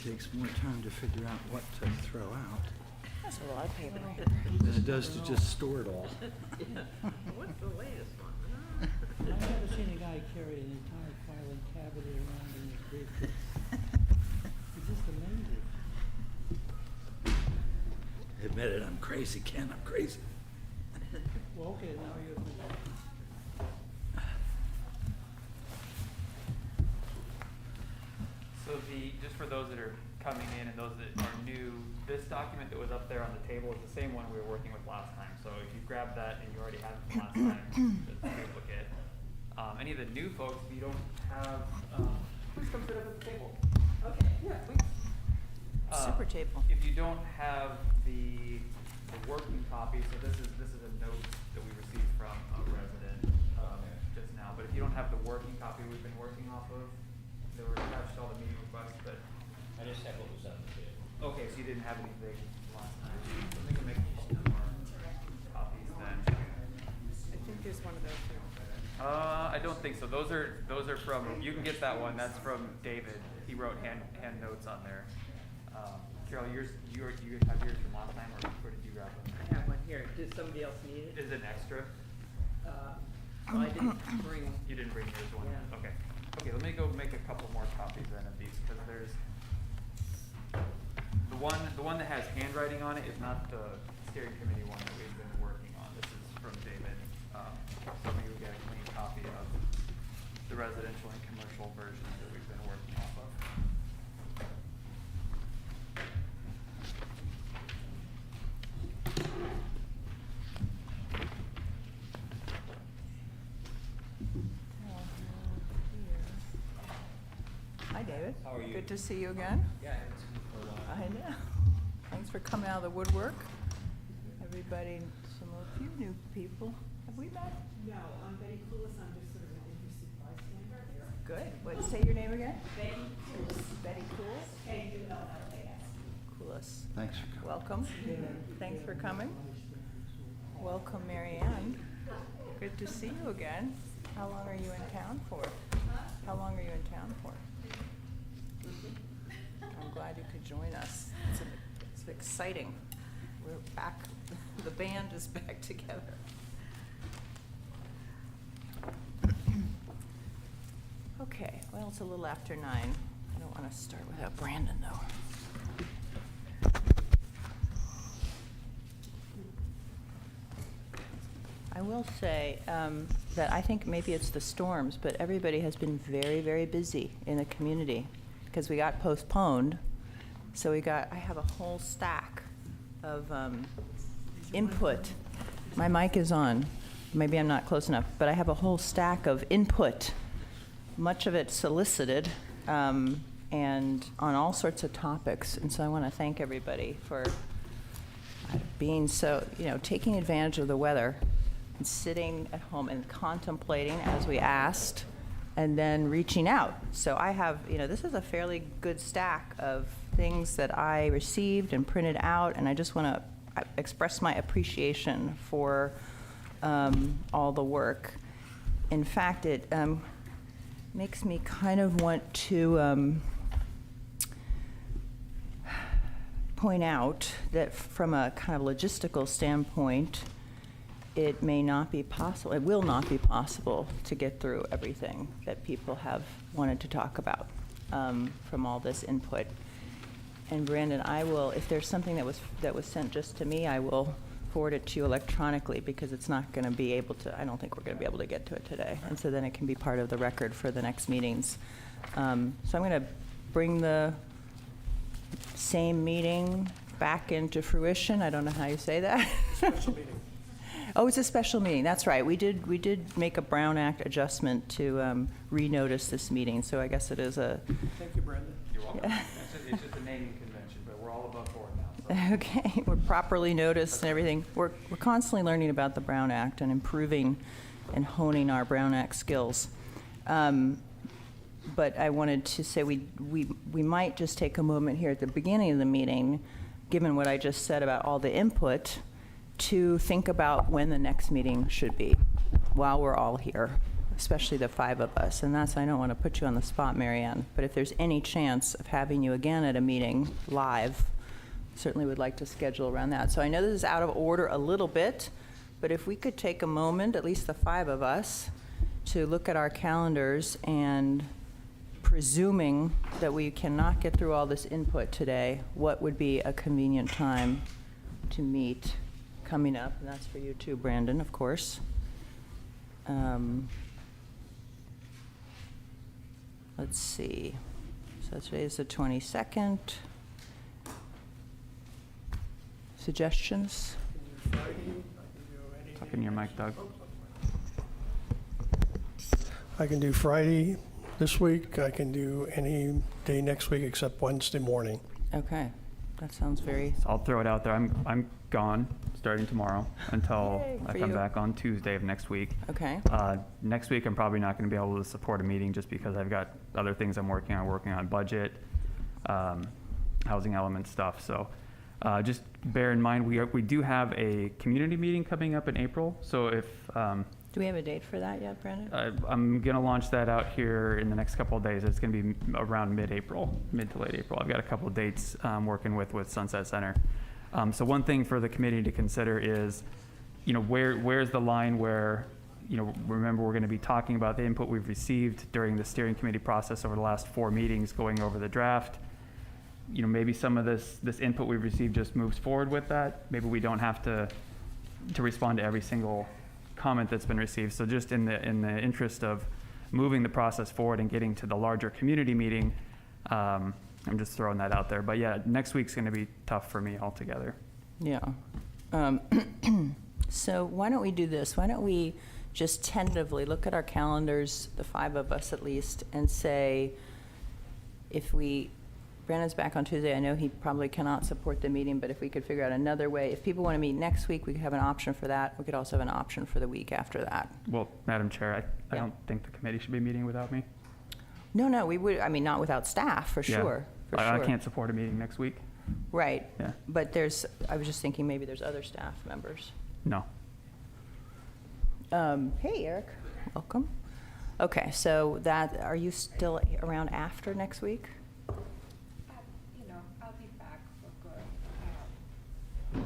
takes more time to figure out what to throw out That's a lot of paper. than it does to just store it all. What's the latest one? I've never seen a guy carry an entire filing cabinet around in his briefcase. It's just amazing. Admit it, I'm crazy, Ken, I'm crazy. Well, okay, now you admit it. So just for those that are coming in and those that are new, this document that was up there on the table is the same one we were working with last time. So if you grabbed that and you already had it from last time, it's a duplicate. Any of the new folks, if you don't have, please come sit up at the table. Okay, yeah, please. Super table. If you don't have the working copy, so this is a note that we received from a resident just now. But if you don't have the working copy we've been working off of, they were attached to all the meeting requests, but. I just have what was on the table. Okay, so you didn't have anything last time. So we can make a couple more copies then. I think there's one of those here. I don't think so. Those are from, you can get that one. That's from David. He wrote hand notes on there. Carol, you have yours from last time, or did you grab them? I have one here. Did somebody else need it? Is it an extra? Well, I didn't bring. You didn't bring yours one? Yeah. Okay. Okay, let me go make a couple more copies then of these, because there's, the one that has handwriting on it is not the steering committee one that we've been working on. This is from David. So maybe we get a clean copy of the residential and commercial versions that we've been working off of. Hi, David. How are you? Good to see you again. Yeah, I haven't seen you for a while. I know. Thanks for coming out of the woodwork. Everybody, a few new people. Have we met? No, I'm Betty Clueless. I'm just sort of an interested bystander here. Good. What, say your name again? Betty Clueless. Betty Cools? K-U-L-L-A-S. Coolis. Thanks for coming. Welcome. Thanks for coming. Welcome, Mary Ann. Good to see you again. How long are you in town for? How long are you in town for? I'm glad you could join us. It's exciting. We're back. The band is back together. Okay, well, it's a little after 9. I don't want to start without Brandon, though. I will say that I think maybe it's the storms, but everybody has been very, very busy in the community because we got postponed. So I have a whole stack of input. My mic is on. Maybe I'm not close enough, but I have a whole stack of input, much of it solicited, and on all sorts of topics. And so I want to thank everybody for being so, taking advantage of the weather and sitting at home and contemplating as we asked, and then reaching out. So I have, this is a fairly good stack of things that I received and printed out, and I just want to express my appreciation for all the work. In fact, it makes me kind of want to point out that from a kind of logistical standpoint, it may not be possible, it will not be possible to get through everything that people have wanted to talk about from all this input. And Brandon, I will, if there's something that was sent just to me, I will forward it to you electronically because it's not going to be able to, I don't think we're going to be able to get to it today. And so then it can be part of the record for the next meetings. So I'm going to bring the same meeting back into fruition. I don't know how you say that. Special meeting. Oh, it's a special meeting. That's right. We did make a Brown Act adjustment to renotice this meeting. So I guess it is a. Thank you, Brandon. You're welcome. Yeah. It's just a naming convention, but we're all above board now. So. Okay, we're properly noticed and everything. We're constantly learning about the Brown Act and improving and honing our Brown Act skills. But I wanted to say we might just take a moment here at the beginning of the meeting, given what I just said about all the input, to think about when the next meeting should be while we're all here. especially the 5 of us. And that's, I don't want to put you on the spot, Marianne, but if there's any chance of having you again at a meeting live, certainly would like to schedule around that. So I know this is out of order a little bit, but if we could take a moment, at least the 5 of us, to look at our calendars, and presuming that we cannot get through all this input today, what would be a convenient time to meet coming up? And that's for you too, Brandon, of course. Let's see. So today is the 22nd. Suggestions? Talking to your mic, Doug. I can do Friday this week. I can do any day next week except Wednesday morning. Okay, that sounds very, So I'll throw it out there. I'm gone starting tomorrow until Yay, I for come you. back on Tuesday of next week. okay. Next week, I'm probably not going to be able to support a meeting just because I've got other things I'm working on budget, housing element stuff. So just bear in mind, we do have a community meeting coming up in April. So if Do we have a date for that yet, Brandon? I'm going to launch that out here in the next couple of days. It's going to be around mid-April, mid to late April. I've got a couple of dates I'm working with Sunset Center. So one thing for the committee to consider is, where's the line where, remember, we're going to be talking about the input we've received during the steering committee process over the last 4 meetings, going over the draft. Maybe some of this input we've received just moves forward with that. Maybe we don't have to respond to every single comment that's been received. So just in the interest of moving the process forward and getting to the larger community meeting, I'm just throwing that out there. But yeah, next week's going to be tough for me altogether. Yeah. So why don't we do this? Why don't we just tentatively look at our calendars, the 5 of us at least, and say, Brandon's back on Tuesday. I know he probably cannot support the meeting, but if we could figure out another way, if people want to meet next week, we could have an option for that. We could also have an option for the week after that. Well, Madam Chair, I Yeah. don't think the committee should be meeting without me. No, we would, not without staff, for Yeah. sure, for I sure. can't support a meeting next week. Right. Yeah. But I was just thinking maybe there's other staff members. No. Hey, Eric, welcome. Okay, so are you still around after next week? I'll be back for good,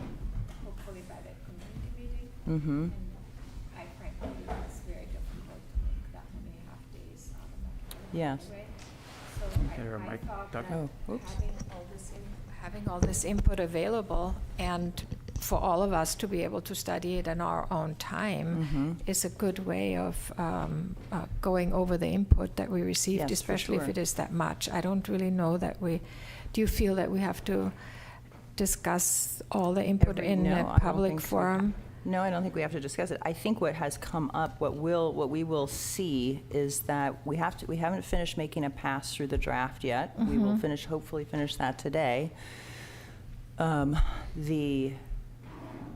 hopefully by the community meeting. Mm-hmm. And I frankly, it's very difficult to make that many half days out of my calendar Yes. anyway. Get her a So I mic, thought Doug. that Oh, oops. having all this input available and for all of us to be able to study it in our own time Mm-hmm. is a good way of going over the input that we received, Yes, for especially if sure. it is that much. I don't really know that do you feel that we have to discuss all the input in No, I a don't public think so. forum? No, I don't think we have to discuss it. I think what has come up, what we will see is that we haven't finished making a pass through the draft yet. We will hopefully finish that today.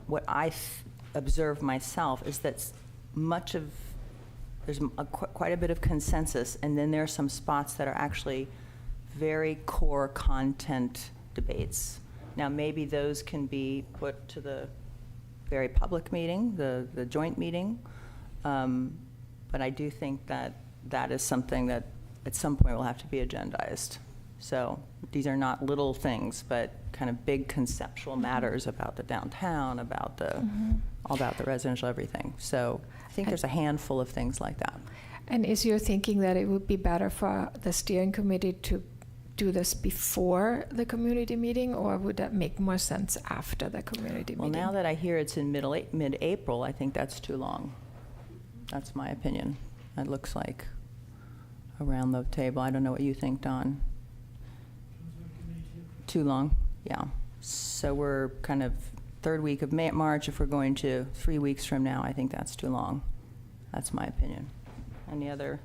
What I observe myself is that there's quite a bit of consensus, and then there are some spots that are actually very core content debates. Now, maybe those can be put to the very public meeting, the joint meeting, but I do think that is something that at some point will have to be agendized. So these are not little things, but kind of big conceptual matters about the downtown, about the residential everything. So I think there's a handful of things like that. And is your thinking that it would be better for the steering committee to do this before the community meeting, or would that make more sense after the community Well, meeting? now that I hear it's in mid-April, I think that's too long. That's my opinion. It looks like around the table. I don't know what you think, Don. Too long? Yeah. So we're kind of third week of March. If we're going to 3 weeks from now, I think that's too long. That's my opinion. Any other?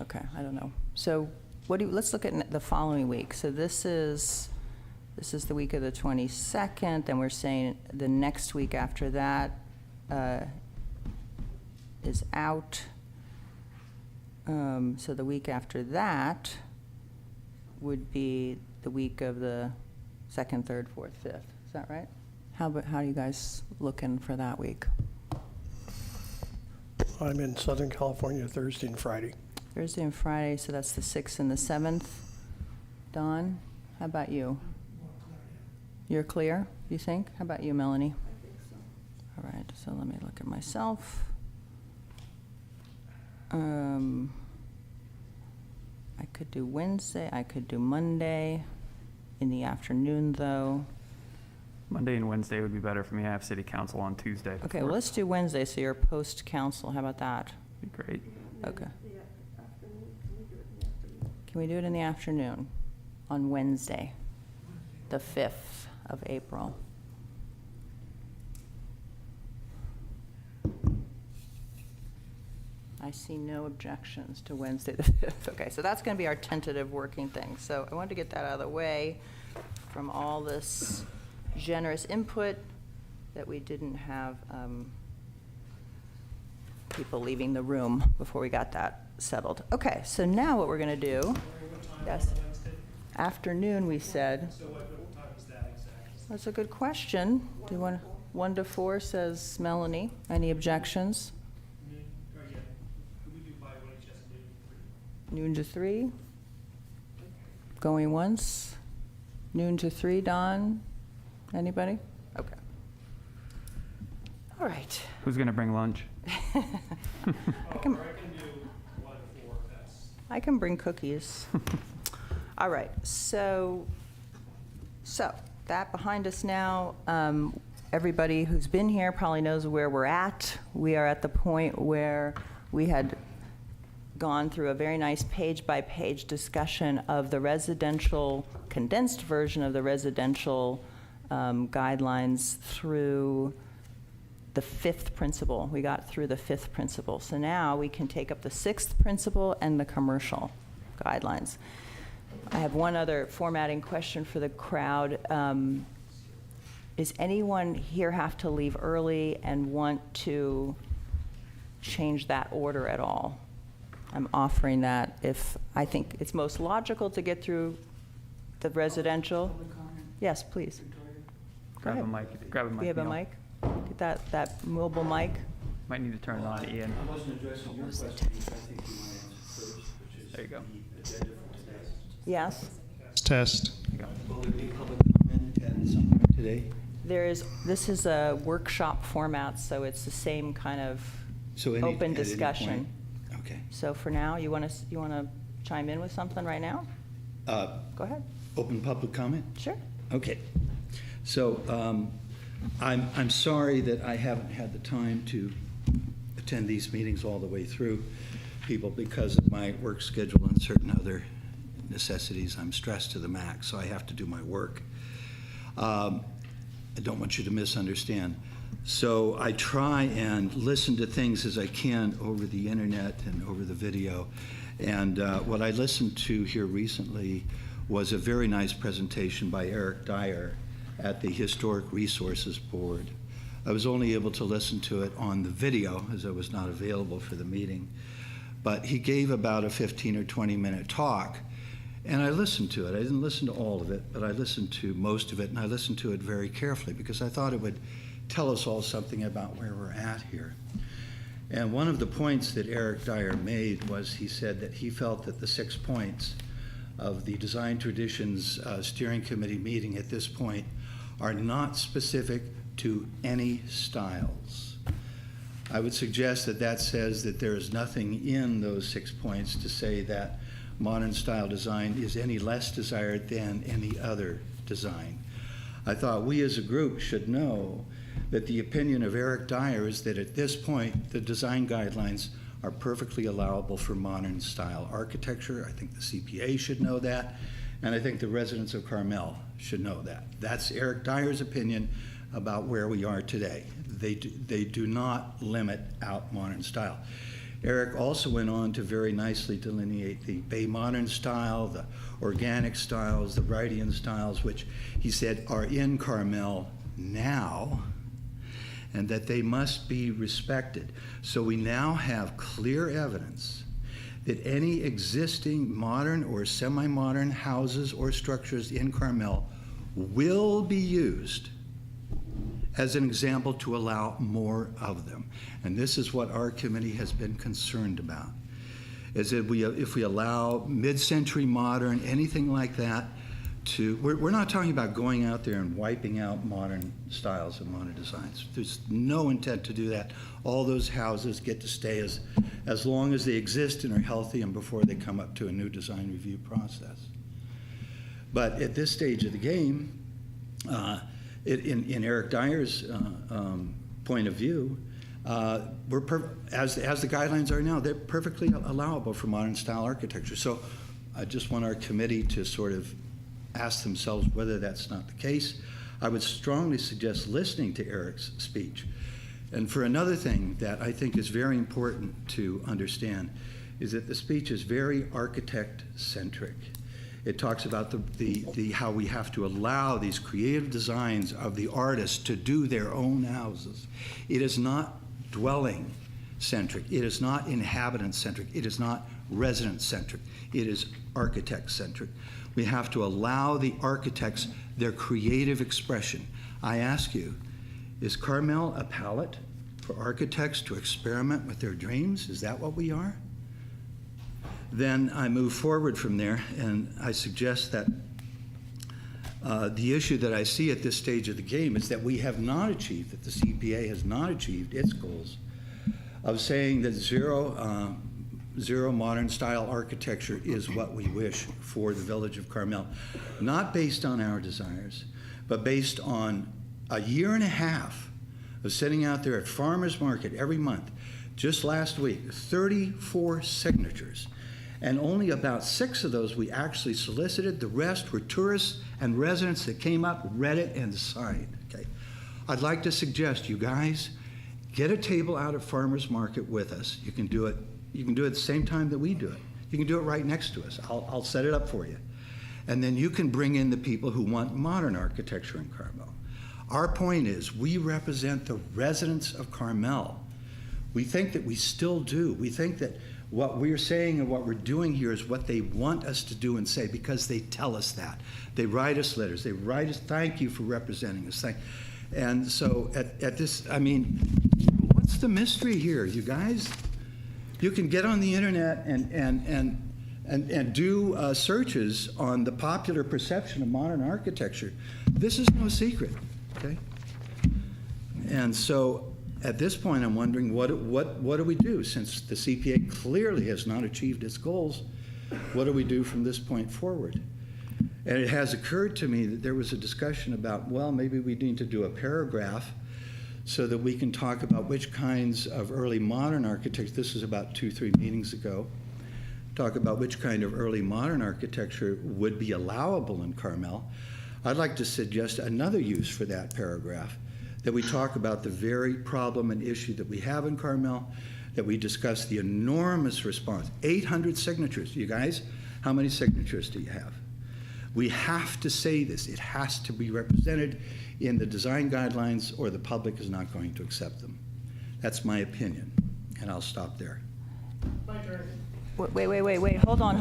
Okay, I don't know. So let's look at the following week. So this is the week of the 22nd, and we're saying the next week after that is out. So the week after that would be the week of the 2nd, 3rd, 4th, 5th. Is that right? How are you guys looking for that week? I'm in Southern California Thursday and Friday. Thursday and Friday, so that's the 6th and the 7th. Dawn, how about you? You're clear, you think? How about you, Melanie? I think so. All right, so let me look at myself. I could do Wednesday, I could do Monday, in the afternoon, though. Monday and Wednesday would be better for me. I have city council on Tuesday. Okay, before. well, let's do Wednesday, so you're post-council. How about that? Be great. Okay. Can we do it in the afternoon on Wednesday, the 5th of April? I see no objections to Wednesday, the 5th. Okay, so that's going to be our tentative working thing. So I wanted to get that out of the way from all this generous input that we didn't have people leaving the room before we got that settled. Okay, so now what we're going to do. Yes. Afternoon, we said. So what time is that exactly? That's a good question. Do you want 1 to 4, says Melanie. Any objections? Or yeah, could we do by one just noon? Noon to 3? Going once? Noon to 3, Don? Anybody? Okay. All right. Who's going to bring lunch? I can, Or I can do 1 to 4 if that's. I can bring cookies. All right, so that behind us now, everybody who's been here probably knows where we're at. We are at the point where we had gone through a very nice page-by-page discussion of the residential, condensed version of the residential guidelines through the 5th principle. We got through the 5th principle. So now we can take up the 6th principle and the commercial guidelines. I have one other formatting question for the crowd. Does anyone here have to leave early and want to change that order at all? I'm offering that if I think it's most logical to get through the residential. Public comment, Yes, please. Victoria? Go Grab a ahead. mic. Grab a mic. We have a Neil. mic? Get that mobile mic. Might need to turn it on, Ian. I wasn't addressing your question, which I think you want to answer first, which is There you go. the agenda for today. Yes? Test. There you go. Will there be public comment at some point today? This is a workshop format, so it's the same kind of So open at any discussion. point? Okay. So for now, you want to chime in with something right now? Go ahead. Open public comment? Sure. Okay. So I'm sorry that I haven't had the time to attend these meetings all the way through, people, because of my work schedule and certain other necessities. I'm stressed to the max, so I have to do my work. I don't want you to misunderstand. So I try and listen to things as I can over the internet and over the video. And what I listened to here recently was a very nice presentation by Eric Dyer at the Historic Resources Board. I was only able to listen to it on the video as I was not available for the meeting. But he gave about a 15 or 20-minute talk, and I listened to it. I didn't listen to all of it, but I listened to most of it, and I listened to it very carefully because I thought it would tell us all something about where we're at here. And one of the points that Eric Dyer made was he said that he felt that the 6 points of the Design Traditions Steering Committee meeting at this point are not specific to any styles. I would suggest that that says that there is nothing in those 6 points to say that modern style design is any less desired than any other design. I thought we as a group should know that the opinion of Eric Dyer is that at this point, the design guidelines are perfectly allowable for modern style architecture. I think the CPA should know that, and I think the residents of Carmel should know that. That's Eric Dyer's opinion about where we are today. They do not limit out modern style. Eric also went on to very nicely delineate the Bay Modern style, the organic styles, the Wrightian styles, which he said are in Carmel now, and that they must be respected. So we now have clear evidence that any existing modern or semi-modern houses or structures in Carmel will be used as an example, to allow more of them. And this is what our committee has been concerned about, is that if we allow mid-century modern, anything like that, we're not talking about going out there and wiping out modern styles and modern designs. There's no intent to do that. All those houses get to stay as long as they exist and are healthy and before they come up to a new design review process. But at this stage of the game, in Eric Dyer's point of view, as the guidelines are now, they're perfectly allowable for modern style architecture. So I just want our committee to sort of ask themselves whether that's not the case. I would strongly suggest listening to Eric's speech. And for another thing that I think is very important to understand is that the speech is very architect-centric. It talks about how we have to allow these creative designs of the artists to do their own houses. It is not dwelling-centric. It is not inhabitant-centric. It is not resident-centric. It is architect-centric. We have to allow the architects their creative expression. I ask you, is Carmel a palette for architects to experiment with their dreams? Is that what we are? Then I move forward from there, and I suggest that the issue that I see at this stage of the game is that we have not achieved, that the CPA has not achieved its goals of saying that zero modern style architecture is what we wish for the village of Carmel. Not based on our desires, but based on a year and a half of sitting out there at farmers market every month. Just last week, 34 signatures. And only about 6 of those we actually solicited. The rest were tourists and residents that came up, read it, and signed. Okay. I'd like to suggest, you guys, get a table out at farmers market with us. You can do it. You can do it at the same time that we do it. You can do it right next to us. I'll set it up for you. And then you can bring in the people who want modern architecture in Carmel. Our point is we represent the residents of Carmel. We think that we still do. We think that what we're saying and what we're doing here is what they want us to do and say because they tell us that. They write us letters. They write us, thank you for representing us. And so at this, I mean, what's the mystery here, you guys? You can get on the internet and do searches on the popular perception of modern architecture. This is no secret, okay? And so at this point, I'm wondering what do we do since the CPA clearly has not achieved its goals? What do we do from this point forward? And it has occurred to me that there was a discussion about, well, maybe we need to do a paragraph so that we can talk about which kinds of early modern architecture, this is about 2-3 meetings ago, talk about which kind of early modern architecture would be allowable in Carmel. I'd like to suggest another use for that paragraph, that we talk about the very problem and issue that we have in Carmel, that we discuss the enormous response. 800 signatures. You guys, how many signatures do you have? We have to say this. It has to be represented in the design guidelines or the public is not going to accept them. That's my opinion, and I'll stop there. My turn. Wait. Hold on,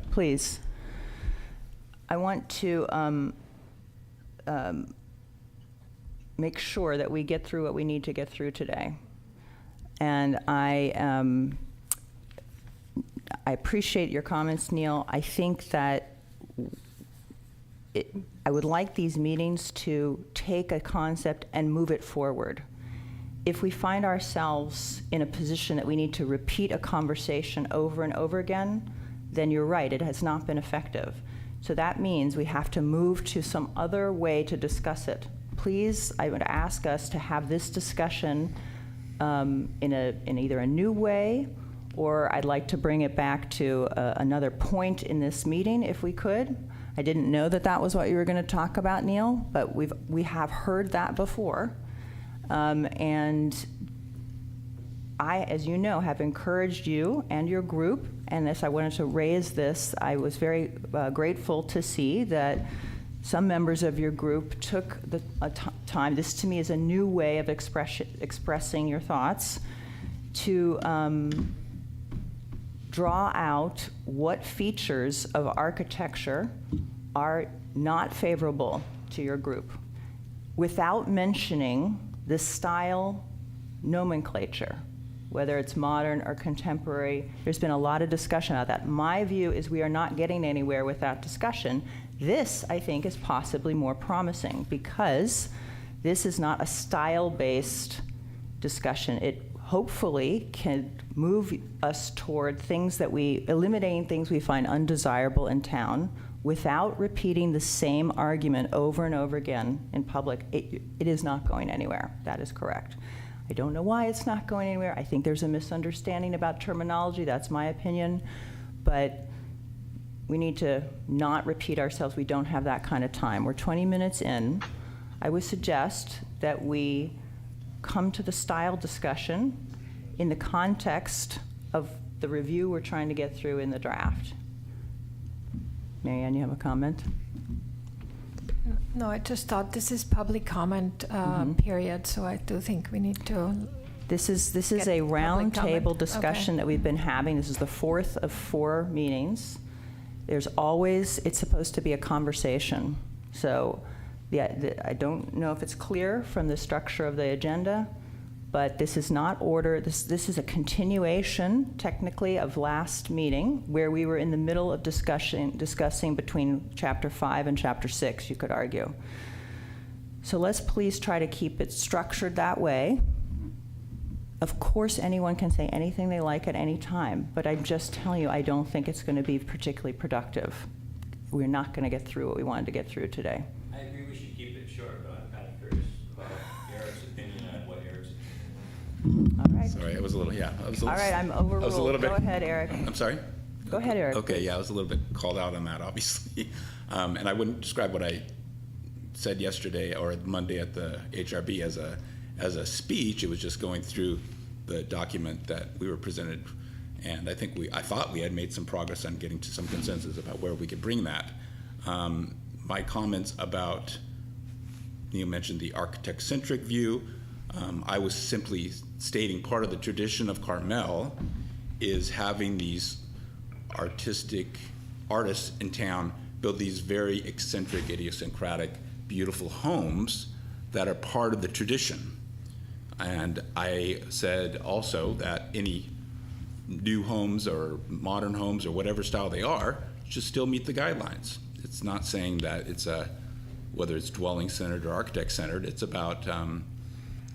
please. I want to make sure that we get through what we need to get through today. And I appreciate your comments, Neil. I think that I would like these meetings to take a concept and move it forward. If we find ourselves in a position that we need to repeat a conversation over and over again, then you're right, it has not been effective. So that means we have to move to some other way to discuss it. Please, I would ask us to have this discussion in either a new way, or I'd like to bring it back to another point in this meeting if we could. I didn't know that that was what you were going to talk about, Neil, but we have heard that before. And I, as you know, have encouraged you and your group, and this, I wanted to raise this. I was very grateful to see that some members of your group took the time, this to me is a new way of expressing your thoughts, to draw out what features of architecture are not favorable to your group without mentioning the style nomenclature, whether it's modern or contemporary. There's been a lot of discussion about that. My view is we are not getting anywhere with that discussion. This, I think, is possibly more promising because this is not a style-based discussion. It hopefully can move us toward eliminating things we find undesirable in town without repeating the same argument over and over again in public. It is not going anywhere. That is correct. I don't know why it's not going anywhere. I think there's a misunderstanding about terminology. That's my opinion. But we need to not repeat ourselves. We don't have that kind of time. We're 20 minutes in. I would suggest that we come to the style discussion in the context of the review we're trying to get through in the draft. Marianne, you have a comment? No, I just thought this is public comment period, so I do think we need to. This is Get a public round table comment. discussion Okay. that we've been having. This is the 4th of 4 meetings. There's always, it's supposed to be a conversation. So I don't know if it's clear from the structure of the agenda, but this is not order. This is a continuation, technically, of last meeting, where we were in the middle of discussing between Chapter 5 and Chapter 6, you could argue. So let's please try to keep it structured that way. Of course, anyone can say anything they like at any time, but I'm just telling you, I don't think it's going to be particularly productive. We're not going to get through what we wanted to get through today. I agree we should keep it short, but I'm kind of curious about Eric's opinion on what Eric's. All right. Sorry, I was a little, yeah. I was a All little, right, I'm overruled. I was a little bit. Go ahead, Eric. I'm sorry? Go ahead, Eric. Okay, yeah, I was a little bit called out on that, obviously. And I wouldn't describe what I said yesterday or Monday at the HRB as a speech. It was just going through the document that we were presented, and I thought we had made some progress on getting to some consensus about where we could bring that. My comments about, you mentioned the architect-centric view. I was simply stating part of the tradition of Carmel is having these artistic artists in town build these very eccentric, idiosyncratic, beautiful homes that are part of the tradition. And I said also that any new homes or modern homes or whatever style they are should still meet the guidelines. It's not saying that it's whether it's dwelling centered or architect centered. It's about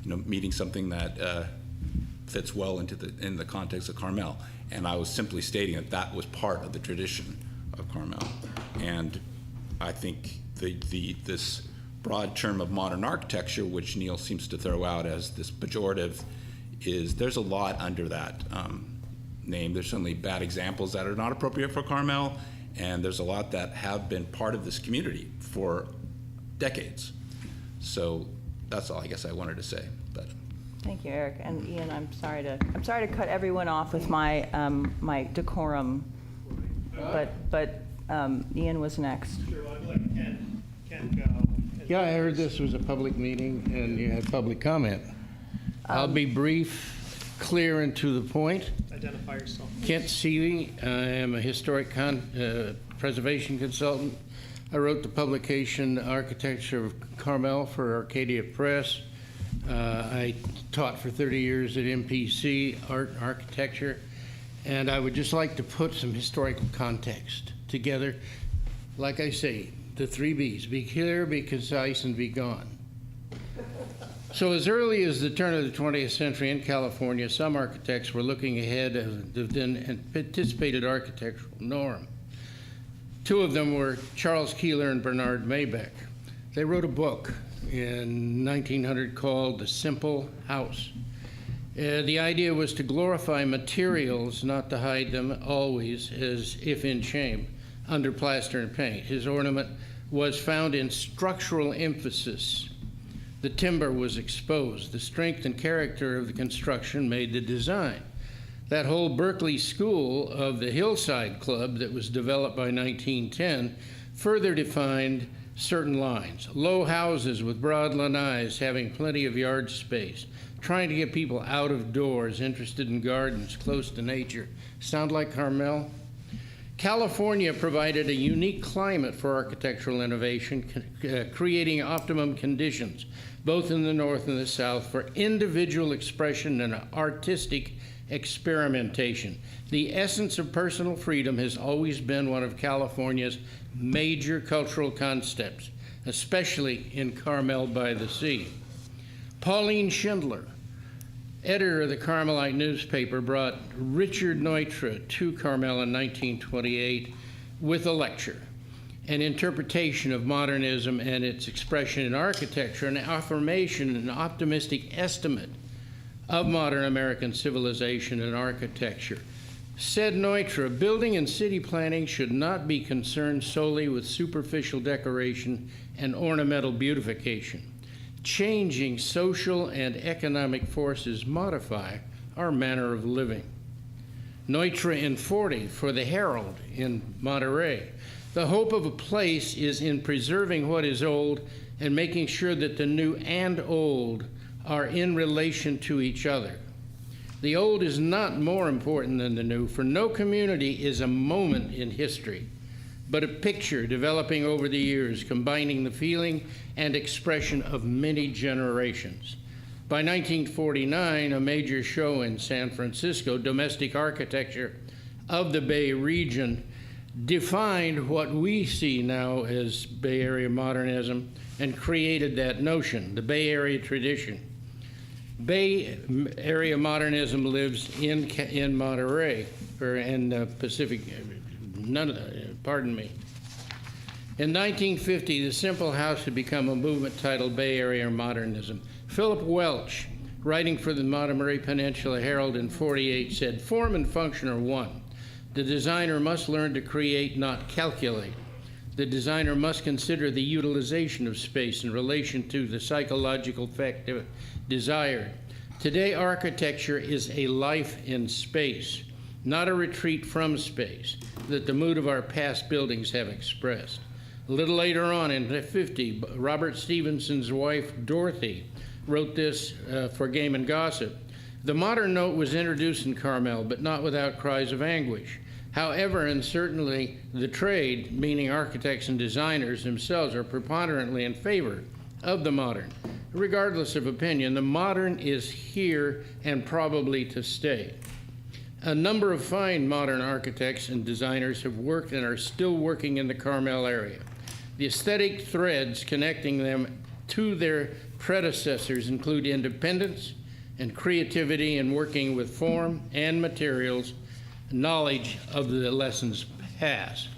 meeting something that fits well in the context of Carmel. And I was simply stating that was part of the tradition of Carmel. And I think this broad term of modern architecture, which Neil seems to throw out as this pejorative, there's a lot under that name. There's certainly bad examples that are not appropriate for Carmel, and there's a lot that have been part of this community for decades. So that's all I guess I wanted to say. But Thank you, Eric. And Ian, I'm sorry to cut everyone off with my my decorum, but Ian was next. Sure, I'd like Ken go. Yeah, I heard this was a public meeting and you had public comment. I'll be brief, clear, and to the point. Identify yourself. Kent Seeley, I am a historic preservation consultant. I wrote the publication Architecture of Carmel for Arcadia Press. I taught for 30 years at MPC, art and architecture, and I would just like to put some historical context together. Like I say, the 3 Bs: be clear, be concise, and be gone. So as early as the turn of the 20th century in California, some architects were looking ahead of the then anticipated architectural norm. 2 of them were Charles Keeler and Bernard Maybeck. They wrote a book in 1900 called The Simple House. The idea was to glorify materials, not to hide them always, as if in shame, under plaster and paint. His ornament was found in structural emphasis. The timber was exposed. The strength and character of the construction made the design. That whole Berkeley school of the Hillside Club that was developed by 1910 further defined certain lines. Low houses with broad lanais having plenty of yard space. trying to get people out of doors, interested in gardens, close to nature. Sound like Carmel? California provided a unique climate for architectural innovation, creating optimum conditions, both in the north and the south, for individual expression and artistic experimentation. The essence of personal freedom has always been one of California's major cultural concepts, especially in Carmel-by-the-Sea. Pauline Schindler, editor of the Carmelite newspaper, brought Richard Neutra to Carmel in 1928 with a lecture, an interpretation of modernism and its expression in architecture, an affirmation, an optimistic estimate of modern American civilization and architecture. Said Neutra, building and city planning should not be concerned solely with superficial decoration and ornamental beautification. Changing social and economic forces modify our manner of living. Neutra in 40 for the Herald in Monterey. The hope of a place is in preserving what is old and making sure that the new and old are in relation to each other. The old is not more important than the new, for no community is a moment in history, but a picture developing over the years, combining the feeling and expression of many generations. By 1949, a major show in San Francisco, Domestic Architecture of the Bay region, defined what we see now as Bay Area modernism and created that notion, the Bay Area tradition. Bay Area modernism lives in Monterey, or in Pacific, pardon me. In 1950, the simple house had become a movement titled Bay Area Modernism. Philip Welch, writing for the Monterey Peninsula Herald in 48, said, "Form and function are one. The designer must learn to create, not calculate. The designer must consider the utilization of space in relation to the psychological effect desired. Today, architecture is a life in space, not a retreat from space that the mood of our past buildings have expressed." A little later on in 50, Robert Stevenson's wife, Dorothy, wrote this for Game and Gossip. "The modern note was introduced in Carmel, but not without cries of anguish. However, and certainly the trade, meaning architects and designers themselves, are preponderantly in favor of the modern. Regardless of opinion, the modern is here and probably to stay. A number of fine modern architects and designers have worked and are still working in the Carmel area. The aesthetic threads connecting them to their predecessors include independence and creativity in working with form and materials, knowledge of the lessons past.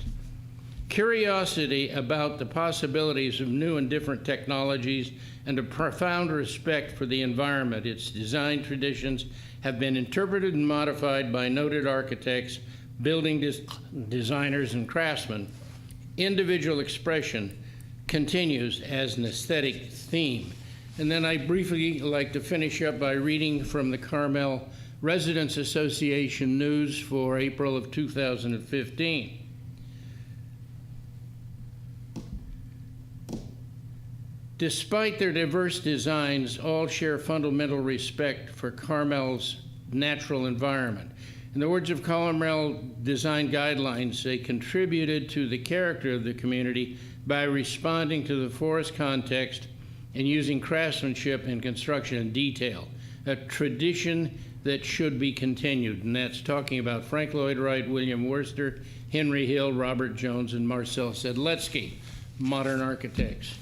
Curiosity about the possibilities of new and different technologies and a profound respect for the environment, its design traditions, have been interpreted and modified by noted architects, building designers, and craftsmen. Individual expression continues as an aesthetic theme." And then I briefly like to finish up by reading from the Carmel Residents Association News for April of 2015. "Despite their diverse designs, all share fundamental respect for Carmel's natural environment. In the words of Carmel Design Guidelines, they contributed to the character of the community by responding to the forest context and using craftsmanship in construction and detail, a tradition that should be continued." And that's talking about Frank Lloyd Wright, William Worcester, Henry Hill, Robert Jones, and Marcel Sedletsky, modern architects.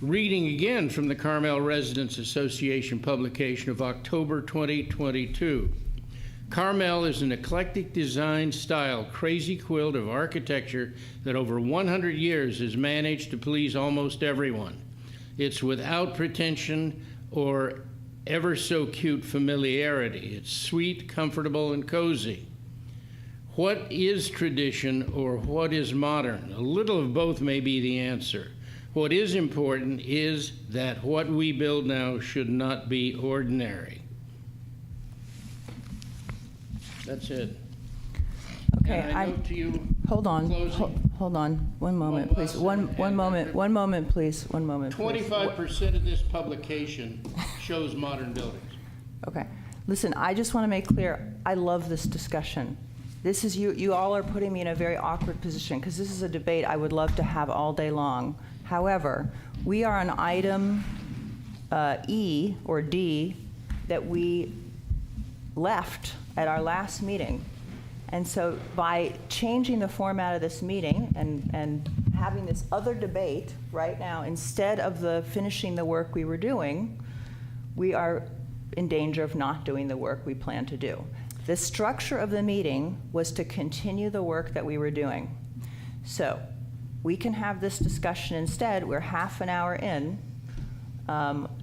Reading again from the Carmel Residents Association publication of October 2022. "Carmel is an eclectic design style, crazy quilt of architecture that over 100 years has managed to please almost everyone. It's without pretension or ever so cute familiarity. It's sweet, comfortable, and cozy. What is tradition or what is modern? A little of both may be the answer. What is important is that what we build now should not be ordinary." That's it. Okay, And I note to you, hold on, closing. hold on, one moment, please. One moment, please, one moment, please. 25% of this publication shows modern buildings. Okay. Listen, I just want to make clear, I love this discussion. This is, you all are putting me in a very awkward position because this is a debate I would love to have all day long. However, we are on item E or D that we left at our last meeting. And so by changing the format of this meeting and having this other debate right now, instead of finishing the work we were doing, we are in danger of not doing the work we plan to do. The structure of the meeting was to continue the work that we were doing. So we can have this discussion instead. We're half an hour in.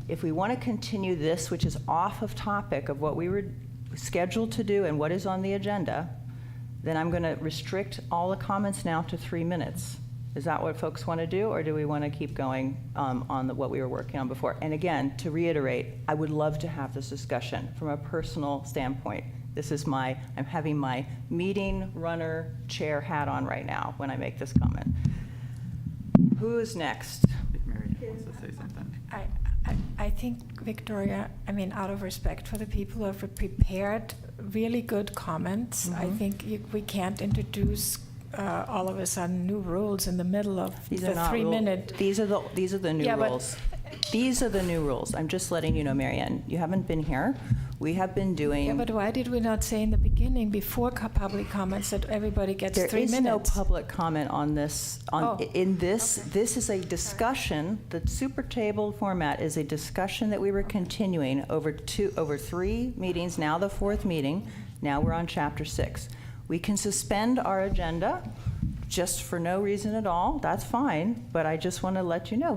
If we want to continue this, which is off of topic of what we were scheduled to do and what is on the agenda, then I'm going to restrict all the comments now to 3 minutes. Is that what folks want to do, or do we want to keep going on what we were working on before? And again, to reiterate, I would love to have this discussion from a personal standpoint. This is I'm having my meeting runner chair hat on right now when I make this comment. Who is next? If Mary wants to say something. I think, Victoria, I mean, out of respect for the people who have prepared really good comments, I think we can't introduce all of a sudden new rules in the middle of the 3 minute. These are the new Yeah, rules. These are the new rules. I'm just letting you know, Marianne. You haven't been here. We have been doing. Yeah, but why did we not say in the beginning, before public comments, that everybody gets 3 minutes? There is no public comment on this. This is a discussion. The super table format is a discussion that we were continuing over 3 meetings. Now the 4th meeting. Now we're on chapter 6. We can suspend our agenda just for no reason at all. That's fine. But I just want to let you know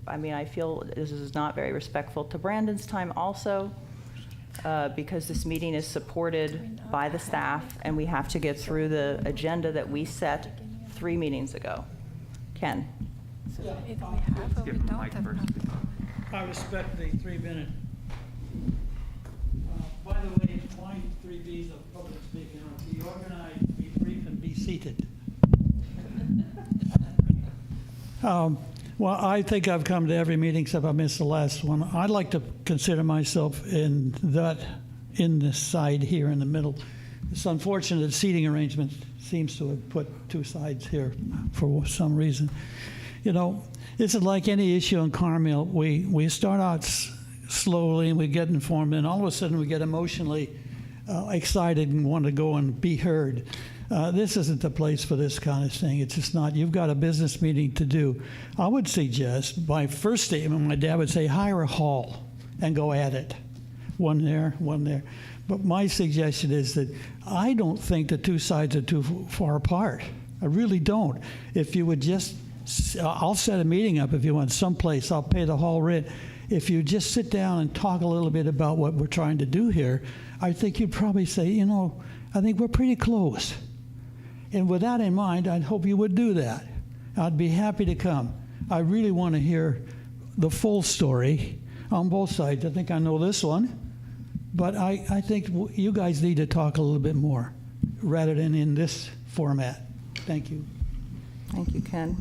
I feel this is not very respectful to Brandon's time also. Because this meeting is supported by the staff, and we have to get through the agenda that we set 3 meetings ago. Ken? So either we have or we Give him don't Mike have. first. I respect the 3 minute. By the way, point 3Bs of public speaking are be organized, be brief, and be seated. Well, I think I've come to every meeting except I missed the last one. I'd like to consider myself in this side here in the middle. It's unfortunate that seating arrangement seems to have put 2 sides here for some reason. You know, this is like any issue in Carmel. We start out slowly and we get informed, and all of a sudden we get emotionally excited and want to go and be heard. This isn't the place for this kind of thing. It's just not. You've got a business meeting to do. I would suggest, my first statement, my dad would say, hire a hall and go at it. One there, one there. But my suggestion is that I don't think the 2 sides are too far apart. I really don't. If you would just, I'll set a meeting up if you want someplace. I'll pay the hall rent. If you just sit down and talk a little bit about what we're trying to do here, I think you'd probably say, I think we're pretty close. And with that in mind, I'd hope you would do that. I'd be happy to come. I really want to hear the full story on both sides. I think I know this one, but I think you guys need to talk a little bit more rather than in this format. Thank you. Thank you, Ken.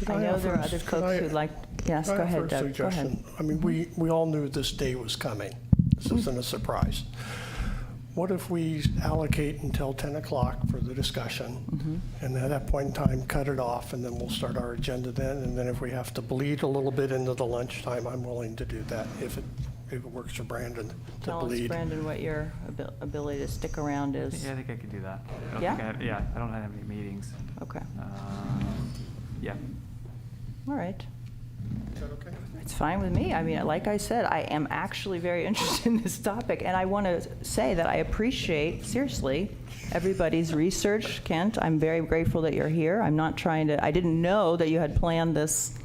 I know there are other folks who'd like. Yes, go ahead, Doug. Go ahead. I mean, we all knew this day was coming. This isn't a surprise. What if we allocate until 10 o'clock for the discussion, and at that point in time, cut it off, and then we'll start our agenda then, and then if we have to bleed a little bit into the lunchtime, I'm willing to do that if it works for Brandon to Tell us, bleed. Brandon, what your ability to stick around is. Yeah, I think I could do that. Yeah? I don't have any meetings. Okay. Yeah. All right. Is that okay? It's fine with me. I mean, like I said, I am actually very interested in this topic, and I want to say that I appreciate, seriously, everybody's research. Kent, I'm very grateful that you're here. I'm not trying to, I didn't know that you had planned this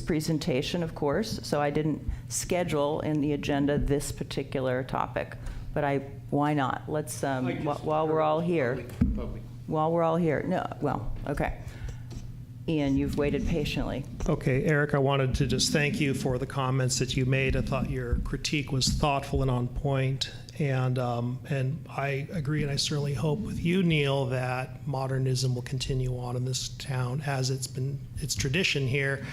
presentation, of course, so I didn't schedule in the agenda this particular topic. But why not? Let's, while we're all here. While we're all here. No, well, okay. Ian, you've waited patiently. Okay, Eric, I wanted to just thank you for the comments that you made. I thought your critique was thoughtful and on point, And I agree, and I certainly hope with you, Neil, that modernism will continue on in this town as it's tradition here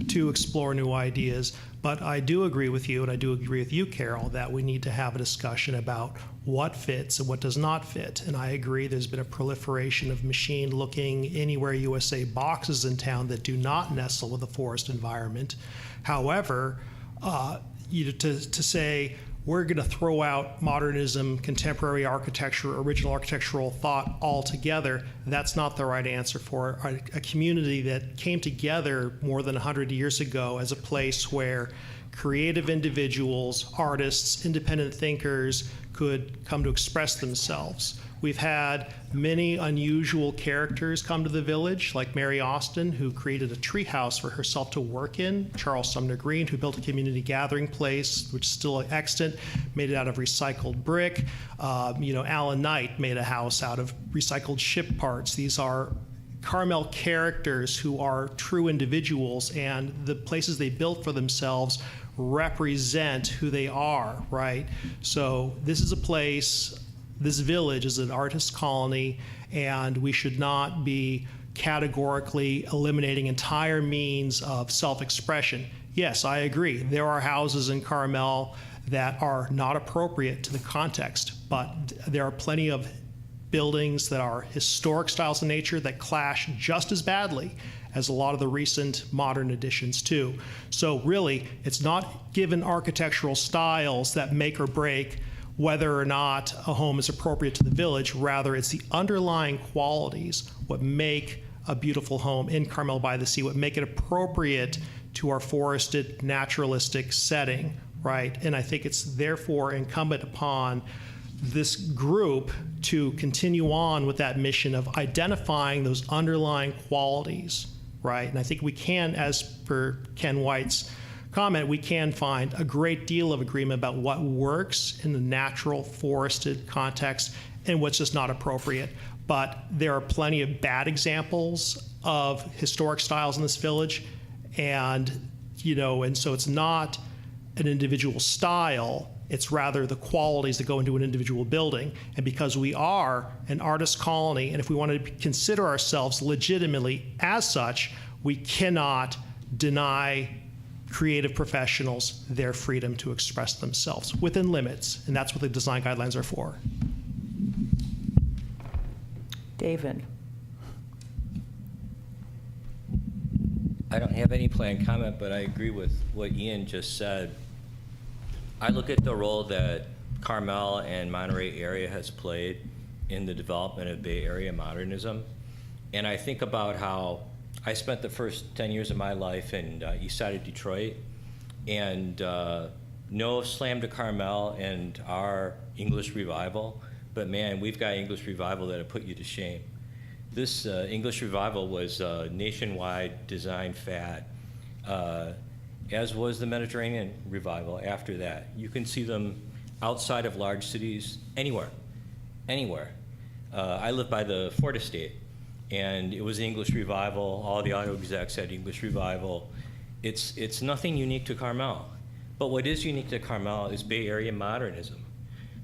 to explore new ideas. But I do agree with you, and I do agree with you, Carol, that we need to have a discussion about what fits and what does not fit. And I agree there's been a proliferation of machine-looking Anywhere USA boxes in town that do not nestle with the forest environment. However, to say we're going to throw out modernism, contemporary architecture, original architectural thought altogether, that's not the right answer for a community that came together more than 100 years ago as a place where creative individuals, artists, independent thinkers could come to express themselves. We've had many unusual characters come to the village, like Mary Austin, who created a treehouse for herself to work in, Charles Sumner Green, who built a community gathering place, which is still extant, made it out of recycled brick. Alan Knight made a house out of recycled ship parts. These are Carmel characters who are true individuals, and the places they built for themselves represent who they are, right? So this is a place, this village is an artist colony, and we should not be categorically eliminating entire means of self-expression. Yes, I agree. There are houses in Carmel that are not appropriate to the context, but there are plenty of buildings that are historic styles in nature that clash just as badly as a lot of the recent modern additions too. So really, it's not given architectural styles that make or break whether or not a home is appropriate to the village. Rather, it's the underlying qualities what make a beautiful home in Carmel-by-the-Sea, what make it appropriate to our forested, naturalistic setting, right? And I think it's therefore incumbent upon this group to continue on with that mission of identifying those underlying qualities, right? And I think we can, as per Ken White's comment, we can find a great deal of agreement about what works in the natural forested context and what's just not appropriate. But there are plenty of bad examples of historic styles in this village, and so it's not an individual style, it's rather the qualities that go into an individual building. And because we are an artist colony, and if we want to consider ourselves legitimately as such, we cannot deny creative professionals their freedom to express themselves within limits, and that's what the design guidelines are for. David. I don't have any planned comment, but I agree with what Ian just said. I look at the role that Carmel and Monterey area has played in the development of Bay Area modernism, and I think about how I spent the first 10 years of my life in east side of Detroit, and no slam to Carmel and our English revival, but man, we've got English revival that'll put you to shame. This English revival was a nationwide design fad, as was the Mediterranean revival after that. You can see them outside of large cities, anywhere. I live by the Ford Estate, and it was the English revival. All the auto execs had English revival. It's nothing unique to Carmel. But what is unique to Carmel is Bay Area modernism.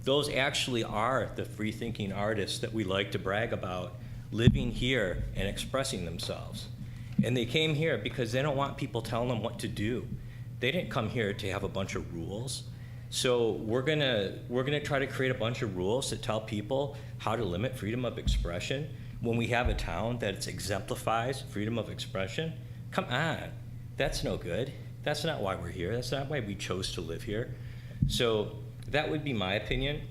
Those actually are the free-thinking artists that we like to brag about, living here and expressing themselves. And they came here because they don't want people telling them what to do. They didn't come here to have a bunch of rules. So we're gonna try to create a bunch of rules that tell people how to limit freedom of expression when we have a town that exemplifies freedom of expression. Come on, that's no good. That's not why we're here. That's not why we chose to live here. So that would be my opinion.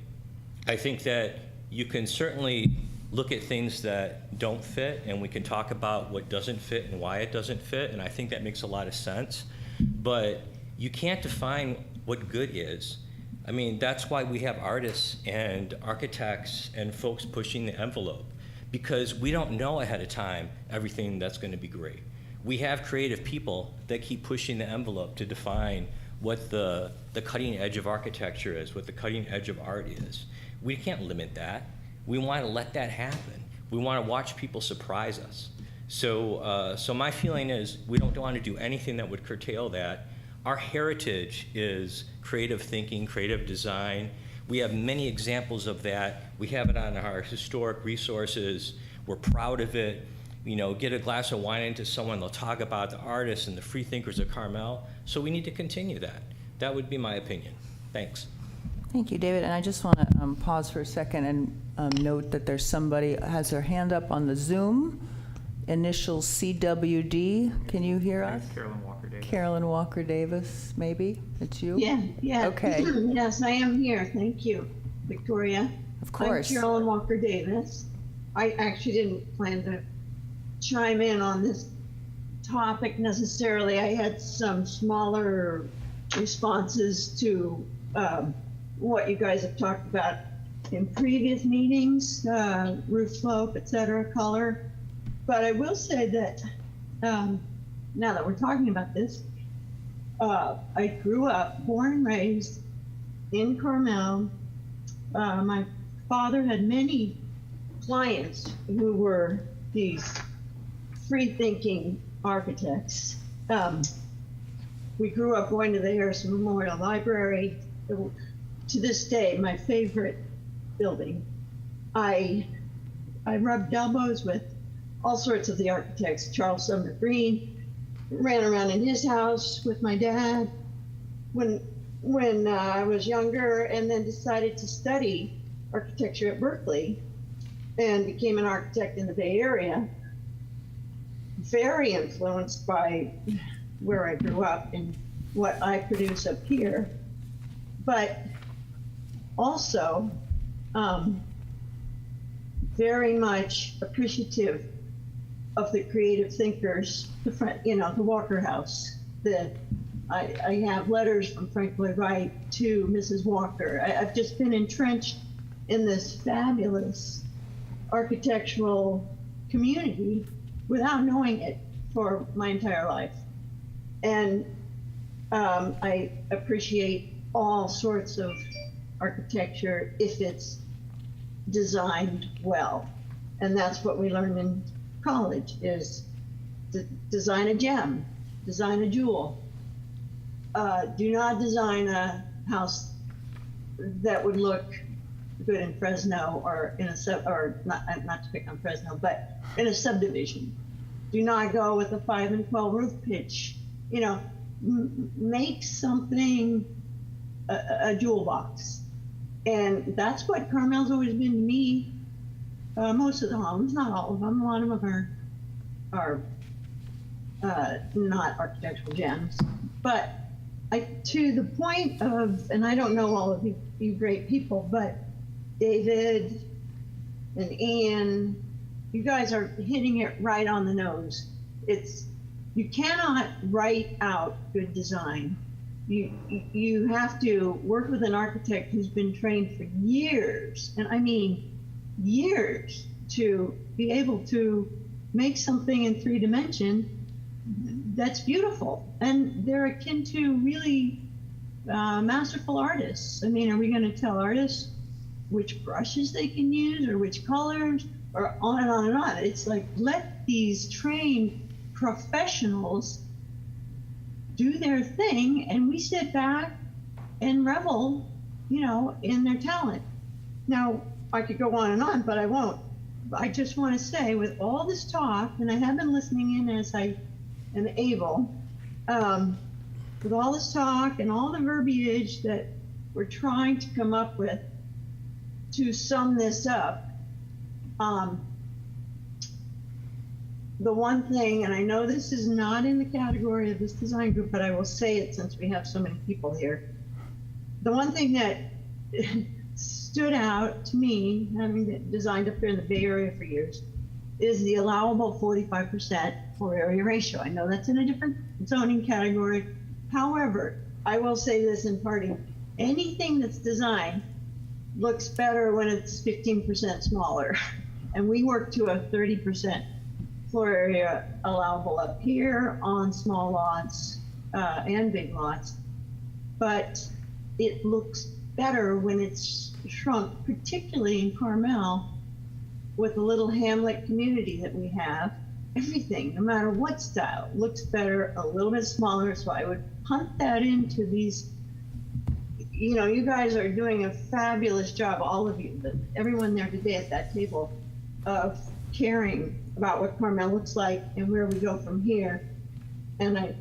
I think that you can certainly look at things that don't fit, and we can talk about what doesn't fit and why it doesn't fit, and I think that makes a lot of sense. But you can't define what good is. I mean, that's why we have artists and architects and folks pushing the envelope, because we don't know ahead of time everything that's going to be great. We have creative people that keep pushing the envelope to define what the cutting edge of architecture is, what the cutting edge of art is. We can't limit that. We want to let that happen. We want to watch people surprise us. So my feeling is we don't want to do anything that would curtail that. Our heritage is creative thinking, creative design. We have many examples of that. We have it on our historic resources. We're proud of it. You know, get a glass of wine into someone, they'll talk about the artists and the free thinkers of Carmel. So we need to continue that. That would be my opinion. Thanks. Thank you, David. And I just want to pause for a second and note that there's somebody has their hand up on the Zoom. Initial CWD. Can you hear us? Carolyn Walker Davis. Carolyn Walker Davis, maybe? It's you? Yeah. Okay. Yes, I am here. Thank you, Victoria. Of course. I'm Carolyn Walker Davis. I actually didn't plan to chime in on this topic necessarily. I had some smaller responses to what you guys have talked about in previous meetings, roof slope, et cetera, color. But I will say that now that we're talking about this, I grew up, born and raised in Carmel. My father had many clients who were these free-thinking architects. We grew up going to the Harrison Memorial Library. To this day, my favorite building. I rubbed elbows with all sorts of the architects. Charles Sumner Green, ran around in his house with my dad when I was younger, and then decided to study architecture at Berkeley and became an architect in the Bay Area. Very influenced by where I grew up and what I produce up here, but also very much appreciative of the creative thinkers, the Walker House. I have letters from Frank Lloyd Wright to Mrs. Walker. I've just been entrenched in this fabulous architectural community without knowing it for my entire life. And I appreciate all sorts of architecture if it's designed well. And that's what we learned in college, is to design a gem, design a jewel. Do not design a house that would look good in Fresno or in not to pick on Fresno, but in a subdivision. Do not go with a 5 and 12 roof pitch. You know, make something a jewel box. And that's what Carmel's always been to me. Most of the homes, not all of them, a lot of them are not architectural gems. But to the point of, and I don't know all of you great people, but David and Ian, you guys are hitting it right on the nose. You cannot write out good design. You have to work with an architect who's been trained for years, and I mean years, to be able to make something in 3 dimensions that's beautiful. And they're akin to really masterful artists. I mean, are we going to tell artists which brushes they can use or which colors, or on and on and on? It's like, let these trained professionals do their thing, and we sit back and revel, in their talent. Now, I could go on and on, but I won't. I just want to say, with all this talk, and I have been listening in as I am able, with all this talk and all the verbiage that we're trying to come up with to sum this up, the one thing, and I know this is not in the category of this design group, but I will say it since we have so many people here. The one thing that stood out to me, having designed up here in the Bay Area for years, is the allowable 45% floor area ratio. I know that's in a different zoning category. However, I will say this in parting: anything that's designed looks better when it's 15% smaller. And we work to a 30% floor area allowable up here on small lots and big lots. But it looks better when it's shrunk, particularly in Carmel, with the little hamlet community that we have. Everything, no matter what style, looks better a little bit smaller. So I would punt that into these, you know, you guys are doing a fabulous job, all of you, everyone there today at that table, of caring about what Carmel looks like and where we go from here. And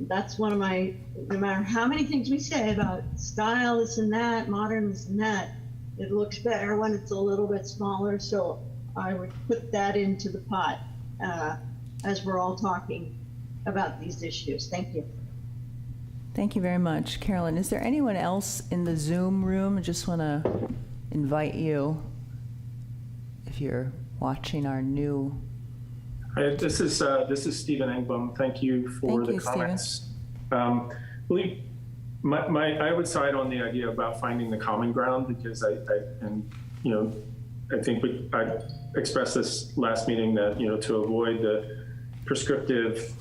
that's one of my, no matter how many things we say about style, this and that, modern, this and that, it looks better when it's a little bit smaller. So I would put that into the pot as we're all talking about these issues. Thank you. Thank you very much. Carolyn, is there anyone else in the Zoom room? I just want to invite you, if you're watching our new. Hi, this is Stephen Engblom. Thank you for the comments. I would side on the idea about finding the common ground, because I think I expressed this last meeting that, to avoid the prescriptive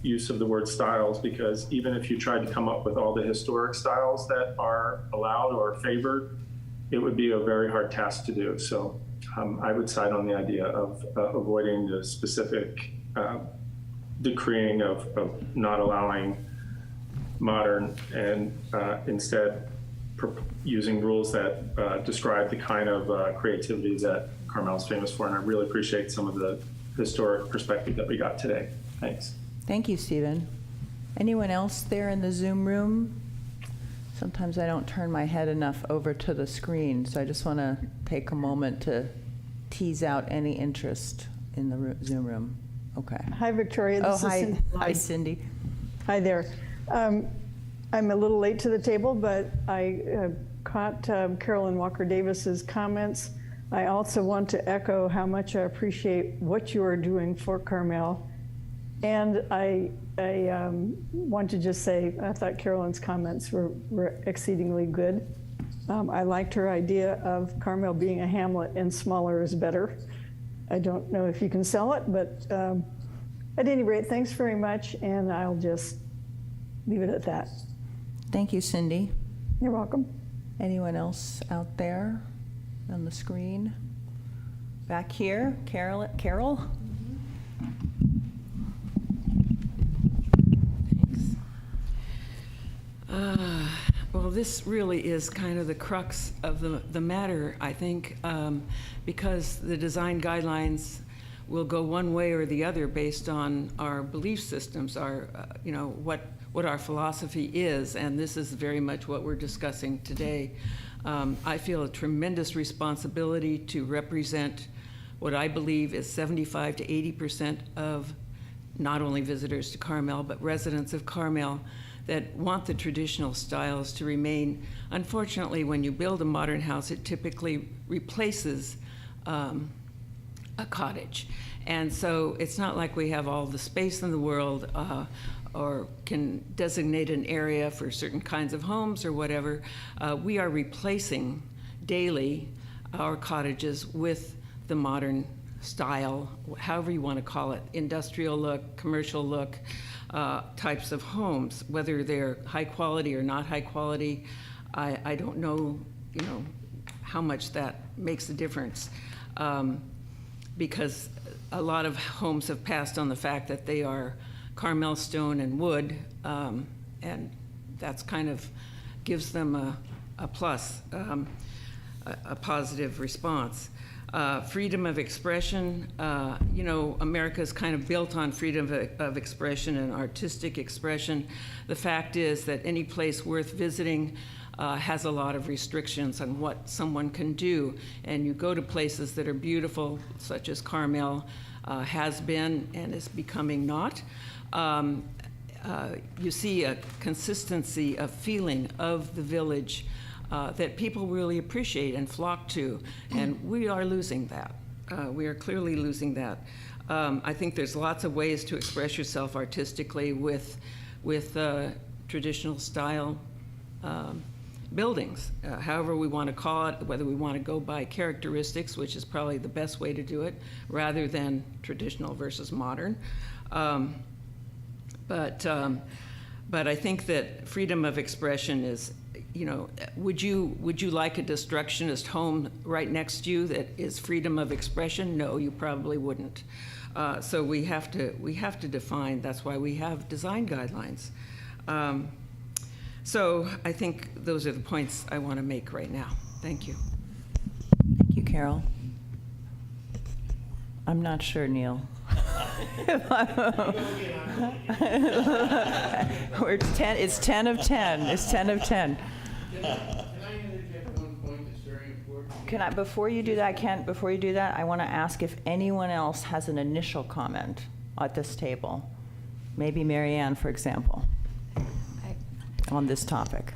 use of the word styles, because even if you tried to come up with all the historic styles that are allowed or favored, it would be a very hard task to do. So I would side on the idea of avoiding the specific decreeing of not allowing modern, and instead using rules that describe the kind of creativity that Carmel is famous for. And I really appreciate some of the historic perspective that we got today. Thanks. Thank you, Stephen. Anyone else there in the Zoom room? Sometimes I don't turn my head enough over to the screen, so I just want to take a moment to tease out any interest in the Zoom room. Okay. Hi, Victoria. This is hi. Cindy. Hi, Cindy. Hi there. I'm a little late to the table, but I caught Carolyn Walker-Davis's comments. I also want to echo how much I appreciate what you are doing for Carmel. And I want to just say, I thought Carolyn's comments were exceedingly good. I liked her idea of Carmel being a hamlet and smaller is better. I don't know if you can sell it, but at any rate, thanks very much, and I'll just leave it at that. Thank you, Cindy. You're welcome. Anyone else out there on the screen? Back here, Carol? Well, this really is kind of the crux of the matter, I think, because the design guidelines will go one way or the other based on our belief systems, our, what our philosophy is, and this is very much what we're discussing today. I feel a tremendous responsibility to represent what I believe is 75 to 80% of not only visitors to Carmel, but residents of Carmel that want the traditional styles to remain. Unfortunately, when you build a modern house, it typically replaces a cottage. And so it's not like we have all the space in the world or can designate an area for certain kinds of homes or whatever. We are replacing daily our cottages with the modern style, however you want to call it, industrial look, commercial look, types of homes, whether they're high quality or not high quality. I don't know, how much that makes a difference, because a lot of homes have passed on the fact that they are Carmel stone and wood, and that's kind of gives them a plus, a positive response. Freedom of expression, America is kind of built on freedom of expression and artistic expression. The fact is that any place worth visiting has a lot of restrictions on what someone can do. And you go to places that are beautiful, such as Carmel has been and is becoming not. You see a consistency of feeling of the village that people really appreciate and flock to, and we are losing that. We are clearly losing that. I think there's lots of ways to express yourself artistically with traditional style buildings, however we want to call it, whether we want to go by characteristics, which is probably the best way to do it, rather than traditional versus modern. But I think that freedom of expression is, would you like a destructionist home right next to you that is freedom of expression? No, you probably wouldn't. So we have to define. That's why we have design guidelines. So I think those are the points I want to make right now. Thank you. Thank you, Carol. I'm not sure, Neil. It's 10 of 10. It's 10 of 10. Can I interject one point that's very important? Before you do that, I want to ask if anyone else has an initial comment at this table. Maybe Mary Ann, for example, on this topic.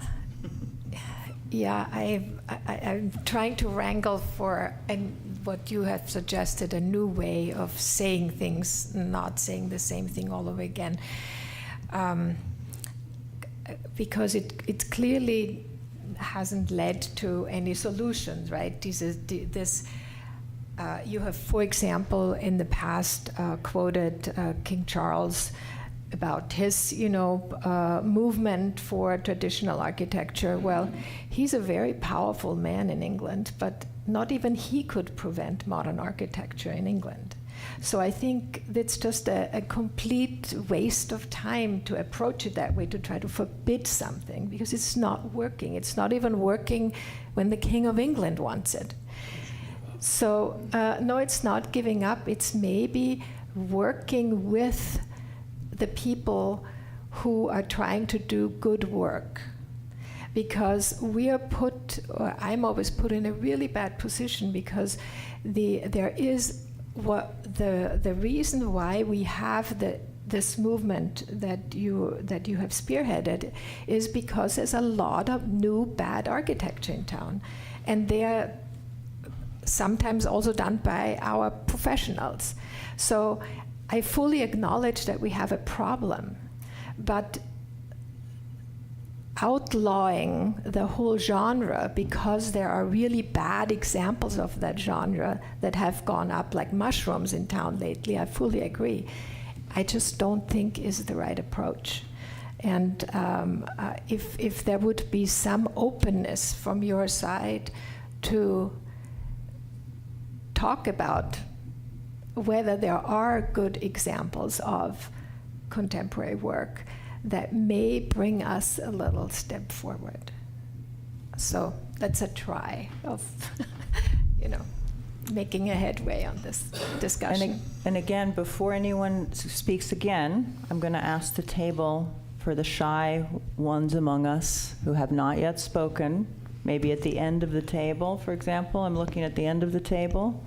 Yeah, I'm trying to wrangle for what you have suggested, a new way of saying things, not saying the same thing all over again. Because it clearly hasn't led to any solutions, right? You have, for example, in the past quoted King Charles about his, movement for traditional architecture. Well, he's a very powerful man in England, but not even he could prevent modern architecture in England. So I think it's just a complete waste of time to approach it that way, to try to forbid something, because it's not working. It's not even working when the King of England wants it. So no, it's not giving up. It's maybe working with the people who are trying to do good work. Because I'm always put in a really bad position, because the reason why we have this movement that you have spearheaded is because there's a lot of new bad architecture in town, and they're sometimes also done by our professionals. So I fully acknowledge that we have a problem, but outlawing the whole genre because there are really bad examples of that genre that have gone up like mushrooms in town lately, I fully agree. I just don't think is the right approach. And if there would be some openness from your side to talk about whether there are good examples of contemporary work that may bring us a little step forward. So that's a try of, making a headway on this discussion. And again, before anyone speaks again, I'm going to ask the table for the shy ones among us who have not yet spoken, maybe at the end of the table, for example. I'm looking at the end of the table.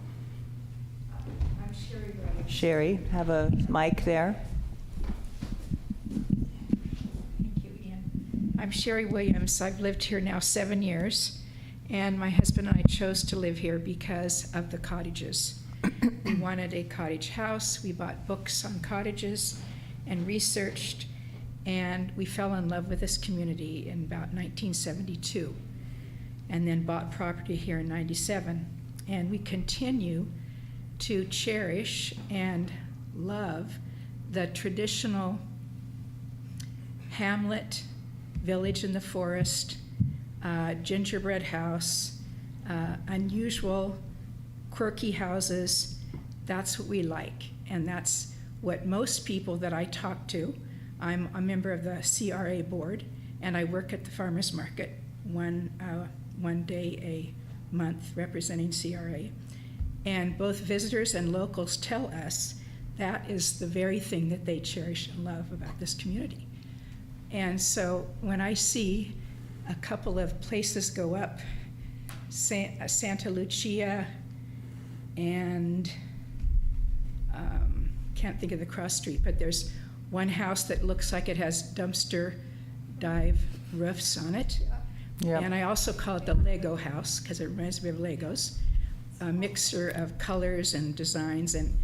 I'm Sherry Williams. Sherry, have a mic there. I'm Sherry Williams. I've lived here now 7 years, and my husband and I chose to live here because of the cottages. We wanted a cottage house. We bought books on cottages and researched, and we fell in love with this community in about 1972, and then bought property here in 97. And we continue to cherish and love the traditional hamlet, village in the forest, gingerbread house, unusual, quirky houses. That's what we like, and that's what most people that I talk to. I'm a member of the CRA board, and I work at the farmers market one day a month representing CRA. And both visitors and locals tell us that is the very thing that they cherish and love about this community. And so when I see a couple of places go up, Santa Lucia and can't think of the cross street, but there's one house that looks like it has dumpster dive roofs on it. Yep. And I also call it the Lego house because it reminds me of Legos, a mixture of colors and designs, and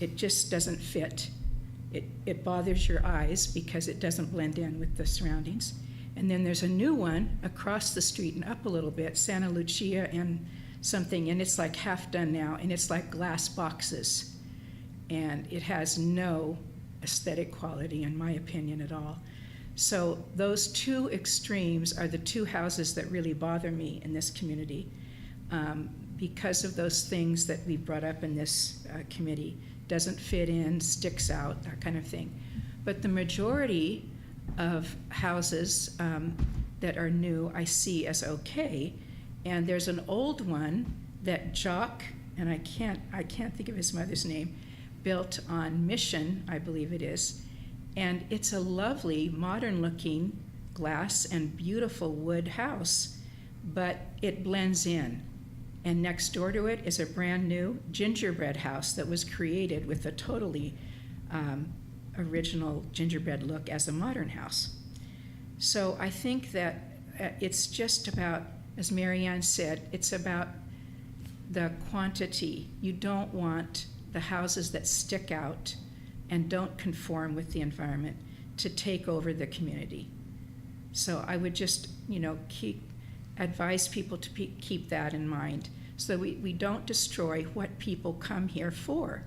it just doesn't fit. It bothers your eyes because it doesn't blend in with the surroundings. And then there's a new one across the street and up a little bit, Santa Lucia and something, and it's like half done now, and it's like glass boxes. And it has no aesthetic quality, in my opinion, at all. So those two extremes are the two houses that really bother me in this community because of those things that we brought up in this committee. Doesn't fit in, sticks out, that kind of thing. But the majority of houses that are new I see as okay. And there's an old one that Jock, and I can't think of his mother's name, built on Mission, I believe it is. And it's a lovely, modern-looking glass and beautiful wood house, but it blends in. And next door to it is a brand-new gingerbread house that was created with a totally original gingerbread look as a modern house. So I think that it's just about, as Marianne said, it's about the quantity. You don't want the houses that stick out and don't conform with the environment to take over the community. So I would just, advise people to keep that in mind so that we don't destroy what people come here for.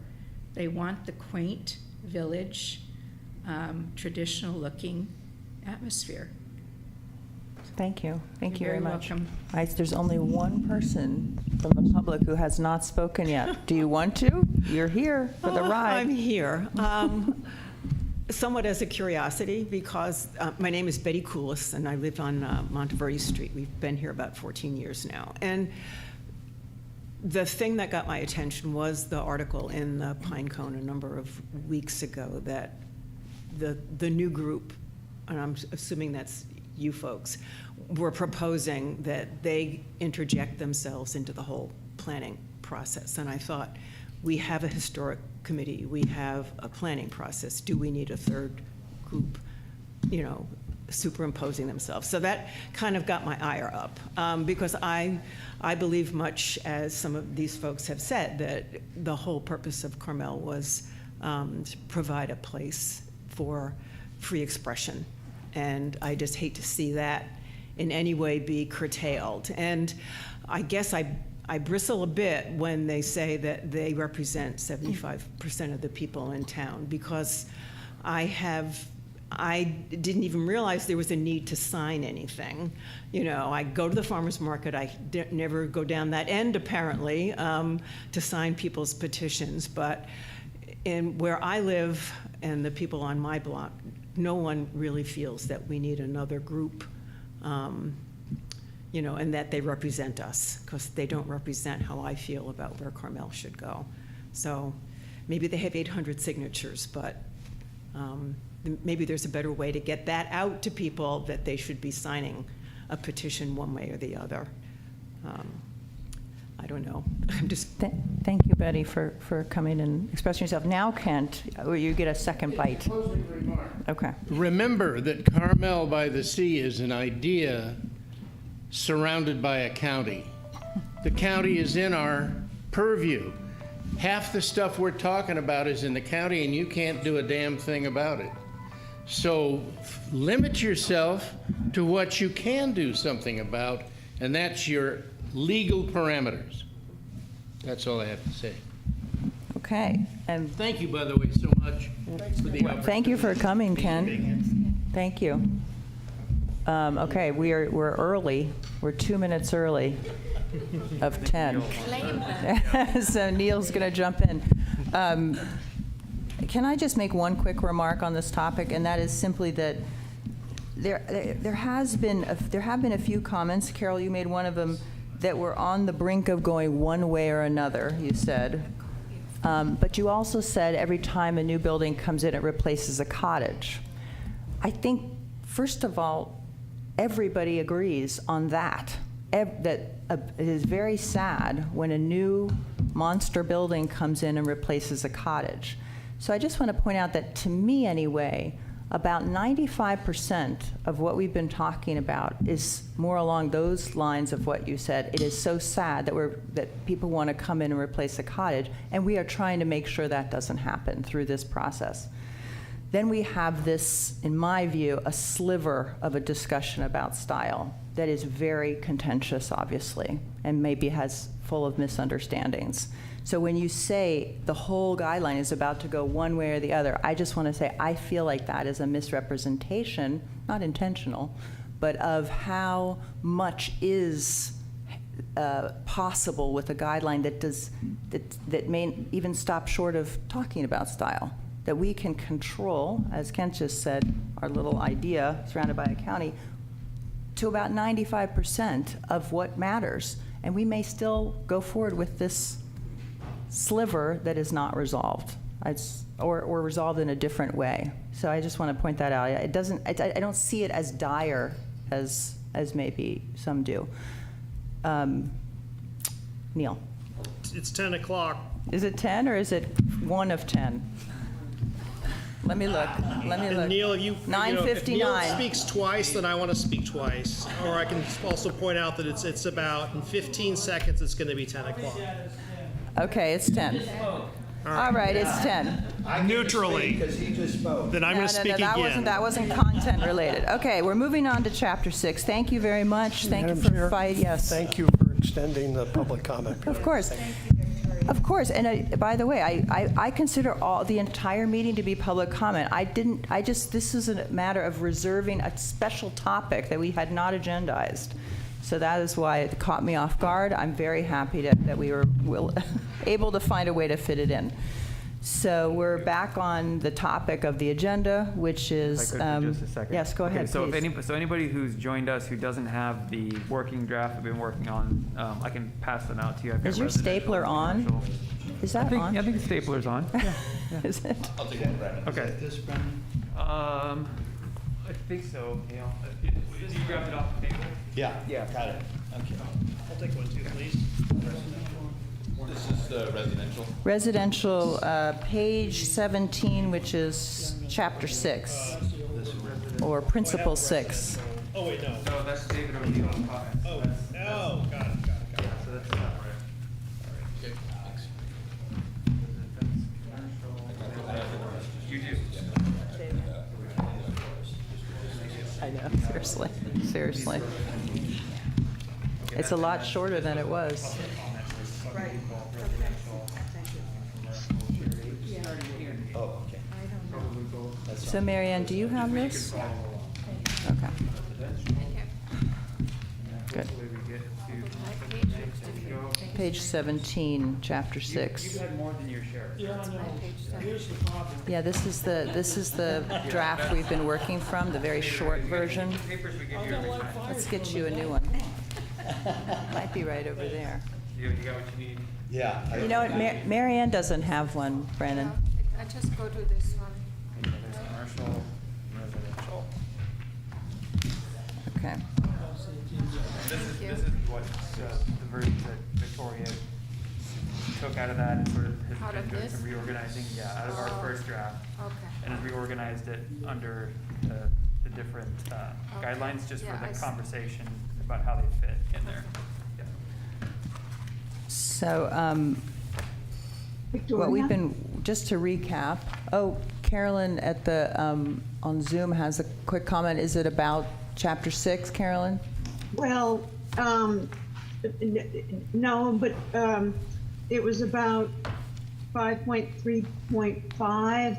They want the quaint village, traditional looking atmosphere. Thank you. Thank you You're very very much. welcome. There's only one person from the public who has not spoken yet. Do you want to? You're here for the ride. I'm here. Somewhat as a curiosity, because my name is Betty Coulis, and I live on Monteverde Street. We've been here about 14 years now. And the thing that got my attention was the article in the Pinecone a number of weeks ago that the new group, and I'm assuming that's you folks, were proposing that they interject themselves into the whole planning process. And I thought, we have a historic committee, we have a planning process. Do we need a third group, superimposing themselves? So that kind of got my ire up, because I believe, much as some of these folks have said, that the whole purpose of Carmel was to provide a place for free expression. And I just hate to see that in any way be curtailed. And I guess I bristle a bit when they say that they represent 75% of the people in town, because I didn't even realize there was a need to sign anything. I go to the farmer's market, I never go down that end apparently to sign people's petitions, but in where I live and the people on my block, no one really feels that we need another group, and that they represent us, because they don't represent how I feel about where Carmel should go. So maybe they have 800 signatures, but maybe there's a better way to get that out to people, that they should be signing a petition one way or the other. I don't know. I'm just. Thank you, Betty, for coming and expressing yourself. Now, Kent, you get a second bite. Closing remark. Okay. Remember that Carmel-by-the-Sea is an idea surrounded by a county. The county is in our purview. Half the stuff we're talking about is in the county, and you can't do a damn thing about it. So limit yourself to what you can do something about, and that's your legal parameters. That's all I have to say. Okay. And thank you, by the way, so much for the opportunity. Thank you for coming, Ken. Thank you. Okay, we're early. We're 2 minutes early of 10. So Neil's going to jump in. Can I just make one quick remark on this topic, and that is simply that there have been a few comments. Carol, you made one of them, that we're on the brink of going one way or another, you said. But you also said every time a new building comes in, it replaces a cottage. I think, first of all, everybody agrees on that. That it is very sad when a new monster building comes in and replaces a cottage. So I just want to point out that, to me anyway, about 95% of what we've been talking about is more along those lines of what you said. It is so sad that people want to come in and replace a cottage, and we are trying to make sure that doesn't happen through this process. Then we have this, in my view, a sliver of a discussion about style that is very contentious, obviously, and maybe has full of misunderstandings. So when you say the whole guideline is about to go one way or the other, I just want to say I feel like that is a misrepresentation, not intentional, but of how much is possible with a guideline that may even stop short of talking about style. That we can control, as Kent just said, our little idea surrounded by a county, to about 95% of what matters. And we may still go forward with this sliver that is not resolved, or resolved in a different way. So I just want to point that out. It doesn't, I don't see it as dire as maybe some do. Neil? It's 10 o'clock. Is it 10 or is it 1 of 10? Let me look. And Neil, if 9:59. Neil speaks twice, then I want to speak twice. Or I can also point out that it's about, in 15 seconds, it's going to be 10 o'clock. Okay, it's 10. All right, it's 10. Neutrally. Because he just spoke. Then I'm going to speak again. That wasn't content related. Okay, we're moving on to chapter 6. Thank you very much. Thank you Madam for Chair, fight. Yes. Thank you for extending the public comment period. Of course. Of course, and by the way, I consider the entire meeting to be public comment. This is a matter of reserving a special topic that we had not agendized. So that is why it caught me off guard. I'm very happy that we were able to find a way to fit it in. So we're back on the topic of the agenda, which is... If I could for just a second. Yes, go ahead, so please. So anybody who's joined us who doesn't have the working draft we've been working on, I can pass them out to you. I've got Is your residential, stapler on? commercial. Is that on? I think the stapler's on. Is it? I'll take that, Brandon. Okay. This, Brendan? I think so, Neil. Did you grab it off the table? Yeah. Yeah. Got it. Okay. I'll take one too, please. This is the residential. Residential, page 17, which is chapter 6, or principle 6. Oh, wait, no. No, that's David O'Neill's comments. Oh, got it. So that's separate. Okay, thanks. You do. I know, seriously. It's a lot shorter than it was. Oh, okay. So Marianne, do you have this? Okay. Good. Page 17, chapter 6. You had more than your share. Yeah, this is the draft we've been working from, the very short version. Papers we give you every time. Let's get you a new one. Might be right over there. You got what you need. Yeah. You know what, Marianne doesn't have one, Brandon. I just go to this one. There's commercial, residential. Okay. This is what the version that Victoria took out of that and sort of Out has of been doing this? some reorganizing, out of our first draft. Okay. And has reorganized it under the different guidelines, just Yeah, for I the see. conversation about how they fit in there. Yeah. So, what we've been, just to recap, Carolyn at the, on Zoom has a quick comment. Is it about chapter 6, Carolyn? Well, no, but it was about 5.3.5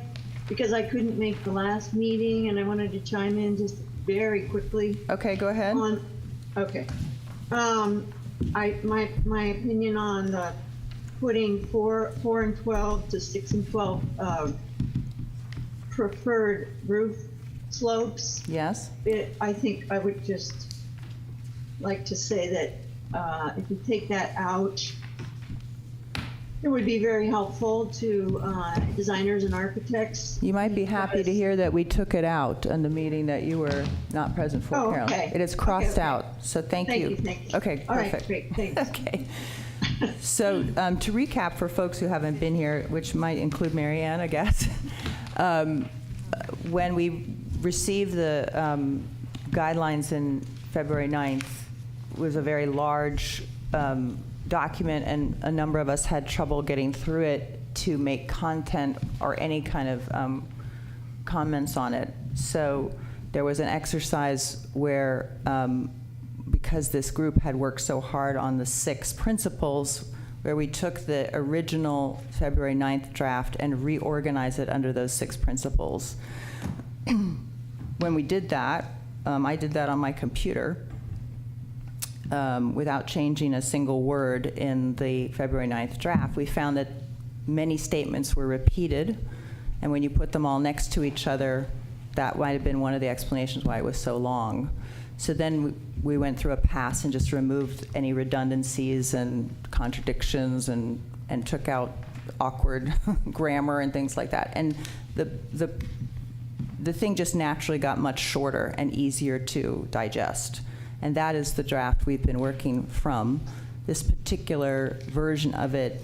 because I couldn't make the last meeting and I wanted to chime in just very quickly. Okay, go ahead. Okay. My opinion on putting 4 and 12 to 6 and 12 preferred roof slopes. Yes. I think I would just like to say that if you take that out, it would be very helpful to designers and architects. You might be happy to hear that we took it out in the meeting that you were not present for, Oh, Carolyn. okay. It is crossed Okay. out, so thank you. Thank you. Okay, All right, perfect. great, thanks. Okay. So to recap for folks who haven't been here, which might include Marianne, I guess, when we received the guidelines in February 9th, it was a very large document, and a number of us had trouble getting through it to make content or any kind of comments on it. So there was an exercise where, because this group had worked so hard on the 6 principles, where we took the original February 9th draft and reorganized it under those 6 principles. When we did that, I did that on my computer without changing a single word in the February 9th draft. We found that many statements were repeated, and when you put them all next to each other, that might have been one of the explanations why it was so long. So then we went through a pass and just removed any redundancies and contradictions and took out awkward grammar and things like that. And the thing just naturally got much shorter and easier to digest. And that is the draft we've been working from. This particular version of it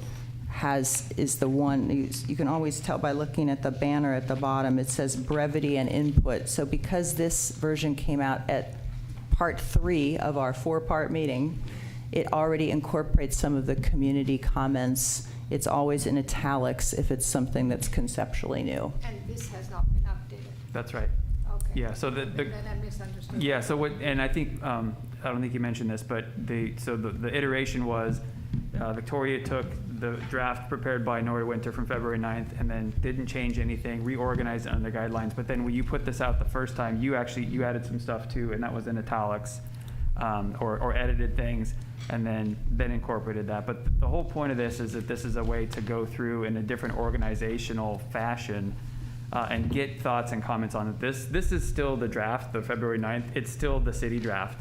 is the one, you can always tell by looking at the banner at the bottom, it says brevity and input. So because this version came out at part 3 of our 4-part meeting, it already incorporates some of the community comments. It's always in italics if it's something that's conceptually new. And this has not been updated. That's right. Okay. Yeah, so Then I misunderstood. yeah, so what, and I think, I don't think you mentioned this, but the iteration was, Victoria took the draft prepared by Nora Winter from February 9th and then didn't change anything, reorganized it under guidelines. But then when you put this out the first time, you added some stuff too, and that was in italics, or edited things, and then incorporated that. But the whole point of this is that this is a way to go through in a different organizational fashion and get thoughts and comments on it. This is still the draft, the February 9th. It's still the city draft.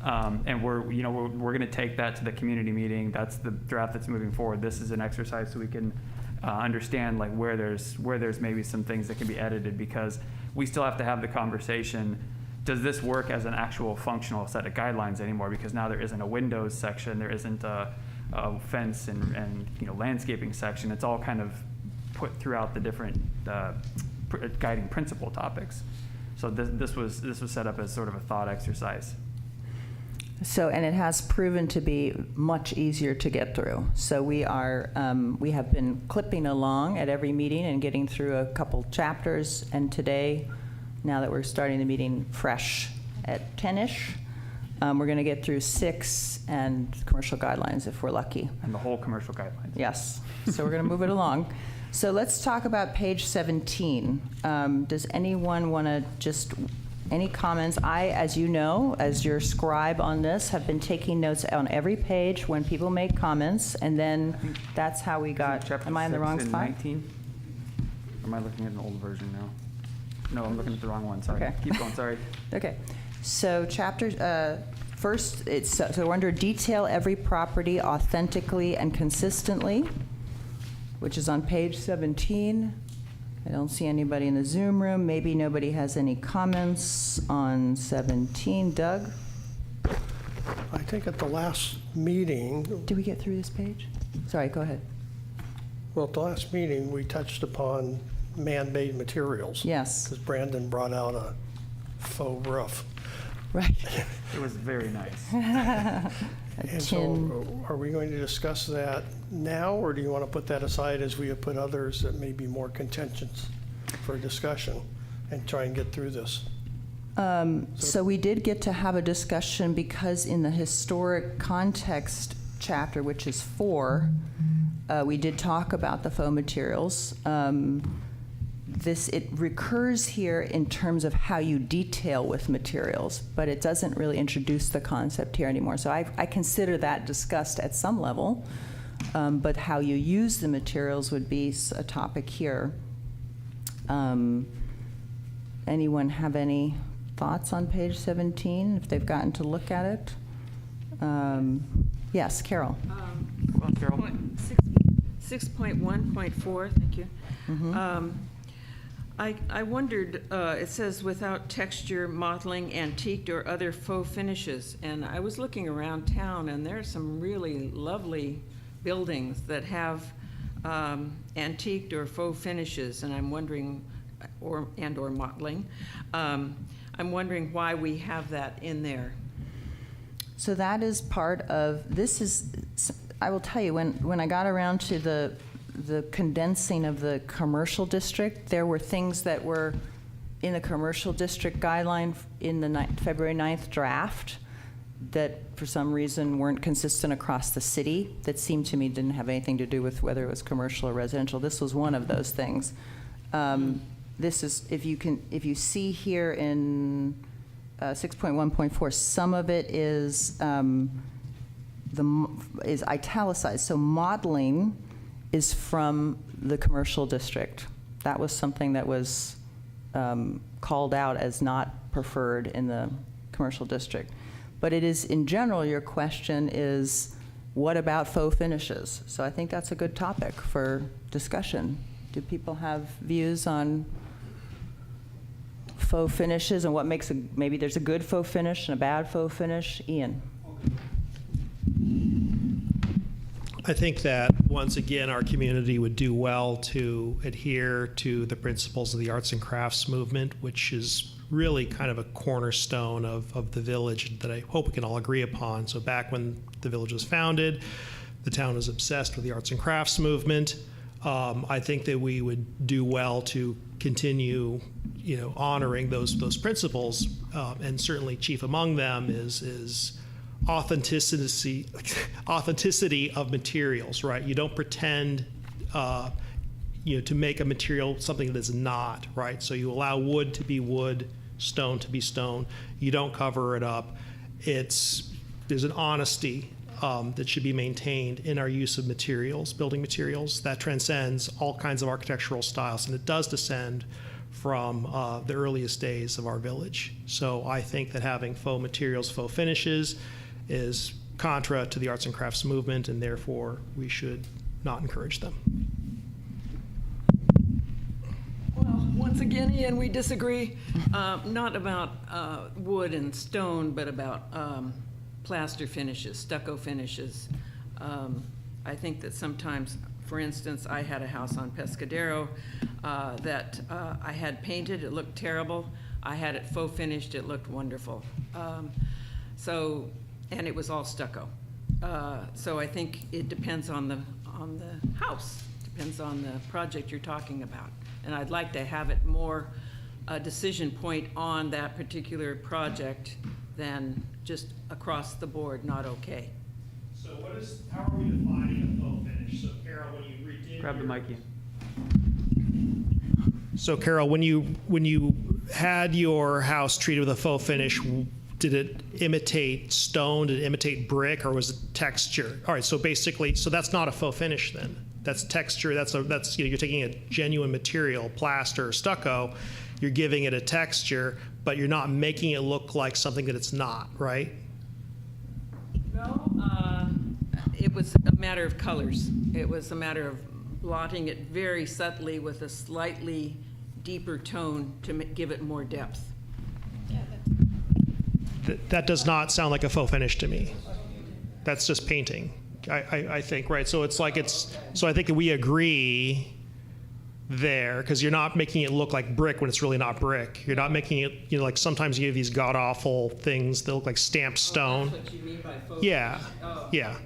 And we're going to take that to the community meeting. That's the draft that's moving forward. This is an exercise so we can understand like where there's maybe some things that can be edited, because we still have to have the conversation. Does this work as an actual functional set of guidelines anymore? Because now there isn't a windows section, there isn't a fence and landscaping section. It's all kind of put throughout the different guiding principle topics. So this was set up as sort of a thought exercise. So, and it has proven to be much easier to get through. So we have been clipping along at every meeting and getting through a couple chapters. And today, now that we're starting the meeting fresh at 10-ish, we're going to get through 6 and commercial guidelines if we're lucky. And the whole commercial guidelines. Yes. So we're going to move it along. So let's talk about page 17. Does anyone want to just... Any comments? I, as you know, as your scribe on this, have been taking notes on every page when people make comments, and then that's how we got. Am I in the wrong spot? 19? Or am I looking at an old version now? No, I'm looking at the wrong one. Sorry. Okay. Keep going. Sorry. Okay. So first, so we're under detail every property authentically and consistently, which is on page 17. I don't see anybody in the Zoom room. Maybe nobody has any comments on 17. Doug? I think at the last meeting, Did we get through this page? Sorry, go ahead. well, at the last meeting, we touched upon man-made materials. Yes. Because Brandon brought out a faux roof. Right. It was very nice. And so are we going to discuss that now, or do you want to put that aside as we have put others that may be more contentious for discussion and try and get through this? So we did get to have a discussion because in the historic context chapter, which is 4, we did talk about the faux materials. It recurs here in terms of how you detail with materials, but it doesn't really introduce the concept here anymore. So I consider that discussed at some level, but how you use the materials would be a topic here. Anyone have any thoughts on page 17, if they've gotten to look at it? Yes, Carol. Well, Carol. 6.1.4, thank you. Mm-hmm. I wondered, it says without texture, mottling, antiqued, or other faux finishes. And I was looking around town, and there are some really lovely buildings that have antiqued or faux finishes, and I'm wondering, or mottling. I'm wondering why we have that in there. So that is part of, I will tell you, when I got around to the condensing of the commercial district, there were things that were in the commercial district guideline in the February 9th draft that for some reason weren't consistent across the city, that seemed to me didn't have anything to do with whether it was commercial or residential. This was one of those things. This is, if you see here in 6.1.4, some of it is italicized. So modeling is from the commercial district. That was something that was called out as not preferred in the commercial district. But it is, in general, your question is, what about faux finishes? So I think that's a good topic for discussion. Do people have views on faux finishes and what makes maybe there's a good faux finish and a bad faux finish? Ian. I think that, once again, our community would do well to adhere to the principles of the arts and crafts movement, which is really kind of a cornerstone of the village that I hope we can all agree upon. So back when the village was founded, the town was obsessed with the arts and crafts movement. I think that we would do well to continue, honoring those principles, and certainly chief among them is authenticity of materials, right? You don't pretend, to make a material something that is not, right? So you allow wood to be wood, stone to be stone. You don't cover it up. There's an honesty that should be maintained in our use of materials, building materials, that transcends all kinds of architectural styles, and it does descend from the earliest days of our village. So I think that having faux materials, faux finishes is contra to the arts and crafts movement, and therefore we should not encourage them. Well, once again, Ian, we disagree, not about wood and stone, but about plaster finishes, stucco finishes. I think that sometimes, for instance, I had a house on Pescadero that I had painted, it looked terrible. I had it faux finished, it looked wonderful. And it was all stucco. So I think it depends on the house, depends on the project you're talking about. And I'd like to have it more a decision point on that particular project than just across the board, not okay. So how are we defining a faux finish? So Carol, when you redid Grab the mic, Ian. So Carol, when you had your house treated with a faux finish, did it imitate stone? Did it imitate brick, or was it texture? All right, so basically, that's not a faux finish then. That's texture. That's you're taking a genuine material, plaster, or stucco. You're giving it a texture, but you're not making it look like something that it's not, right? No, it was a matter of colors. It was a matter of blotting it very subtly with a slightly deeper tone to give it more depth. That does not sound like a faux finish to me. That's just painting, I think, right? So so I think we agree there, because you're not making it look like brick when it's really not brick. You're not making it, like sometimes you have these god-awful things that look like stamped stone. That's what you mean by faux Yeah, finish. yeah.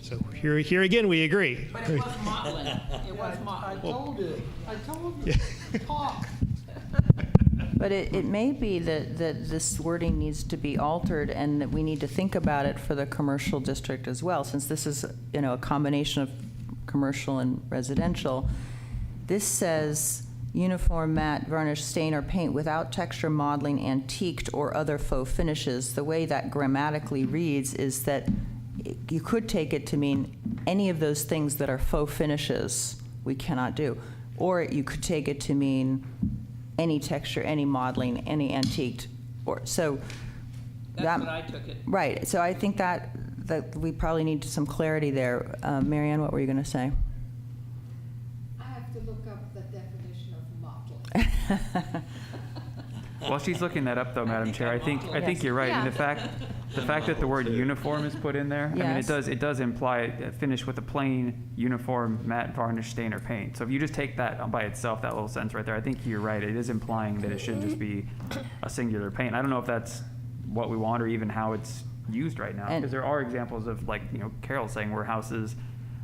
So here again, we agree. But it was modeling. It was modeling. I told you, talk. But it may be that this wording needs to be altered, and that we need to think about it for the commercial district as well, since this is, a combination of commercial and residential. This says uniform matte varnish, stain, or paint without texture, modeling, antiqued, or other faux finishes. The way that grammatically reads is that you could take it to mean any of those things that are faux finishes we cannot do. Or you could take it to mean any texture, any modeling, any antiqued. That's what I took it. Right. So I think that we probably need some clarity there. Marianne, what were you going to say? I have to look up the definition of modeling. While she's looking that up, though, Madam Chair, I think you're right. And the fact that the word uniform is put in there, I mean, it does imply a finish with a plain uniform matte varnish, stain, or paint. So if you just take that by itself, that little sentence right there, I think you're right. It is implying that it should just be a singular paint. I don't know if that's what we want or even how it's used right now, because there are examples of, like, Carol saying, where houses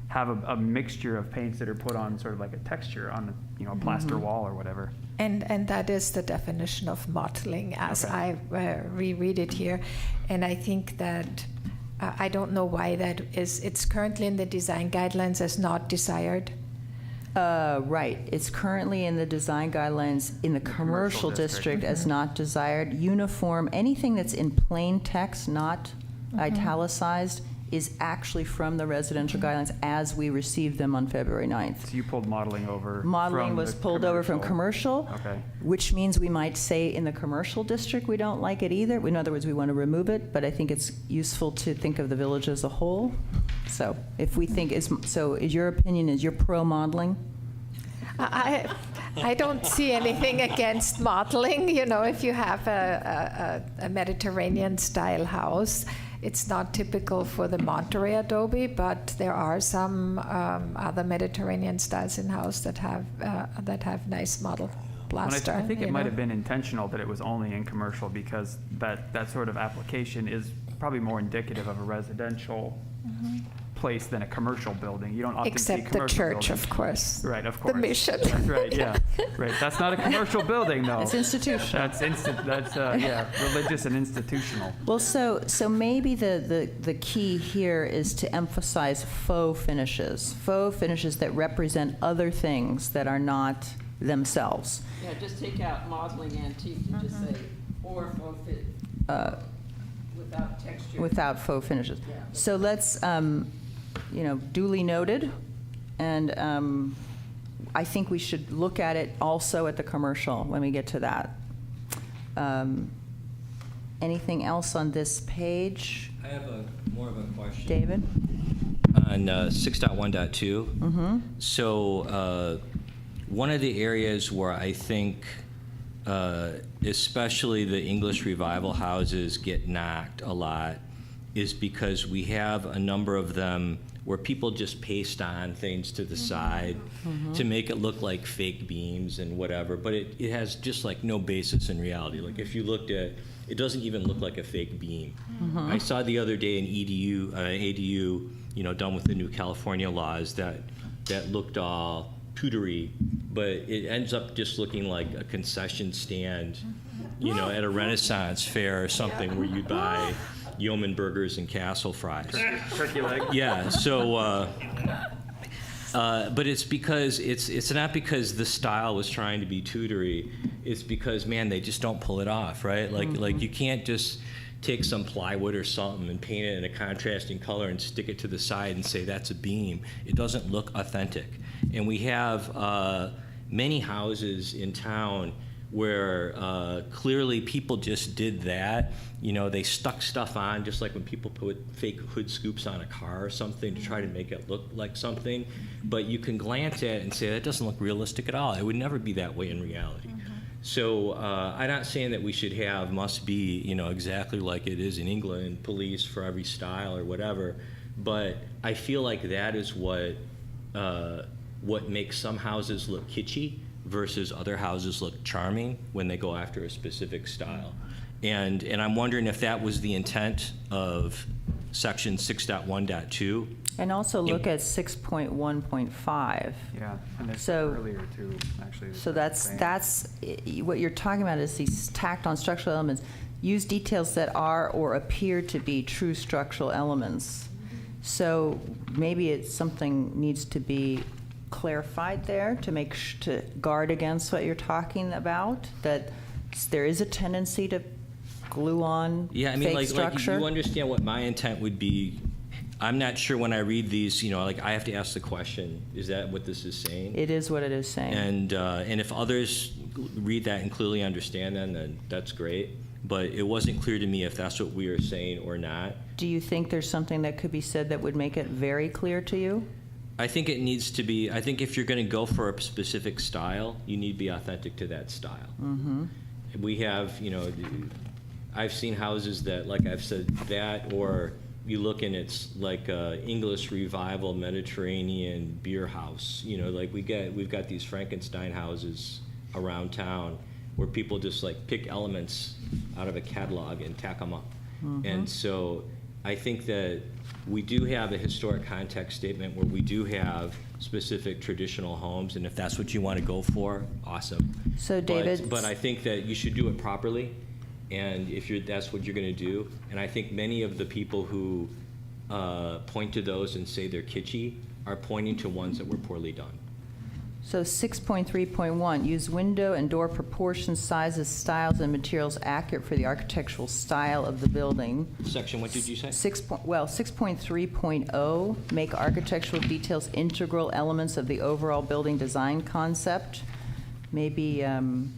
have a mixture of paints that are put on sort of like a texture on a plaster wall or whatever. And that is the definition of modeling as I reread it here. And I think that, I don't know why that is, it's currently in the design guidelines as not desired. Right. It's currently in the design guidelines in the commercial district as not desired. Uniform, anything that's in plain text, not italicized, is actually from the residential guidelines as we received them on February 9th. So you pulled modeling over. Modeling from was the pulled over from commercial, Okay. which means we might say in the commercial district we don't like it either. In other words, we want to remove it, but I think it's useful to think of the village as a whole. So if we think, is your opinion is you're pro-modeling? I don't see anything against modeling. You know, if you have a Mediterranean-style house, it's not typical for the Monterey adobe, but there are some other Mediterranean styles in house that have nice model plaster. I think it might know. have been intentional that it was only in commercial, because that sort of application is probably more indicative of a residential place than a commercial building. You don't often see Except the commercial church, buildings. of course. Right, of course. The mission. That's right, yeah. Right. That's not a commercial building, though. It's institutional. That's religious and institutional. Well, so maybe the key here is to emphasize faux finishes that represent other things that are not themselves. Yeah, just take out modeling antique and just say, or faux fit, without texture. Without faux finishes. Yeah. So let's, duly noted, and I think we should look at it also at the commercial when we get to that. Anything else on this page? I have more of a question. David? On 6.1.2. So one of the areas where I think especially the English Revival houses get knocked a lot is because we have a number of them where people just paste on things to the side to make it look like fake beams and whatever, but it has just like no basis in reality. Like if you looked at, it doesn't even look like a fake beam. I saw the other day an ADU, done with the new California laws that looked all Tutory, but it ends up just looking like a concession stand, at a Renaissance fair or something where you buy yeoman burgers and castle fries. Turkey leg. Yeah. So, but it's because it's not because the style was trying to be Tutory. It's because they just don't pull it off, right? Like you can't just take some plywood or something and paint it in a contrasting color and stick it to the side and say that's a beam. It doesn't look authentic. And we have many houses in town where clearly people just did that. They stuck stuff on, just like when people put fake hood scoops on a car or something to try to make it look like something. But you can glance at it and say, that doesn't look realistic at all. It would never be that way in reality. So I'm not saying that we should have must be, exactly like it is in England, police for every style or whatever. But I feel like that is what makes some houses look kitschy versus other houses look charming when they go after a specific style. And I'm wondering if that was the intent of section 6.1.2. And also look at 6.1.5. Yeah, and there's So- earlier too, actually. So that's what you're talking about is these tacked on structural elements. Use details that are or appear to be true structural elements. So maybe it's something needs to be clarified there to to guard against what you're talking about, that there is a tendency to glue on fake structure. You understand what my intent would be. I'm not sure when I read these, I have to ask the question, is that what this is saying? It is what it is saying. And if others read that and clearly understand that, then that's great. But it wasn't clear to me if that's what we were saying or not. Do you think there's something that could be said that would make it very clear to you? I think it needs to be, I think if you're going to go for a specific style, you need to be authentic to that style. We have, I've seen houses that, like I've said, that, or you look and it's like a English Revival Mediterranean beer house. Like we've got these Frankenstein houses around town where people just like pick elements out of a catalog and tack them up. And so I think that we do have a historic context statement where we do have specific traditional homes, and if that's what you want to go for, awesome. So David, but I think that you should do it properly, and if that's what you're going to do. And I think many of the people who point to those and say they're kitschy are pointing to ones that were poorly done. So 6.3.1, use window and door proportions, sizes, styles, and materials accurate for the architectural style of the building. Section, what did you say? 6.3.0, make architectural details integral elements of the overall building design concept. Maybe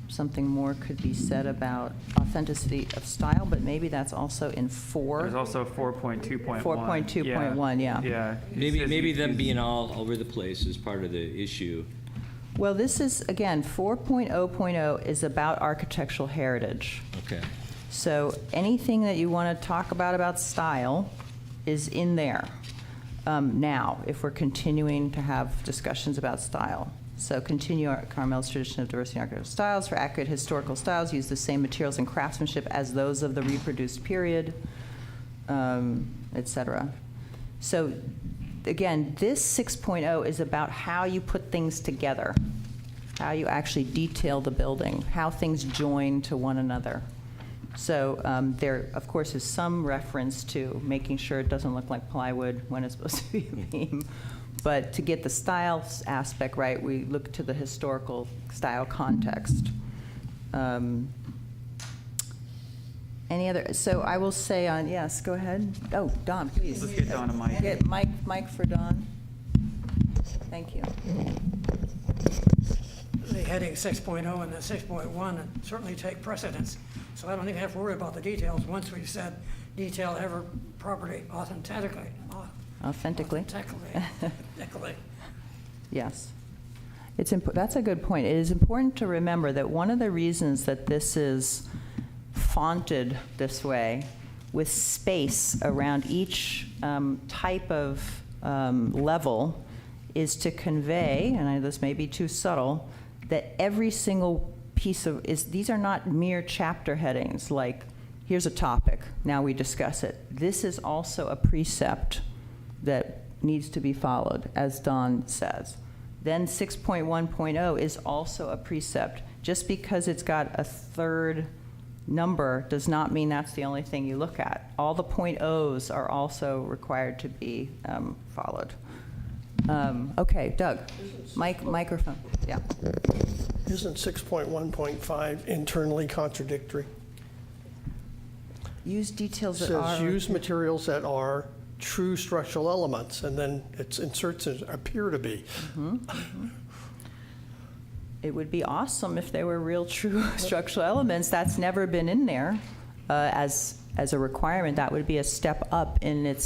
something more could be said about authenticity of style, but maybe that's also in 4. There's also 4.2.1. 4.2.1, yeah. Yeah. Maybe them being all over the place is part of the issue. Well, this is, again, 4.0.0 is about architectural heritage. Okay. So anything that you want to talk about style is in there now, if we're continuing to have discussions about style. So continue Carmel's tradition of diversity in architectural styles. For accurate historical styles, use the same materials and craftsmanship as those of the reproduced period, et cetera. So again, this 6.0 is about how you put things together, how you actually detail the building, how things join to one another. So there, of course, is some reference to making sure it doesn't look like plywood when it's supposed to be a beam. But to get the style aspect right, we look to the historical style context. Any other? So I will say on, yes, go ahead. Oh, Don, please. Let's get Don a mic. Get mic for Don. Thank you. The heading 6.0 and the 6.1 certainly take precedence. So I don't even have to worry about the details once we've said detail every property authentically. Authentically. Authentically. Yes. That's a good point. It is important to remember that one of the reasons that this is fonted this way with space around each type of level is to convey, and this may be too subtle, that every single piece of these are not mere chapter headings like here's a topic, now we discuss it. This is also a precept that needs to be followed, as Don says. Then 6.1.0 is also a precept. Just because it's got a third number does not mean that's the only thing you look at. All the .0s are also required to be followed. Okay, Doug, microphone, yeah. Isn't 6.1.5 internally contradictory? Use details that Says are... use materials that are true structural elements, and then it inserts as appear to be. Mm-hmm, mm-hmm. It would be awesome if they were real true structural elements. That's never been in there as a requirement. That would be a step up in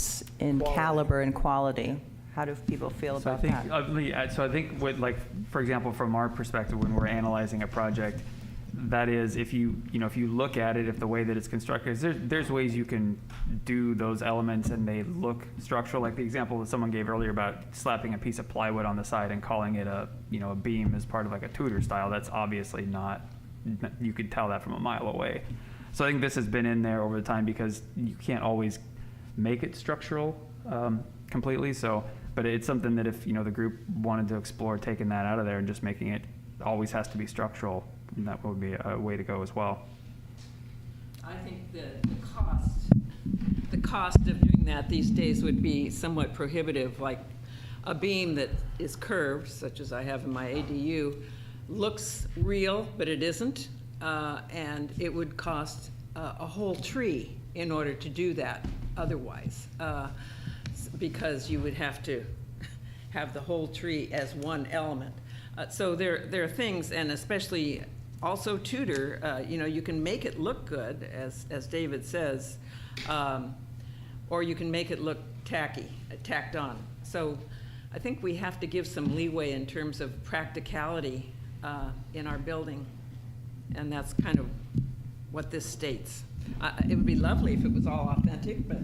caliber and quality. How do people feel about that? So I think, for example, from our perspective, when we're analyzing a project, that is, if you look at it, if the way that it's constructed, there's ways you can do those elements and they look structural. Like the example that someone gave earlier about slapping a piece of plywood on the side and calling it a beam as part of like a Tudor style. That's obviously not. You could tell that from a mile away. So I think this has been in there over the time because you can't always make it structural completely. So, but it's something that if the group wanted to explore taking that out of there and just making it always has to be structural. And that would be a way to go as well. I think the cost of doing that these days would be somewhat prohibitive. Like a beam that is curved, such as I have in my ADU, looks real, but it isn't, and it would cost a whole tree in order to do that otherwise, because you would have to have the whole tree as one element. So there are things, and especially also Tudor, you can make it look good, as David says, or you can make it look tacked on. So I think we have to give some leeway in terms of practicality in our building, and that's kind of what this states. It would be lovely if it was all authentic, but...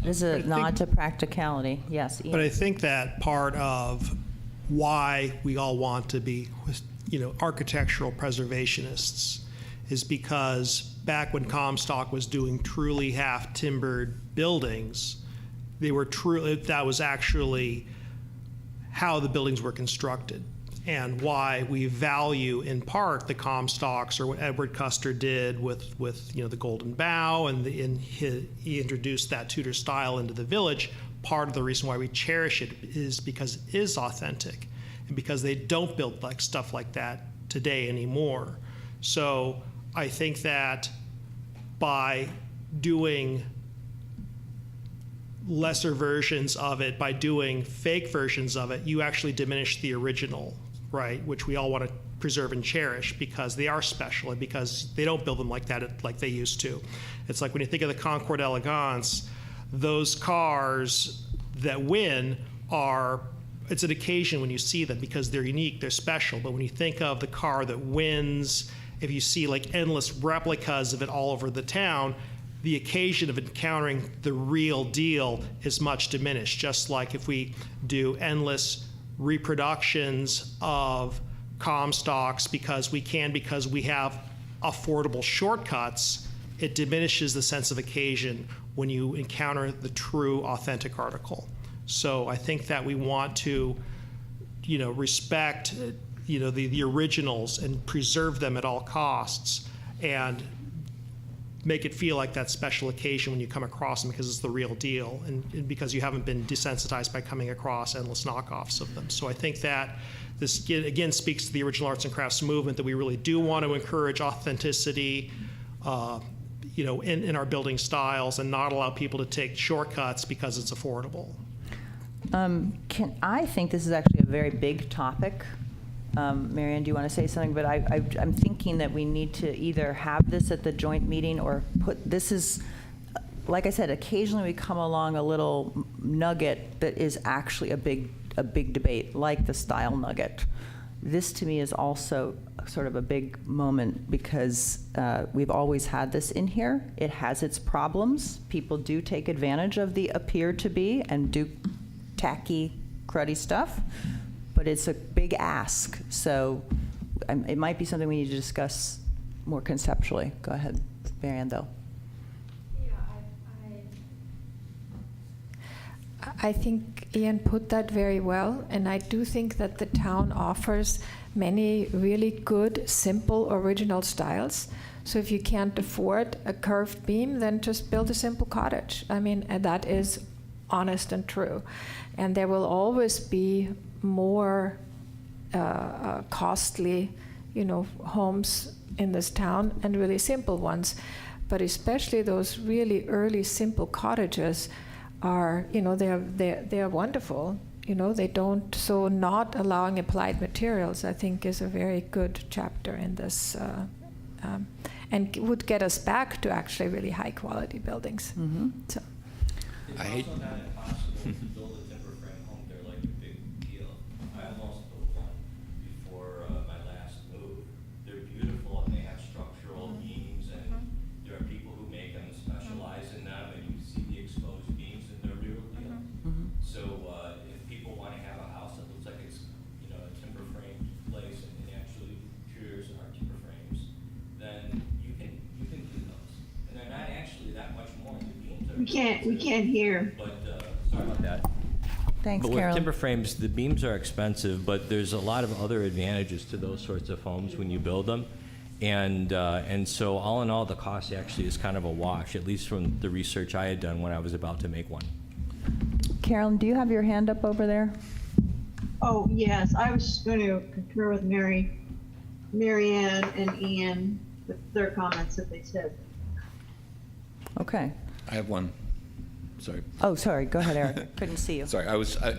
This is a nod to practicality, yes. Ian. But I think that part of why we all want to be, architectural preservationists is because back when Comstock was doing truly half-timbered buildings, that was actually how the buildings were constructed, and why we value in part the Comstocks, or what Edward Custer did with the Golden Bow, and he introduced that Tudor style into the village. Part of the reason why we cherish it is because it is authentic. because they don't build like stuff like that today anymore. So I think that by doing lesser versions of it, by doing fake versions of it, you actually diminish the original, right? Which we all want to preserve and cherish because they are special and because they don't build them like that like they used to. It's like when you think of the Concorde Elegance, those cars that win are, it's an occasion when you see them because they're unique, they're special. But when you think of the car that wins, if you see like endless replicas of it all over the town, the occasion of encountering the real deal is much diminished. Just like if we do endless reproductions of Comstocks because we have affordable shortcuts, it diminishes the sense of occasion when you encounter the true authentic article. So I think that we want to, respect, the originals and preserve them at all costs and make it feel like that special occasion when you come across them because it's the real deal and because you haven't been desensitized by coming across endless knockoffs of them. So I think that this, again, speaks to the original arts and crafts movement, that we really do want to encourage authenticity in our building styles and not allow people to take shortcuts because it's affordable. I think this is actually a very big topic. Marianne, do you want to say something? But I'm thinking that we need to either have this at the joint meeting or this is, like I said, occasionally we come along a little nugget that is actually a big debate, like the style nugget. This to me is also sort of a big moment because we've always had this in here. It has its problems. People do take advantage of the appear to be and do tacky, cruddy stuff, but it's a big ask. So it might be something we need to discuss more conceptually. Go ahead, Marianne, though. I think Ian put that very well, and I do think that the town offers many really good, simple, original styles. So if you can't afford a curved beam, then just build a simple cottage. I mean, and that is honest and true. And there will always be more costly, homes in this town and really simple ones. But especially those really early simple cottages are, they're wonderful. They don't, so not allowing applied materials, I think, is a very good chapter in this, and would get us back to actually really high quality buildings. Mm-hmm. So. I hate. Also not impossible to build a timber frame home. They're like a big deal. I almost built one before my last move. They're beautiful and they have structural beams, and there are people who make them and specialize in them, and you see the exposed beams, and they're real deal. So if people want to have a house that looks like it's a timber frame place and actually interiors are timber frames, then you can do those, and they're not actually that much more. The beams are We can't hear. But sorry about that. Thanks, But Carol. with timber frames, the beams are expensive, but there's a lot of other advantages to those sorts of homes when you build them. And so all in all, the cost actually is kind of a wash, at least from the research I had done when I was about to make one. Carolyn, do you have your hand up over there? Oh, yes, I was just going to concur with Marianne and Ian with their comments that they said. Okay. I have one. Sorry. Oh, sorry. Go ahead, Eric. Couldn't see you. Sorry,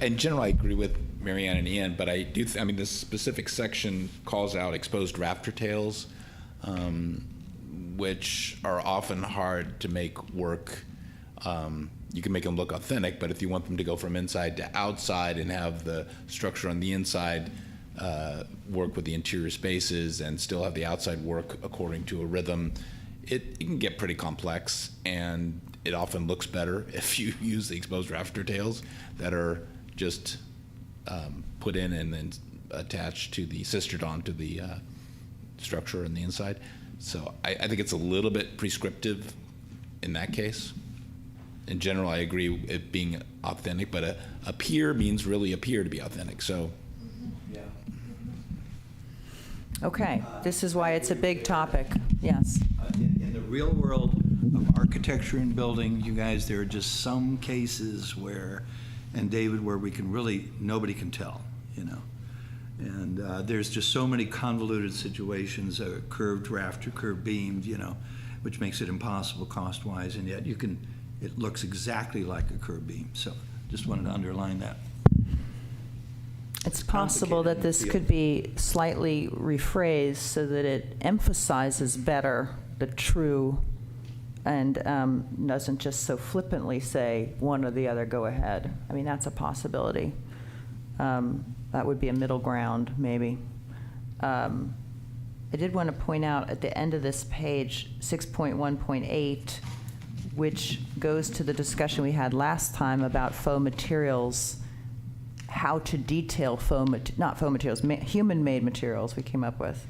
in general, I agree with Marianne and Ian, but I do, this specific section calls out exposed rafter tails, which are often hard to make work. You can make them look authentic, but if you want them to go from inside to outside and have the structure on the inside work with the interior spaces and still have the outside work according to a rhythm, it can get pretty complex, and it often looks better if you use the exposed rafter tails that are just put in and then attached to the sistered onto the structure on the inside. So I think it's a little bit prescriptive in that case. In general, I agree with it being authentic, but appear means really appear to be authentic. So. Yeah. Okay. This is why it's a big topic. Yes. In the real world of architecture and building, you guys, there are just some cases where, and David, where we can really, nobody can tell, And there's just so many convoluted situations, curved rafter, curved beamed, which makes it impossible cost-wise, and yet it looks exactly like a curved beam. So just wanted to underline that. It's possible that this could be slightly rephrased so that it emphasizes better the true and doesn't just so flippantly say one or the other, go ahead. I mean, that's a possibility. That would be a middle ground, maybe. I did want to point out at the end of this page, 6.1.8, which goes to the discussion we had last time about faux materials, how to detail human-made materials we came up with.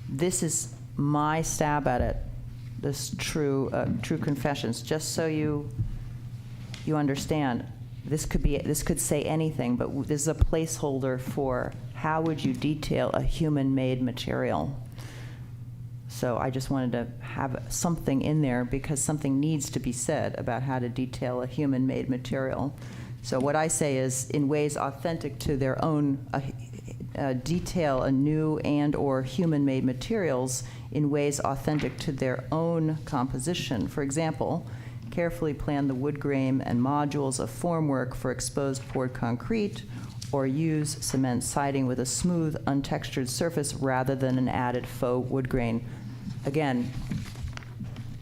This is my stab at it, this true confessions, just so you understand. This could say anything, but this is a placeholder for how would you detail a human-made material. So I just wanted to have something in there because something needs to be said about how to detail a human-made material. So what I say is, in ways authentic to their own, detail a new and or human-made materials in ways authentic to their own composition. For example, carefully plan the wood grain and modules of formwork for exposed poured concrete, or use cement siding with a smooth, untextured surface rather than an added faux wood grain. Again,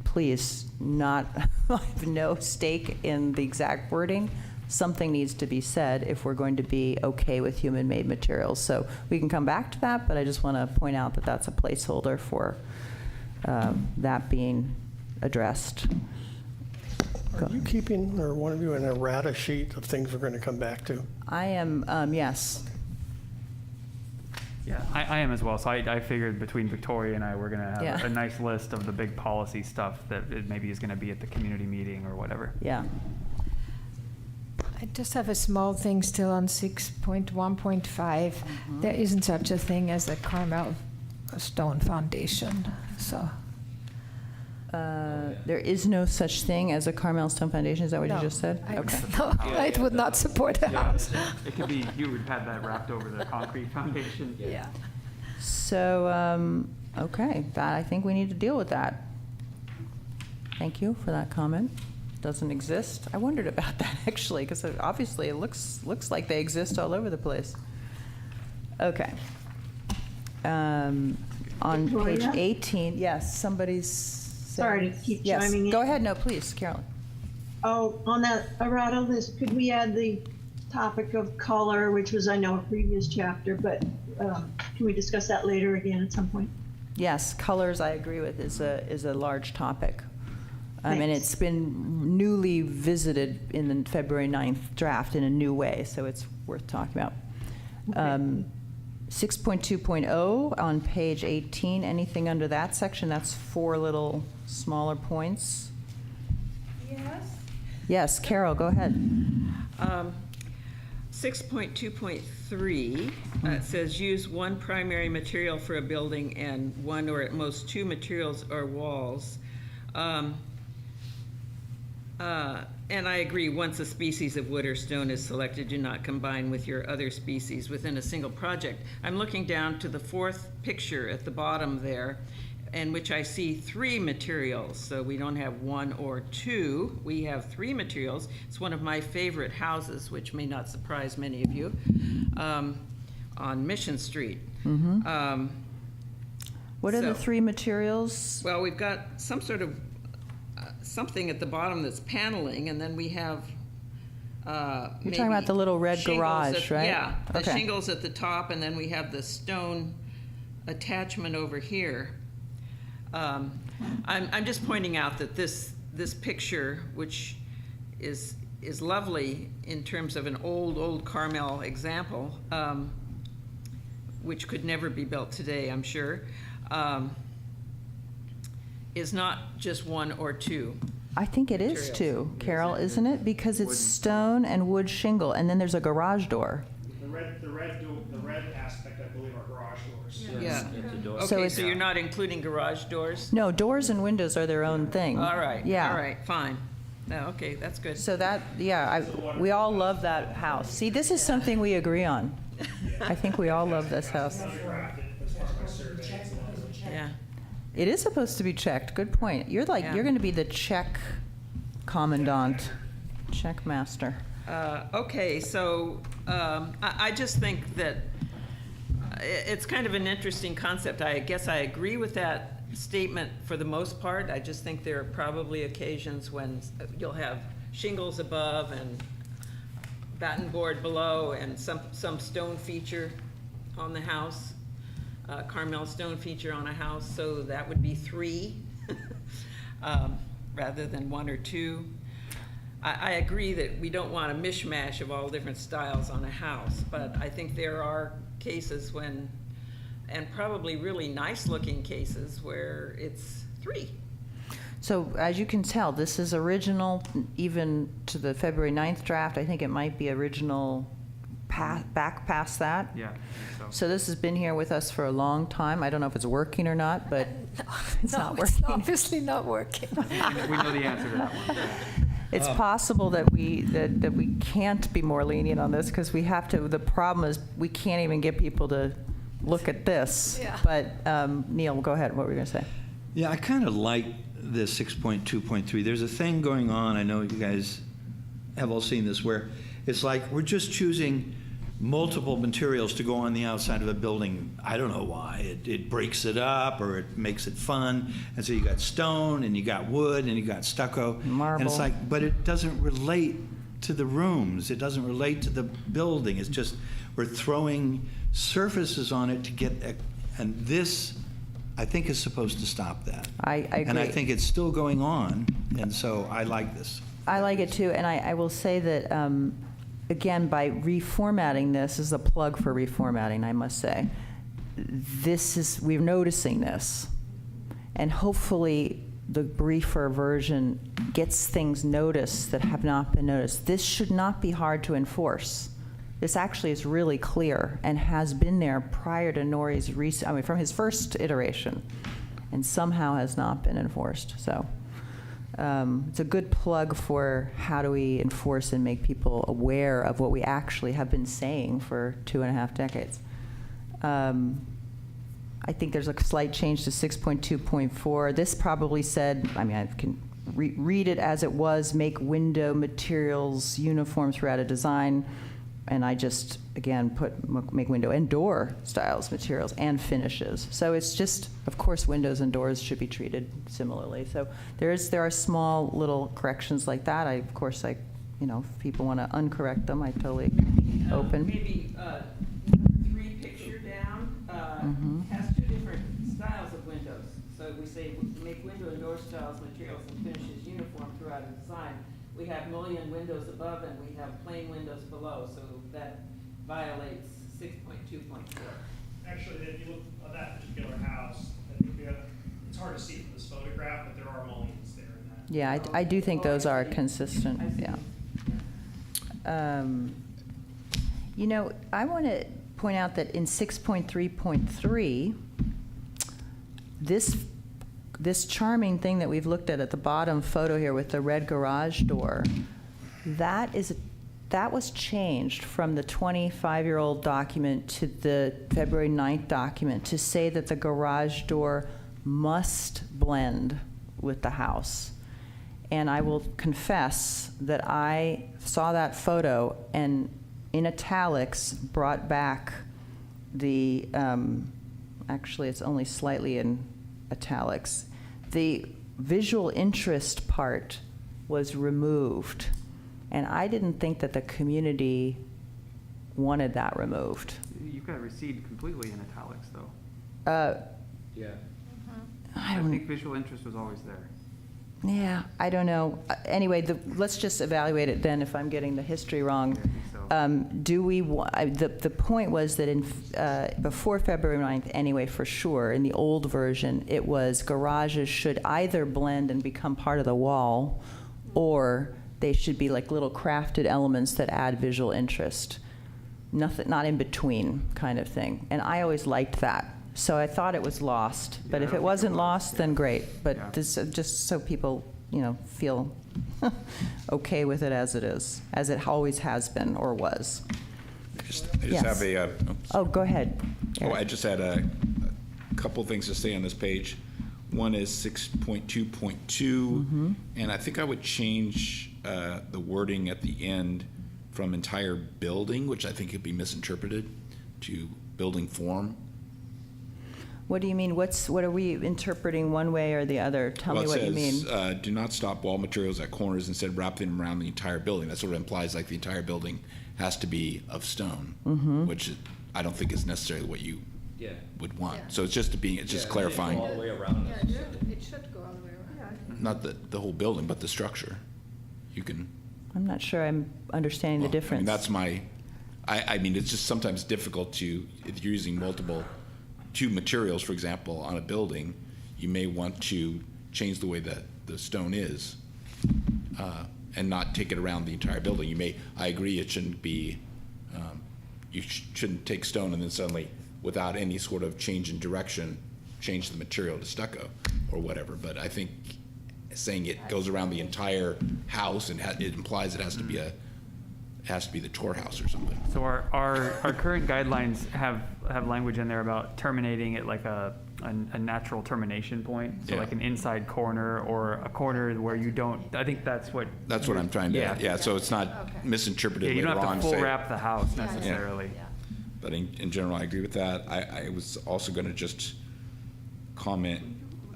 please, I have no stake in the exact wording. Something needs to be said if we're going to be okay with human-made materials. So we can come back to that, but I just want to point out that that's a placeholder for that being addressed. Are you keeping, or one of you, an errata sheet of things we're going to come back to? I am, yes. Yeah, I am as well. So I figured between Victoria and I, we're going to have a nice list of the big policy stuff that it maybe is going to be at the community meeting or whatever. Yeah. I just have a small thing still on 6.1.5. There isn't such a thing as a Carmel stone foundation, so. There is no such thing as a Carmel Stone Foundation. Is that what you just said? Okay. No, I would not support a house. It could be, you would have that wrapped over the concrete foundation. Yeah. So, okay, that, I think we need to deal with that. Thank you for that comment. Doesn't exist. I wondered about that actually, because obviously it looks like they exist all over the place. Okay. On page 18, yes, somebody's. Sorry to keep chiming in. Go ahead. No, please, Carolyn. Oh, on that errata list, could we add the topic of color, which was, I know, a previous chapter, but can we discuss that later again at some point? Yes, colors, I agree with, is a large topic. And Thanks. it's been newly visited in the February 9th draft in a new way, so it's worth talking about. Okay. 6.2.0 on page 18, anything under that section? That's 4 little smaller points. Yes. Yes, Carol, go ahead. 6.2.3, it says use one primary material for a building and one or at most 2 materials or walls. And I agree, once a species of wood or stone is selected, do not combine with your other species within a single project. I'm looking down to the 4th picture at the bottom there, in which I see 3 materials. So we don't have 1 or 2, we have 3 materials. It's one of my favorite houses, which may not surprise many of you, on Mission Street. Mm-hmm. What are the 3 materials? Well, we've got some sort of something at the bottom that's paneling, and then we have You're talking about the little red garage, right? Yeah, the Okay. shingles at the top, and then we have the stone attachment over here. I'm just pointing out that this picture, which is lovely in terms of an old Carmel example, which could never be built today, I'm sure, is not just 1 or 2. I think it is 2, Carol, isn't it? Because it's stone and wood shingle, and then there's a garage door. The red aspect, I believe, are garage doors. Yeah. So Okay, it's- so you're not including garage doors? No, doors and windows are their own thing. All right, Yeah. all right, fine. No, okay, that's good. So that, yeah, we all love that house. See, this is something we agree on. I think we all love this house. Yeah. It is supposed to be checked. Good point. You're like, Yeah. you're going to be the check commandant, check master. Okay, so I just think that it's kind of an interesting concept. I guess I agree with that statement for the most part. I just think there are probably occasions when you'll have shingles above and batten board below and some stone feature on the house, Carmel stone feature on a house, so that would be 3 rather than 1 or 2. I agree that we don't want a mishmash of all different styles on a house, but I think there are cases when, and probably really nice looking cases where it's 3. So as you can tell, this is original even to the February 9th draft. I think it might be original back past that. Yeah. So this has been here with us for a long time. I don't know if it's working or not, but it's not working. It's obviously not working. We know the answer to that one. It's possible that we can't be more lenient on this because we have to. The problem is we can't even get people to look at this. Yeah. But Neil, go ahead. What were you going to say? Yeah, I kind of like this 6.2.3. There's a thing going on, I know you guys have all seen this, where it's like we're just choosing multiple materials to go on the outside of a building. I don't know why. It breaks it up or it makes it fun. And so you got stone and you got wood and you got stucco. Marble. And it's like, but it doesn't relate to the rooms. It doesn't relate to the building. It's just we're throwing surfaces on it to get, and this, I think, is supposed to stop that. I agree. And I think it's still going on, and so I like this. I like it too, and I will say that, again, by reformatting this is a plug for reformatting, I must say. We're noticing this, and hopefully the briefer version gets things noticed that have not been noticed. This should not be hard to enforce. This actually is really clear and has been there prior to Nori's from his first iteration, and somehow has not been enforced. So it's a good plug for how do we enforce and make people aware of what we actually have been saying for 2.5 decades. I think there's a slight change to 6.2.4. This probably said, I mean, I can read it as it was, make window materials uniform throughout a design. And I just, again, make window and door styles, materials, and finishes. So it's just, of course, windows and doors should be treated similarly. So there are small little corrections like that. Of course, if people want to uncorrect them, I totally open. Maybe 3 picture down has 2 different styles of windows. So we say make window and door styles, materials, and finishes uniform throughout a design. We have mullion windows above and we have plain windows below, so that violates 6.2.4. Actually, if you look at that particular house, I think it's hard to see from this photograph, but there are mullions there in that. Yeah, I do think those are consistent, yeah. I want to point out that in 6.3.3, this charming thing that we've looked at the bottom photo here with the red garage door, that was changed from the 25-year-old document to the February 9th document to say that the garage door must blend with the house. And I will confess that I saw that photo and in italics brought back the, actually it's only slightly in italics, the visual interest part was removed. And I didn't think that the community wanted that removed. You've got it recede completely in italics, though. Yeah. I think visual interest was always there. Yeah, I don't know. Anyway, let's just evaluate it then if I'm getting the history wrong. The point was that before February 9th, anyway, for sure, in the old version, it was garages should either blend and become part of the wall, or they should be like little crafted elements that add visual interest. Not in between kind of thing. And I always liked that. So I thought it was lost, but if it wasn't lost, then great. But this, just so people, feel okay with it as it is, as it always has been or was. I just have a. Oh, go ahead. Oh, I just had a couple things to say on this page. One is 6.2.2, and I think I would change the wording at the end from entire building, which I think could be misinterpreted, to building form. What do you mean? What are we interpreting one way or the other? Tell me what you mean. Do not stop wall materials at corners, instead wrap them around the entire building. That sort of implies like the entire building has to be of stone, which I don't think is necessarily what you would want. Yeah. So it's just clarifying. All the way around. Yeah, it should go all the way around. Not the whole building, but the structure. You can. I'm not sure I'm understanding the difference. I mean, that's my. I mean, it's just sometimes difficult to, if you're using two materials, for example, on a building, you may want to change the way that the stone is and not take it around the entire building. I agree, it shouldn't be, you shouldn't take stone and then suddenly, without any sort of change in direction, change the material to stucco or whatever. But I think saying it goes around the entire house and it implies it has to be the tour house or something. So our current guidelines have language in there about terminating at like a natural termination point. So like an inside corner or a corner where you don't, I think that's what I'm trying to, so it's not misinterpreted you later don't have on. to full wrap the house necessarily. Yeah. But in general, I agree with that. I was also going to just comment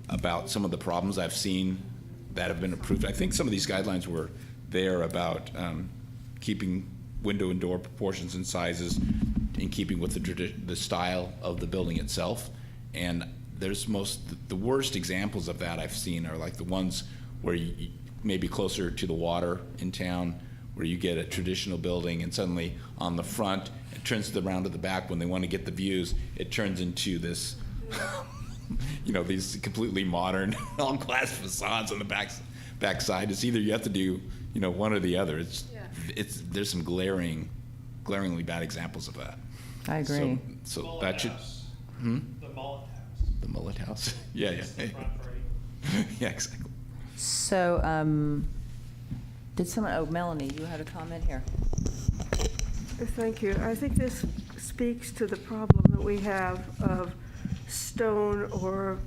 about some of the problems I've seen that have been approved. I think some of these guidelines were there about keeping window and door proportions and sizes in keeping with the style of the building itself. And the worst examples of that I've seen are like the ones where you maybe closer to the water in town, where you get a traditional building and suddenly on the front it turns around to the back. When they want to get the views, it turns into this these completely modern all glass facades on the back side. It's either you have to do one or the other. There's some glaringly bad examples of that. I agree. So that should. The mullet house. The mullet house. Yeah. Yeah, exactly. So, did someone? Oh, Melanie, you had a comment here. Thank you. I think this speaks to the problem that we have of stone or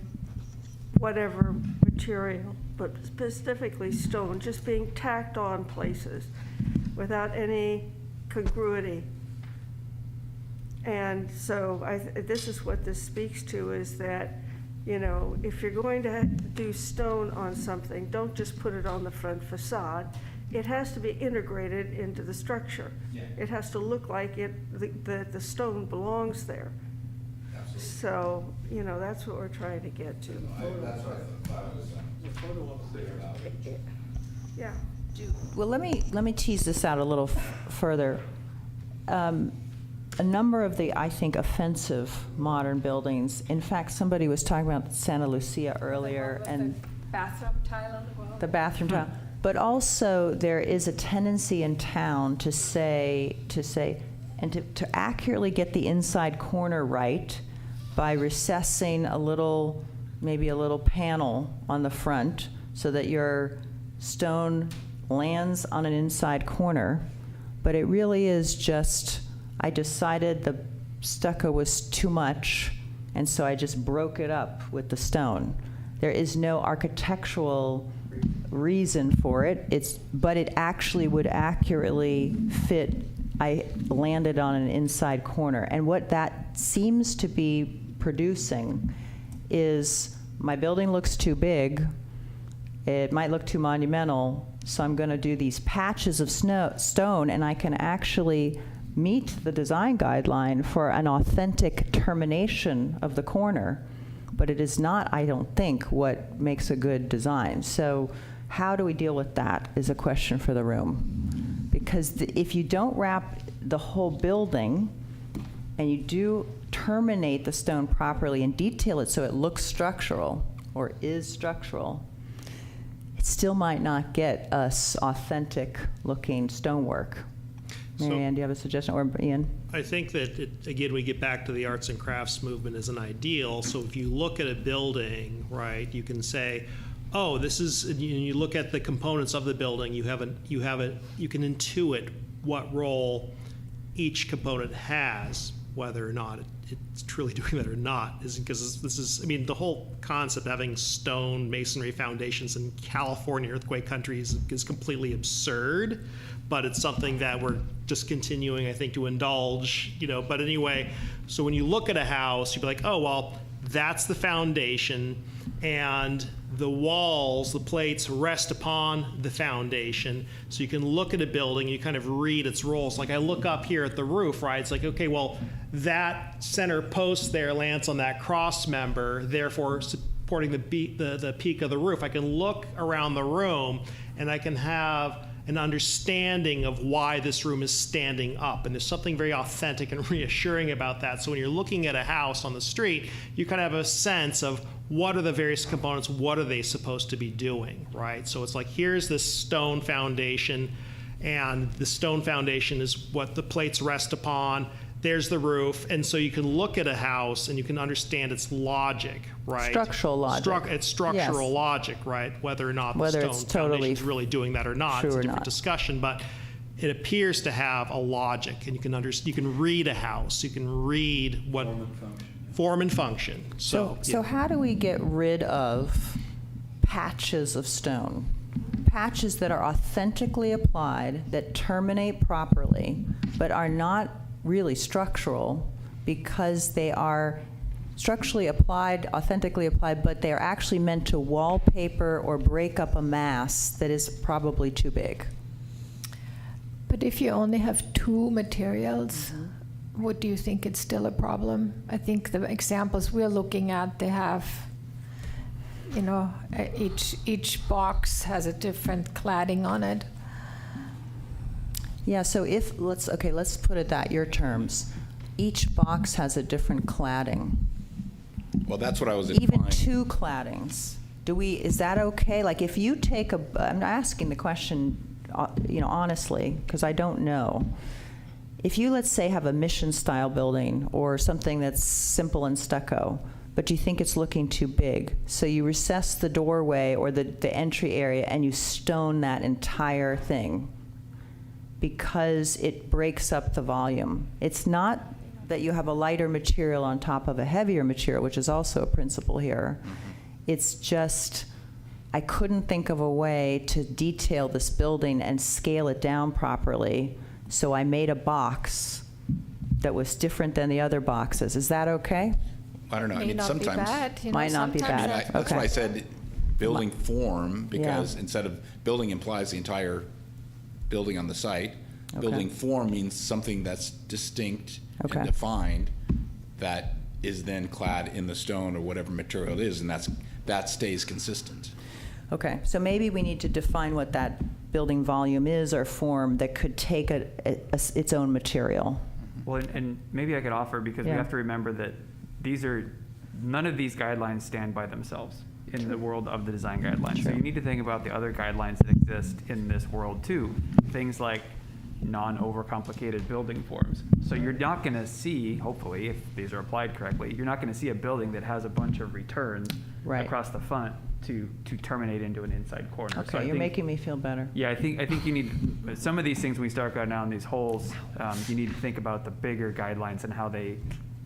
whatever material, but specifically stone, just being tacked on places without any congruity. And so this is what this speaks to, is that, if you're going to do stone on something, don't just put it on the front facade. It has to be integrated into the structure. Yeah. It has to look like the stone belongs there. Absolutely. So, that's what we're trying to get to. That's what I thought was clear about it. Yeah. Well, let me tease this out a little further. A number of the, I think, offensive modern buildings. In fact, somebody was talking about Santa Lucia earlier, and bathroom tile on the wall. the bathroom tile. But also, there is a tendency in town to say, and to accurately get the inside corner right by recessing maybe a little panel on the front so that your stone lands on an inside corner. But it really is just, I decided the stucco was too much, and so I just broke it up with the stone. There is no architectural reason for it. But it actually would accurately fit. I landed on an inside corner. And what that seems to be producing is my building looks too big. It might look too monumental, so I'm going to do these patches of stone, and I can actually meet the design guideline for an authentic termination of the corner. But it is not, I don't think, what makes a good design. So how do we deal with that is a question for the room. Because if you don't wrap the whole building and you do terminate the stone properly and detail it so it looks structural or is structural, it still might not get us authentic looking stonework. Mary Ann, do you have a suggestion? Or Ian? I think that, again, we get back to the arts and crafts movement as an ideal. So if you look at a building, right, you can say, oh, this is, you look at the components of the building, you can intuit what role each component has, whether or not it's truly doing that or not, is because this is, I mean, the whole concept of having stone masonry foundations in California earthquake country is completely absurd, but it's something that we're just continuing, I think, to indulge, but anyway, so when you look at a house, you'd be like, oh, well, that's the foundation, and the walls, the plates rest upon the foundation. So you can look at a building, you kind of read its roles. Like I look up here at the roof, right? It's like, okay, well, that center post there lands on that cross member, therefore supporting the peak of the roof. I can look around the room and I can have an understanding of why this room is standing up. And there's something very authentic and reassuring about that. So when you're looking at a house on the street, you kind of have a sense of what are the various components, what are they supposed to be doing, right? So it's like, here's this stone foundation, and the stone foundation is what the plates rest upon. There's the roof, and so you can look at a house and you can understand its logic, right? Structural logic. It's structural logic, right? Whether or not the stone foundation is really doing that or not, it's a different discussion, but it appears to have a logic, and you can read a house, you can read what form and function. So how do we get rid of patches of stone? Patches that are authentically applied, that terminate properly, but are not really structural because they are structurally applied, authentically applied, but they are actually meant to wallpaper or break up a mass that is probably too big. But if you only have two materials, what do you think it's still a problem? I think the examples we're looking at, they have, each box has a different cladding on it. Yeah, so let's put it that, your terms. Each box has a different cladding. Well, that's what I was implying. Even two claddings. Is that okay? Like if you take I'm asking the question, honestly, because I don't know. If you, let's say, have a mission-style building or something that's simple and stucco, but you think it's looking too big, so you recess the doorway or the entry area and you stone that entire thing because it breaks up the volume. It's not that you have a lighter material on top of a heavier material, which is also a principle here. It's just, I couldn't think of a way to detail this building and scale it down properly, so I made a box that was different than the other boxes. Is that okay? I don't know. I mean, sometimes might not be bad. That's why I said building form, because instead of building implies the entire building on the site. Building form means something that's distinct and defined that is then clad in the stone or whatever material it is, and that stays consistent. Okay, so maybe we need to define what that building volume is or form that could take its own material. Well, and maybe I could offer, because we have to remember that none of these guidelines stand by themselves in the world of the design guidelines. So you need to think about the other guidelines that exist in this world too. Things like non-overcomplicated building forms. So you're not going to see, hopefully, if these are applied correctly, you're not going to see a building that has a bunch of returns across the front to terminate into an inside corner. Okay, so you're making me feel better. Yeah, I think you need some of these things. When we start going down these holes, you need to think about the bigger guidelines and how they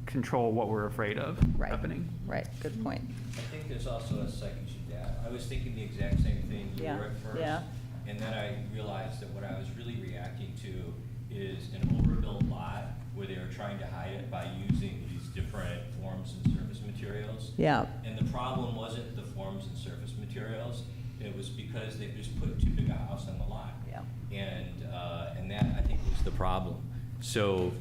control what we're afraid of happening. Right, good point. I think there's also a second to that. I was thinking the exact same thing you were at first. And then I realized that what I was really reacting to is an overbuilt lot where they were trying to hide it by using these different forms and surface materials. Yeah. And the problem wasn't the forms and surface materials. It was because they just put too big a house on the lot. Yeah. And that, I think, was the problem. So,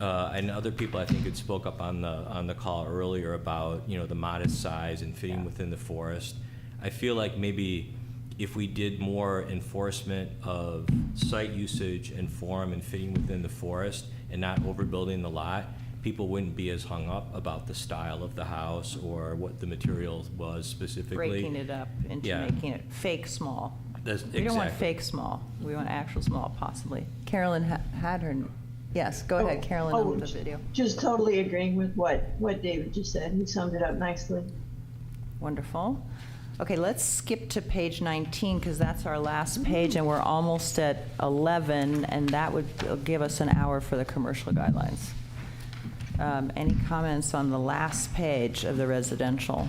and other people, I think, had spoke up on the call earlier about, the modest size and fitting within the forest. I feel like maybe if we did more enforcement of site usage and form and fitting within the forest and not overbuilding the lot, people wouldn't be as hung up about the style of the house or what the material was specifically. Breaking it up into making it fake small. We don't want fake small. We want actual small, possibly. Carolyn had her. Yes, go ahead, Carolyn, on the video. Just totally agreeing with what David just said. He summed it up nicely. Wonderful. Okay, let's skip to page 19, because that's our last page, and we're almost at 11, and that would give us an hour for the commercial guidelines. Any comments on the last page of the residential?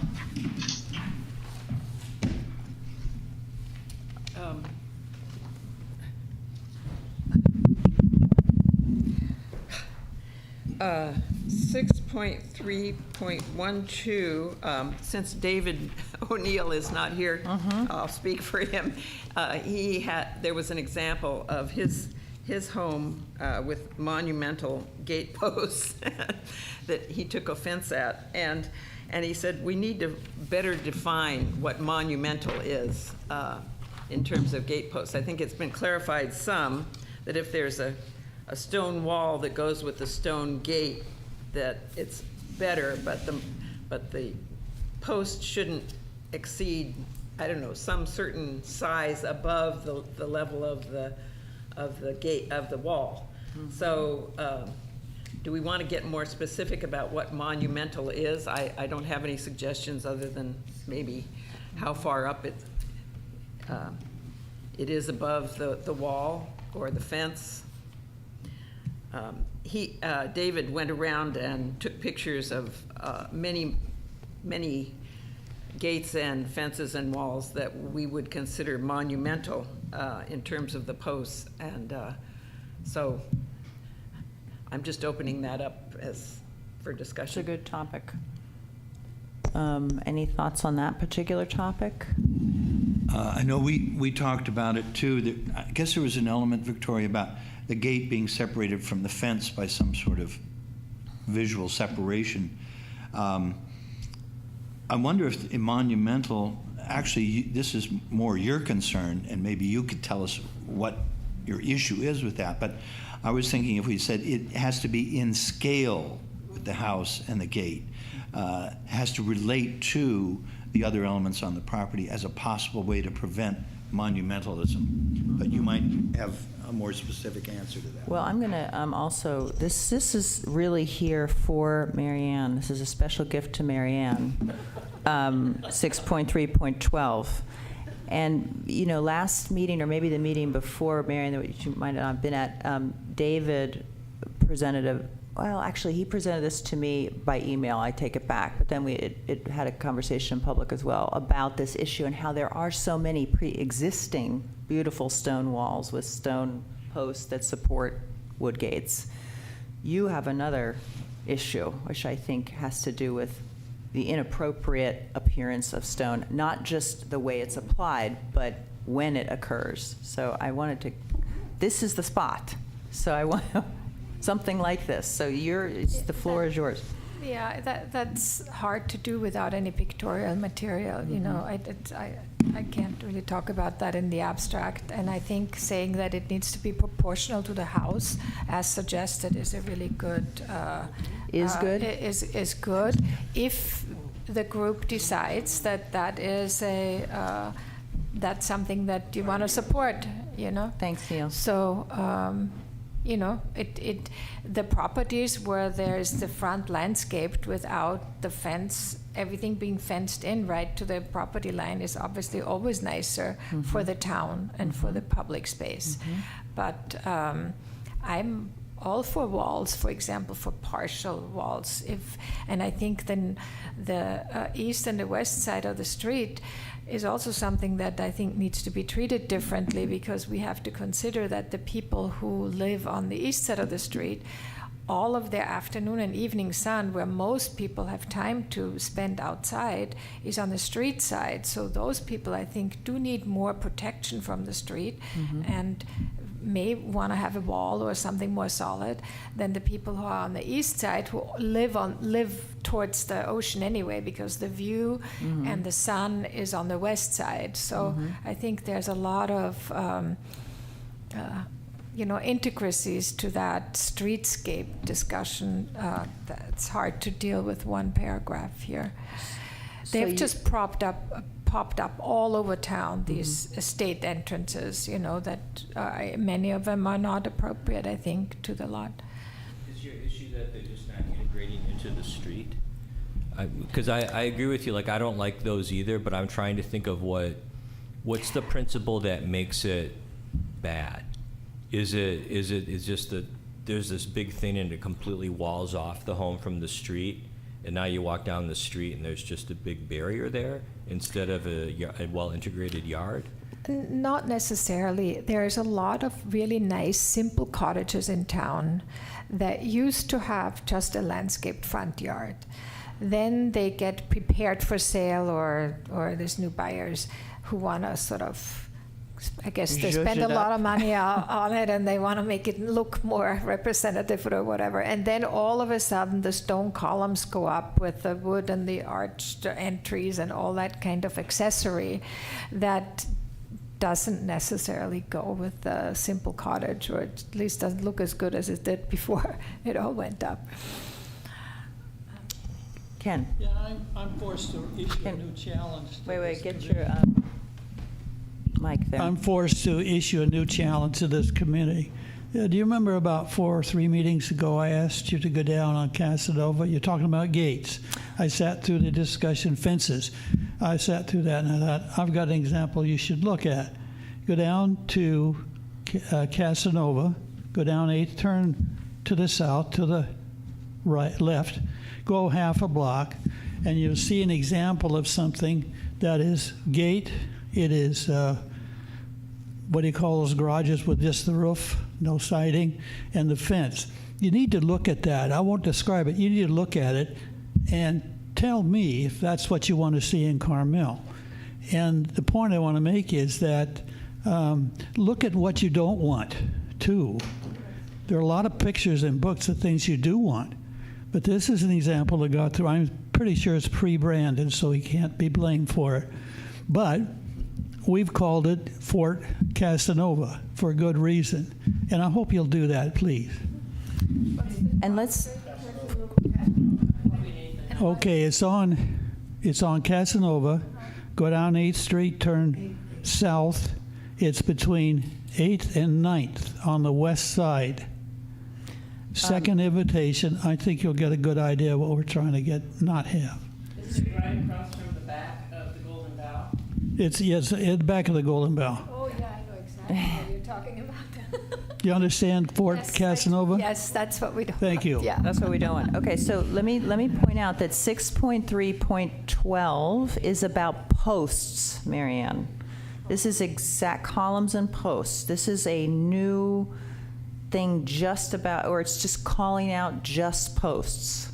Uh, 6.3.12, since David O'Neill is not here, I'll speak for him. There was an example of his home with monumental gate posts that he took offense at, and he said we need to better define what monumental is in terms of gate posts. I think it's been clarified some that if there's a stone wall that goes with the stone gate, that it's better, but the post shouldn't exceed, I don't know, some certain size above the level of the gate of the wall. So do we want to get more specific about what monumental is? I don't have any suggestions other than maybe how far up it is above the wall or the fence. David went around and took pictures of many gates and fences and walls that we would consider monumental in terms of the posts, and so I'm just opening that up for discussion. It's a good topic. Any thoughts on that particular topic? I know we talked about it too. I guess there was an element, Victoria, about the gate being separated from the fence by some sort of visual separation. I wonder if in monumental, actually, this is more your concern, and maybe you could tell us what your issue is with that. But I was thinking if we said it has to be in scale with the house and the gate, has to relate to the other elements on the property as a possible way to prevent monumentalism. But you might have a more specific answer to that. Well, I'm going to also, this is really here for Mary Ann. This is a special gift to Mary Ann, 6.3.12. And, you know, last meeting, or maybe the meeting before, Mary Ann, that you might not have been at, David presented he presented this to me by email. I take it back. But then it had a conversation in public as well about this issue and how there are so many pre-existing beautiful stone walls with stone posts that support wood gates. You have another issue, which I think has to do with the inappropriate appearance of stone, not just the way it's applied, but when it occurs. So I wanted to, this is the spot. So I want something like this. So the floor is yours. Yeah, that's hard to do without any pictorial material. You know, I can't really talk about that in the abstract. And I think saying that it needs to be proportional to the house, as suggested, is a really good. Is good if the group decides that that's something that you want to support. You know. Thanks, Neil. So. You know, the properties where there's the front landscaped without the fence, everything being fenced in right to the property line is obviously always nicer for the town and for the public space. But I'm all for walls, for example, for partial walls. And I think then the east and the west side of the street is also something that I think needs to be treated differently, because we have to consider that the people who live on the east side of the street, all of their afternoon and evening sun, where most people have time to spend outside, is on the street side. So those people, I think, do need more protection from the street and may want to have a wall or something more solid than the people who are on the east side, who live towards the ocean anyway, because the view and the sun is on the west side. So I think there's a lot of intricacies to that streetscape discussion that's hard to deal with one paragraph here. They've just popped up all over town, these estate entrances, you know, that many of them are not appropriate, I think, to the lot. Is your issue that they're just not integrating into the street? Because I agree with you, like, I don't like those either, but I'm trying to think of what's the principle that makes it bad? Is just that there's this big thing and it completely walls off the home from the street, and now you walk down the street and there's just a big barrier there instead of a well-integrated yard? Not necessarily. There's a lot of really nice, simple cottages in town that used to have just a landscaped front yard. Then they get prepared for sale, or there's new buyers who want to sort of, I guess they spend a lot of money on it, and they want to make it look more representative or whatever. And then all of a sudden the stone columns go up with the wood and the arched entries and all that kind of accessory that doesn't necessarily go with the simple cottage, or at least doesn't look as good as it did before it all went up. Ken? Yeah, I'm forced to issue a new challenge. Wait, get your mic there. I'm forced to issue a new challenge to this committee. Do you remember about 4 or 3 meetings ago, I asked you to go down on Casanova? You're talking about gates. I sat through the discussion, fences. I sat through that and I thought, I've got an example you should look at. Go down to Casanova, go down 8th, turn to the south, to the right, left, go half a block, and you'll see an example of something that is gate. It is, what do you call those garages with just the roof, no siding, and the fence. You need to look at that. I won't describe it. You need to look at it and tell me if that's what you want to see in Carmel. And the point I want to make is that look at what you don't want, too. There are a lot of pictures and books of things you do want. But this is an example that got through. I'm pretty sure it's pre-branded, so he can't be blamed for it. But we've called it Fort Casanova for a good reason. And I hope you'll do that, please. And let's... Okay, it's on Casanova. Go down 8th Street, turn south. It's between 8th and 9th on the west side. Second invitation, I think you'll get a good idea what we're trying to not have. Is it right across from the back of the Golden Bough? It's at the back of the Golden Bough. Oh, yeah, I know exactly what you're talking about. You understand Fort Casanova? Yes, that's what we don't Thank you. Yeah. That's what we don't want. Okay, so let me point out that 6.3.12 is about posts, Marianne. This is exact columns and posts. This is a new thing just about, or it's just calling out just posts.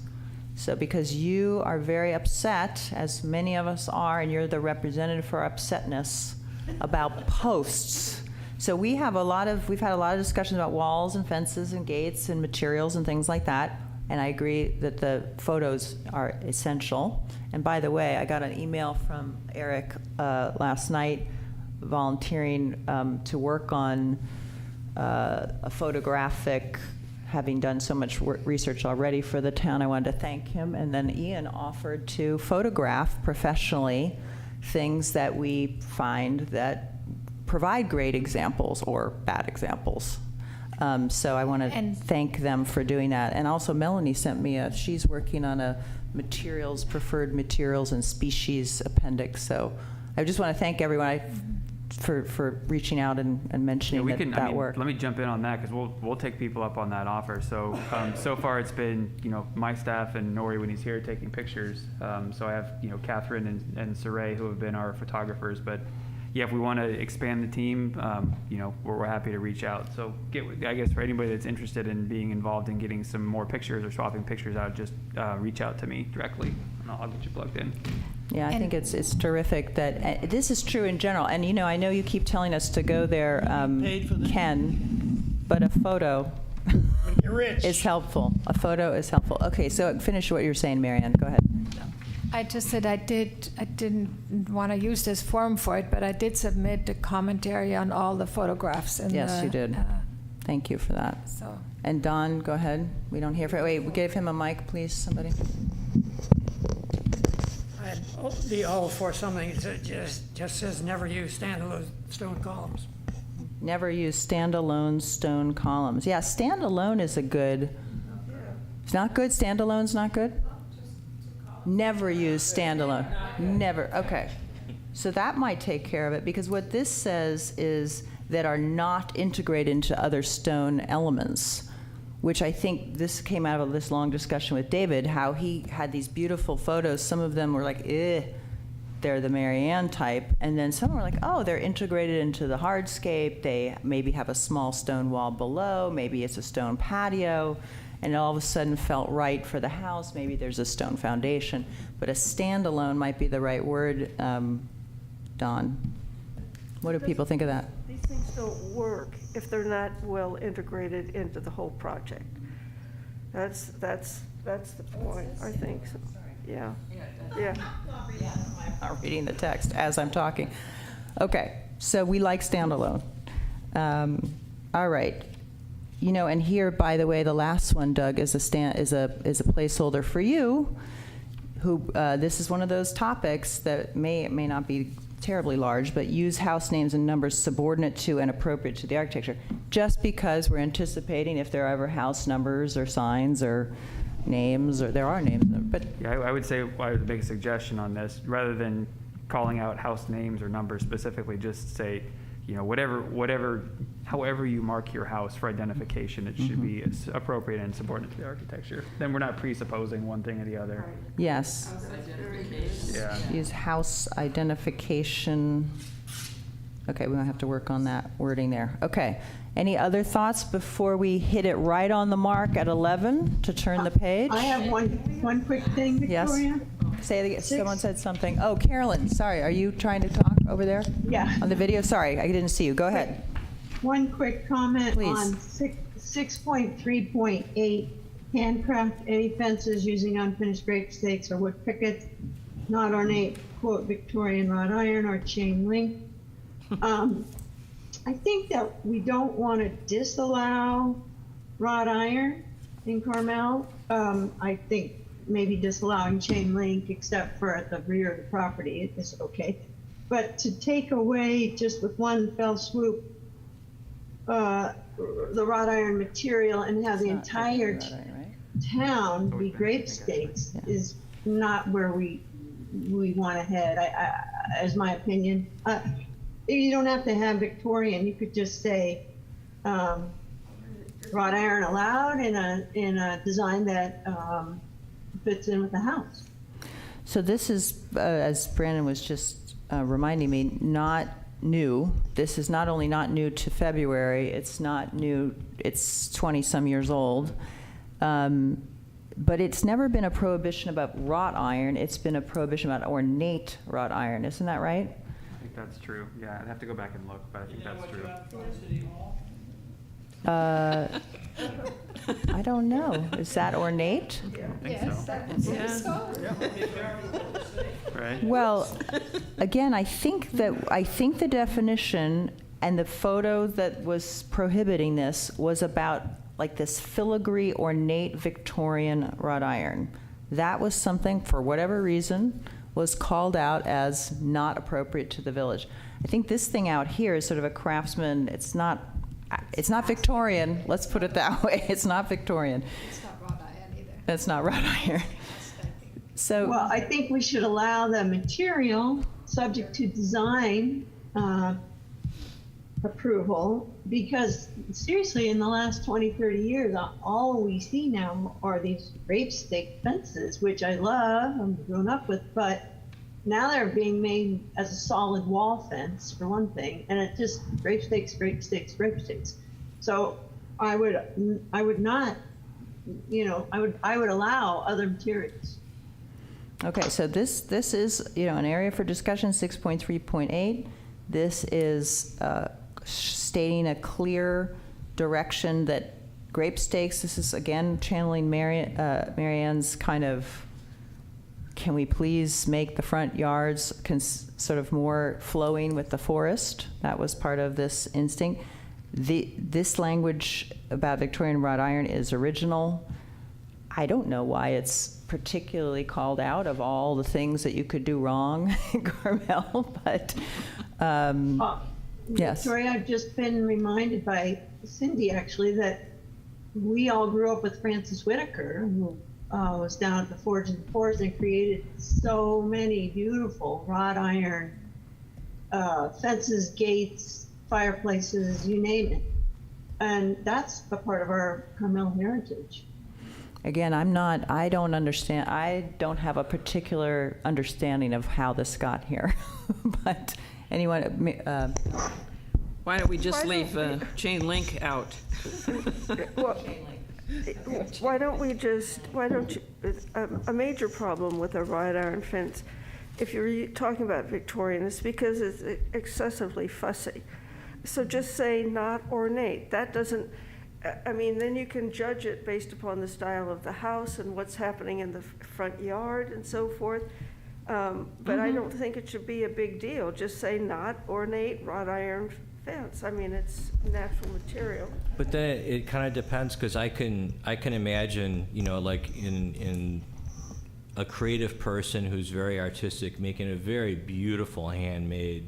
So because you are very upset, as many of us are, and you're the representative for upsetness about posts. So we've had a lot of discussions about walls and fences and gates and materials and things like that. And I agree that the photos are essential. And by the way, I got an email from Eric last night volunteering to work on a photographic, having done so much research already for the town. I wanted to thank him. And then Ian offered to photograph professionally things that we find that provide great examples or bad examples. So I want to thank them for doing that. And also Melanie sent me she's working on a preferred materials and species appendix. So I just want to thank everyone for reaching out and mentioning that work. Let me jump in on that, because we'll take people up on that offer. So so far it's been my staff and Nori when he's here taking pictures. So I have Catherine and Saray who have been our photographers. But yeah, if we want to expand the team, we're happy to reach out. So I guess for anybody that's interested in being involved in getting some more pictures or swapping pictures out, just reach out to me directly, and I'll get you plugged in. Yeah, I think it's terrific that this is true in general. And I know you keep telling us to go there, Ken, but a photo is helpful. A photo is helpful. Okay, so finish what you were saying, Marianne. Go ahead. I just said I didn't want to use this forum for it, but I did submit a commentary on all the photographs. Yes, you did. Thank you for that. So. And Don, go ahead. We don't hear from. Wait, give him a mic, please, somebody. I'd be all for something that just says never use standalone stone columns. Never use standalone stone columns. Yeah, standalone is a good. It's not good. Standalone's not good. Never use standalone. Never. Okay. So that might take care of it, because what this says is that are not integrated into other stone elements, which I think this came out of this long discussion with David, how he had these beautiful photos. Some of them were like, they're the Marianne type. And then some were like, oh, they're integrated into the hardscape. They maybe have a small stone wall below. Maybe it's a stone patio. And it all of a sudden felt right for the house. Maybe there's a stone foundation. But a standalone might be the right word, Don. What do people think of that? These things don't work if they're not well integrated into the whole project. That's the point, I think. So, yeah. Yeah. I'm not reading the text as I'm talking. Okay, so we like standalone. All right. You know, and here, by the way, the last one, Doug, is a placeholder for you. Who this is one of those topics that may not be terribly large, but use house names and numbers subordinate to and appropriate to the architecture. Just because we're anticipating if there are ever house numbers or signs or names, or there are names, but yeah, I would say I would make a suggestion on this, rather than calling out house names or numbers specifically, just say, you know, however you mark your house for identification, it should be appropriate and subordinate to the architecture. Then we're not presupposing one thing or the other. yes. Yeah. Use house identification. Okay, we might have to work on that wording there. Okay. Any other thoughts before we hit it right on the mark at 11 to turn the page? I have one quick thing, Victoria. Yes. Say it again. Someone said something. Oh, Carolyn, sorry. Are you trying to talk over there? Yeah. On the video? Sorry, I didn't see you. Go ahead. One quick comment Please. on 6.3.8, handcraft A fences using unfinished grape stakes or wood pickets, not ornate, quote, Victorian wrought iron or chain link. I think that we don't want to disallow wrought iron in Carmel. I think maybe disallowing chain link, except for at the rear of the property, is okay. But to take away just with one fell swoop the wrought iron material and have the entire town be grape stakes is not where we want to head, as my opinion. You don't have to have Victorian. You could just say wrought iron allowed in a design that fits in with the house. So this is, as Brandon was just reminding me, not new. This is not only not new to February, it's not new, it's 20-some years old. But it's never been a prohibition about wrought iron. It's been a prohibition about ornate wrought iron. Isn't that right? I think that's true. Yeah, I'd have to go back and look, but I think that's true. I don't know. Is that ornate? I think so. Right. Well, again, I think the definition and the photo that was prohibiting this was about like this filigree ornate Victorian wrought iron. That was something, for whatever reason, was called out as not appropriate to the village. I think this thing out here is sort of a craftsman. It's not Victorian. Let's put it that way. It's not Victorian. It's not wrought iron either. It's not wrought iron. So, well, I think we should allow the material subject to design approval, because seriously, in the last 20, 30 years, all we see now are these grape stake fences, which I love, I'm grown up with, but now they're being made as a solid wall fence, for one thing, and it just grape stakes, grape stakes, grape stakes. So I would not, I would allow other materials. okay, so this is, an area for discussion, 6.3.8. This is stating a clear direction that grape stakes, this is again channeling Marianne's kind of, can we please make the front yards sort of more flowing with the forest? That was part of this instinct. This language about Victorian wrought iron is original. I don't know why it's particularly called out of all the things that you could do wrong in Carmel, but yes. Victoria, I've just been reminded by Cindy, actually, that we all grew up with Francis Whitaker, who was down at the Forge and Forge and created so many beautiful wrought iron fences, gates, fireplaces, you name it. And that's a part of our Carmel heritage. Again, I don't understand, I don't have a particular understanding of how this got here. But anyone, Why don't we just leave chain link out? Well, why don't you, a major problem with a wrought iron fence, if you're talking about Victorian, is because it's excessively fussy. So just say not ornate. That doesn't, I mean, then you can judge it based upon the style of the house and what's happening in the front yard and so forth. But I don't think it should be a big deal. Just say not ornate wrought iron fence. I mean, it's natural material. But then it kind of depends, because I can imagine, you know, like in a creative person who's very artistic making a very beautiful handmade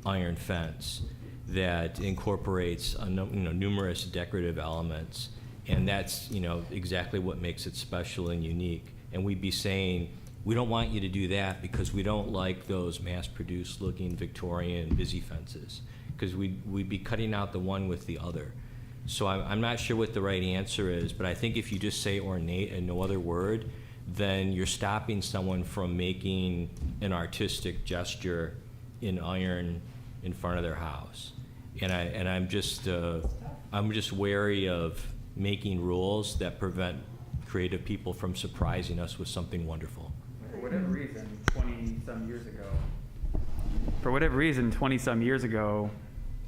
iron fence that incorporates numerous decorative elements, and that's, you know, exactly what makes it special and unique. And we'd be saying, we don't want you to do that because we don't like those mass-produced looking Victorian busy fences, because we'd be cutting out the one with the other. So I'm not sure what the right answer is, but I think if you just say ornate and no other word, then you're stopping someone from making an artistic gesture in iron in front of their house. And I'm just wary of making rules that prevent creative people from surprising us with something wonderful. For whatever reason, 20-some years ago,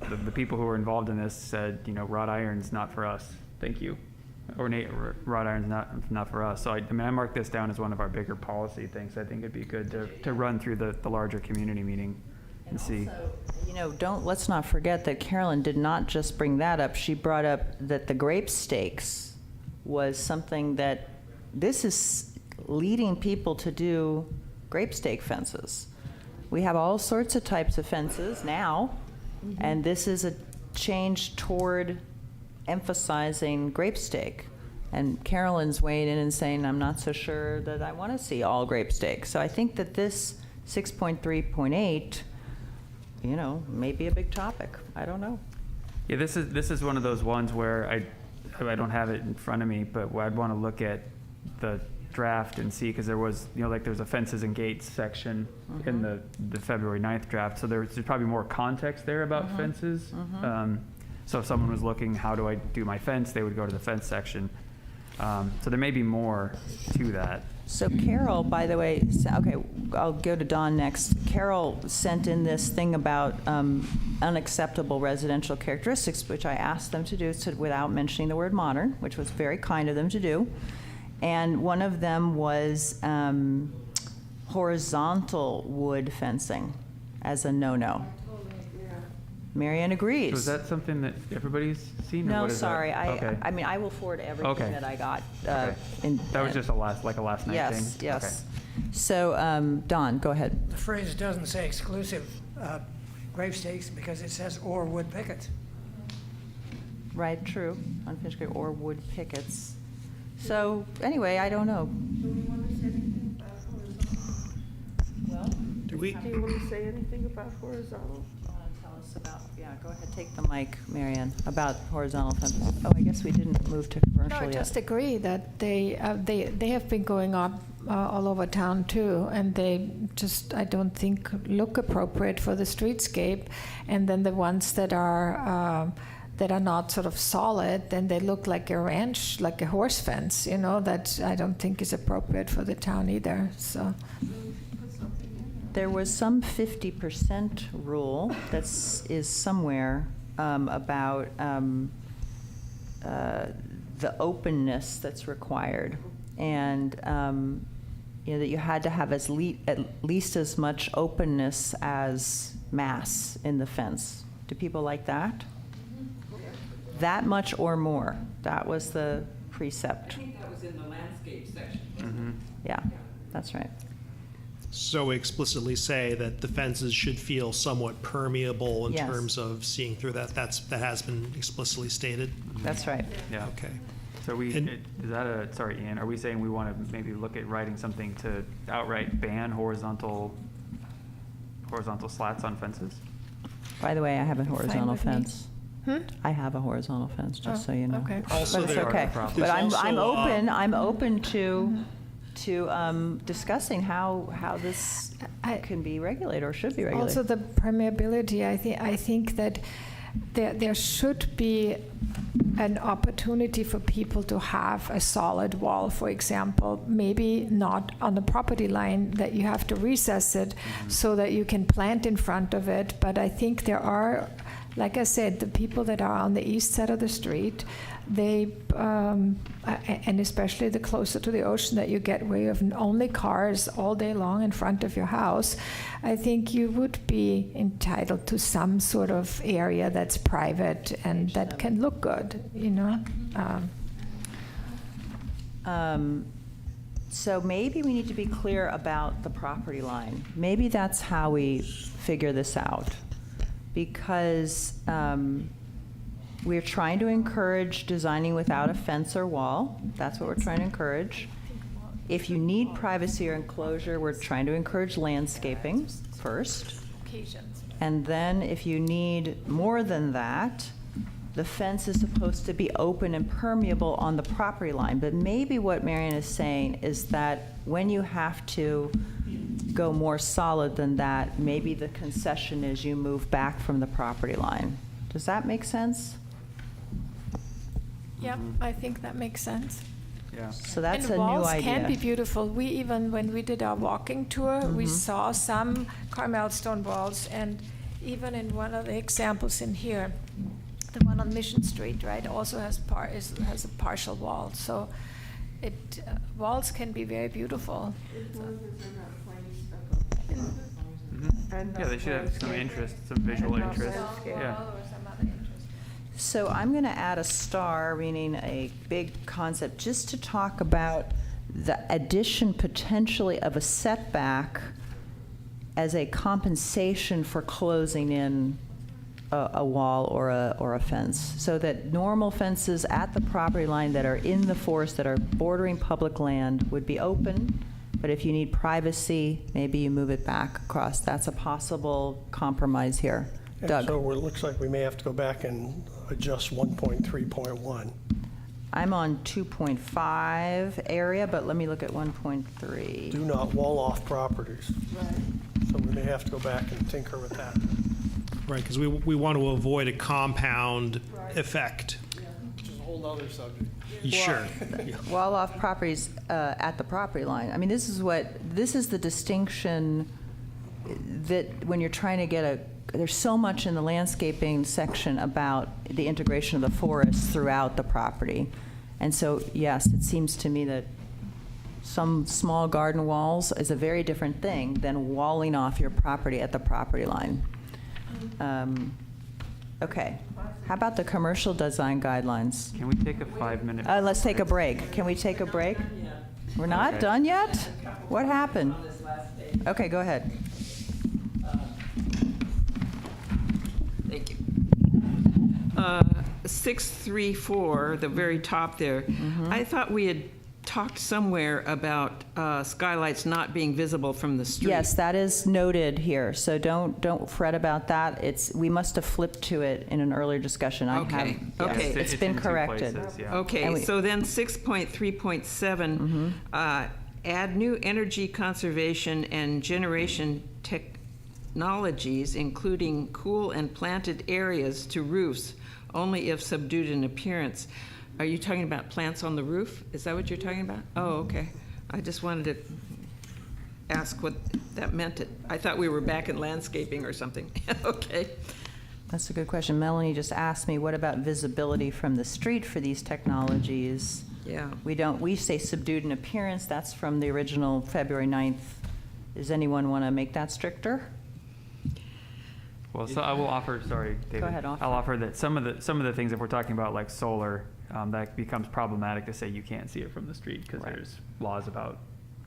the people who were involved in this said, you know, wrought iron's not for us. Thank you. Ornate wrought iron's not for us. So I mean, I marked this down as one of our bigger policy things. I think it'd be good to run through the larger community meeting and see. Also, you know, let's not forget that Carolyn did not just bring that up. She brought up that the grape stakes was something that this is leading people to do grape stake fences. We have all sorts of types of fences now, and this is a change toward emphasizing grape stake. And Carolyn's weighing in and saying, I'm not so sure that I want to see all grape stake. So I think that this 6.3.8, you know, may be a big topic. I don't know. Yeah, this is one of those ones where I don't have it in front of me, but I'd want to look at the draft and see, because there was, you know, like there's a fences and gates section in the February 9th draft, so there's probably more context there about fences. So if someone was looking, how do I do my fence, they would go to the fence section. So there may be more to that. So Carol, by the way, okay, I'll go to Dawn next. Carol sent in this thing about unacceptable residential characteristics, which I asked them to do without mentioning the word modern, which was very kind of them to do. And one of them was horizontal wood fencing as a no-no. Marianne agrees. So is that something that everybody's seen? No, or what is sorry. that? I mean, I will forward everything that I got. That was just a last night thing? Yes. So, Dawn, go ahead. The phrase doesn't say exclusive grave stakes because it says or wood pickets. Right, true. Unfinished grave or wood pickets. So, anyway, I don't know. Do we want to say anything about horizontal? Well, Do we? Do you want to say anything about horizontal? Tell us about, go ahead, take the mic, Marianne, about horizontal fences. Oh, I guess we didn't move to commercial No, I yet. just agree that they have been going up all over town too, and they just, I don't think, look appropriate for the streetscape. And then the ones that are not sort of solid, then they look like a ranch, like a horse fence, you know, that I don't think is appropriate for the town either, so. There was some 50% rule that is somewhere about the openness that's required, and you know, that you had to have at least as much openness as mass in the fence. Do people like that? That much or more. That was the precept. I think that was in the landscape section. Yeah, that's right. So we explicitly say that the fences should feel somewhat permeable in Yes. terms of seeing through that. That has been explicitly stated. That's right. Yeah. Okay. So is that sorry, Ian, are we saying we want to maybe look at writing something to outright ban horizontal slats on fences? By the way, I have a horizontal with me. fence. I have a horizontal fence, just so you know. Okay. Also, But it's there- okay. there's But I'm also, I'm open to discussing how this can be regulated or should be regulated. Also, the permeability, I think that there should be an opportunity for people to have a solid wall, for example, maybe not on the property line that you have to recess it so that you can plant in front of it. But I think there are, like I said, the people that are on the east side of the street, they, and especially the closer to the ocean that you get, where you have only cars all day long in front of your house, I think you would be entitled to some sort of area that's private and that can look good, you know? So maybe we need to be clear about the property line. Maybe that's how we figure this out. Because we're trying to encourage designing without a fence or wall. That's what we're trying to encourage. If you need privacy or enclosure, we're trying to encourage landscaping first. And then if you need more than that, the fence is supposed to be open and permeable on the property line. But maybe what Marion is saying is that when you have to go more solid than that, maybe the concession is you move back from the property line. Does that make sense? Yep, I think that makes sense. Yeah. So that's and a new walls idea. can be beautiful. We even, when we did our walking tour, we saw some Carmel stone walls, and even in one of the examples in here, the one on Mission Street, right, also has a partial wall. So walls can be very beautiful. Yeah, they should have some interest, some visual interest. Yeah. So I'm going to add a star, meaning a big concept, just to talk about the addition potentially of a setback as a compensation for closing in a wall or a fence, so that normal fences at the property line that are in the forest, that are bordering public land, would be open. But if you need privacy, maybe you move it back across. That's a possible compromise here. And Doug? so it looks like we may have to go back and adjust 1.3.1. I'm on 2.5 area, but let me look at 1.3. Do not wall off properties. Right. So we may have to go back and tinker with that. Right, because we want to avoid a compound effect. Which is a whole other subject. Sure. Wall off properties at the property line. I mean, this is the distinction that when you're trying to get there's so much in the landscaping section about the integration of the forest throughout the property. And so, yes, it seems to me that some small garden walls is a very different thing than walling off your property at the property line. Okay. How about the commercial design guidelines? Can we take a 5-minute? Let's take a break. Can we take a break? We're not done yet? What happened? Okay, go ahead. Thank you. 634, the very top there, I thought we had talked somewhere about skylights not being visible from the street. Yes, that is noted here, so don't fret about that. We must have flipped to it in an earlier discussion. Okay. It's been corrected. Okay, so then 6.3.7, add new energy conservation and generation technologies, including cool and planted areas to roofs, only if subdued in appearance. Are you talking about plants on the roof? Is that what you're talking about? Oh, okay. I just wanted to ask what that meant. I thought we were back in landscaping or something. Okay. That's a good question. Melanie just asked me, what about visibility from the street for these technologies? Yeah. We say subdued in appearance. That's from the original February 9th. Does anyone want to make that stricter? Well, so I will offer, sorry, David. Go ahead, offer. I'll offer that some of the things, if we're talking about like solar, that becomes problematic to say you can't see it from the street because there's laws about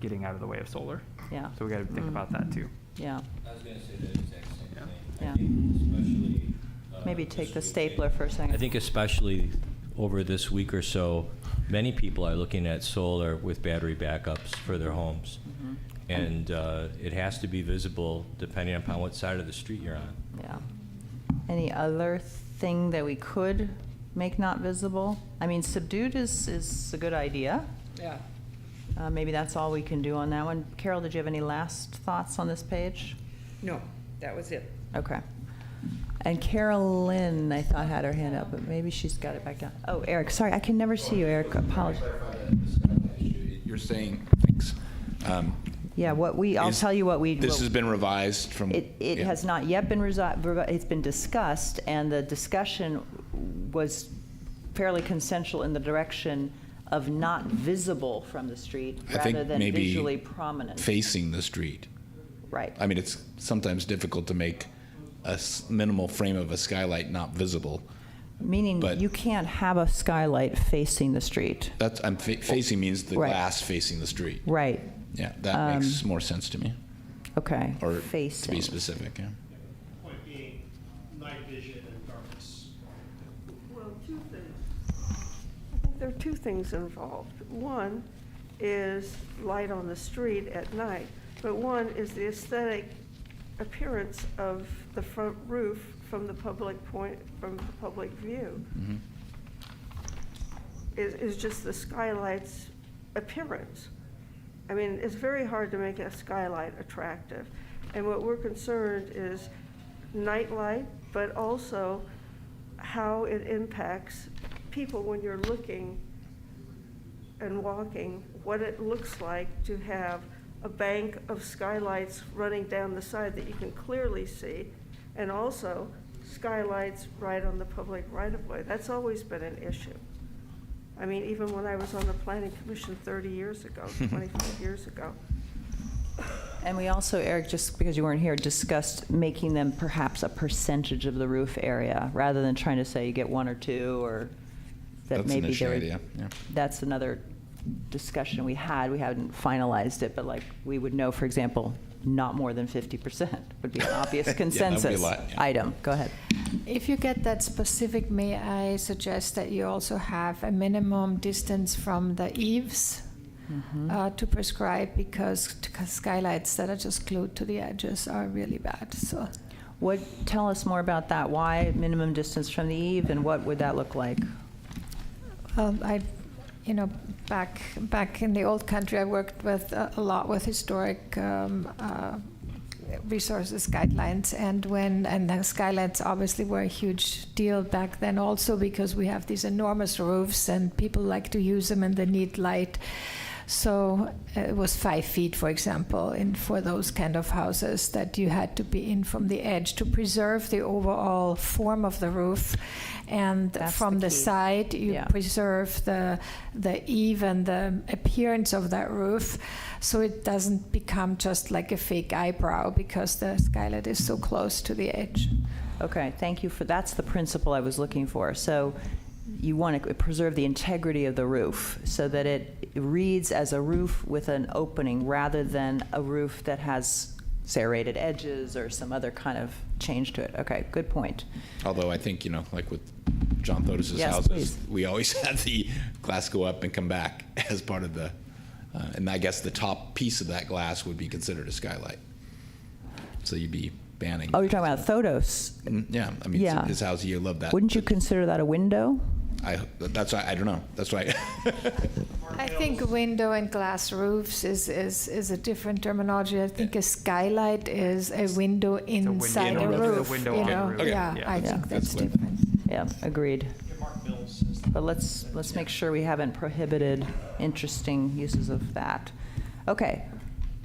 getting out of the way of solar. Yeah. So we got to think about that too. Yeah. I was going to say the exact same thing. Yeah. I think especially maybe take the stapler for a second. I think especially over this week or so, many people are looking at solar with battery backups for their homes. And it has to be visible depending upon what side of the street you're on. Yeah. Any other thing that we could make not visible? I mean, subdued is a good idea. Yeah. Maybe that's all we can do on that one. Carol, did you have any last thoughts on this page? No, that was it. Okay. And Carolyn, I thought, had her hand up, but maybe she's got it back down. Oh, Eric, sorry, I can never see you, Eric. Apologies. You're saying, thanks. Yeah, I'll tell you what we. This has been revised from. It has not yet been it's been discussed, and the discussion was fairly consensual in the direction of not visible from the street rather than maybe visually prominent. Facing the street. Right. I mean, it's sometimes difficult to make a minimal frame of a skylight not visible. Meaning you can't have a skylight facing the street. That's facing means the glass facing the street. Right. Yeah, that makes more sense to me. Okay. Or facing. to be specific, yeah. Point being night vision and darkness. Well, two things. I think there are two things involved. One is light on the street at night, but one is the aesthetic appearance of the front roof from the public view. Mm-hmm. Is just the skylight's appearance. I mean, it's very hard to make a skylight attractive. And what we're concerned is night light, but also how it impacts people when you're looking and walking, what it looks like to have a bank of skylights running down the side that you can clearly see, and also skylights right on the public right-of-way. That's always been an issue. I mean, even when I was on the Planning Commission 30 years ago, 25 years ago. And we also, Eric, just because you weren't here, discussed making them perhaps a percentage of the roof area, rather than trying to say you get one or two, or that That's maybe an issue idea, yeah. That's another discussion we had. We hadn't finalized it, but like we would know, for example, not more than 50% would be an obvious consensus item. Go ahead. If you get that specific, may I suggest that you also have a minimum distance from the eaves to prescribe, because skylights that are just glued to the edges are really bad. So, Tell us more about that. Why minimum distance from the eave, and what would that look like? Back in the old country, I worked with a lot with historic resources guidelines, and the skylights obviously were a huge deal back then, also because we have these enormous roofs and people like to use them and they need light. So it was 5 feet, for example, for those kind of houses, that you had to be in from the edge to preserve the overall form of the roof. And That's from the key. side, you preserve the eave and the appearance of that roof, so it doesn't become just like a fake eyebrow because the skylight is so close to the edge. Okay, thank you that's the principle I was looking for. So you want to preserve the integrity of the roof so that it reads as a roof with an opening rather than a roof that has serrated edges or some other kind of change to it. Okay, good point. Although I think, like with John Thotis's houses, please. we always had the glass go up and come back as part of the, and I guess the top piece of that glass would be considered a skylight. So you'd be banning. Oh, you're talking about Thotos. Yeah, I mean, Yeah. his house, you love that. Wouldn't you consider that a window? I don't know. That's why. I think window and glass roofs is a different terminology. I think a skylight is a window inside a roof. Okay. Yeah, I think that's different. Yeah, agreed. But let's make sure we haven't prohibited interesting uses of that. Okay.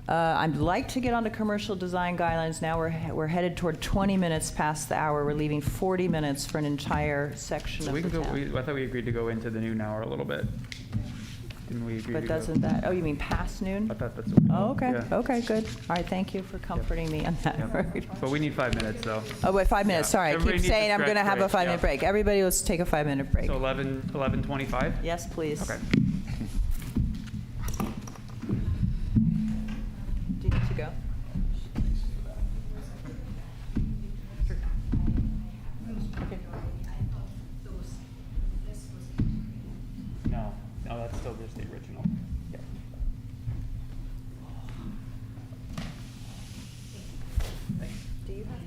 I'd like to get on to commercial design guidelines now. We're headed toward 20 minutes past the hour. We're leaving 40 minutes for an entire section of We the can go. town. I thought we agreed to go into the noon hour a little bit. Didn't we agree? But doesn't that? Oh, you mean past noon? I thought that's. Oh, okay. Yeah. Okay, good. All right, thank you for comforting me on that. But we need 5 minutes, though. Oh, wait, 5 minutes. Yeah. Sorry, I Everybody keep needs a saying I'm stretch going to have a break, 5-minute break. Everybody, let's take a 5-minute break. So 11:25. Yes, please. Okay. Do you need to go? No,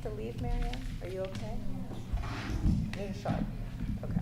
to leave, Marianne? Are you okay? Need a shot. Okay.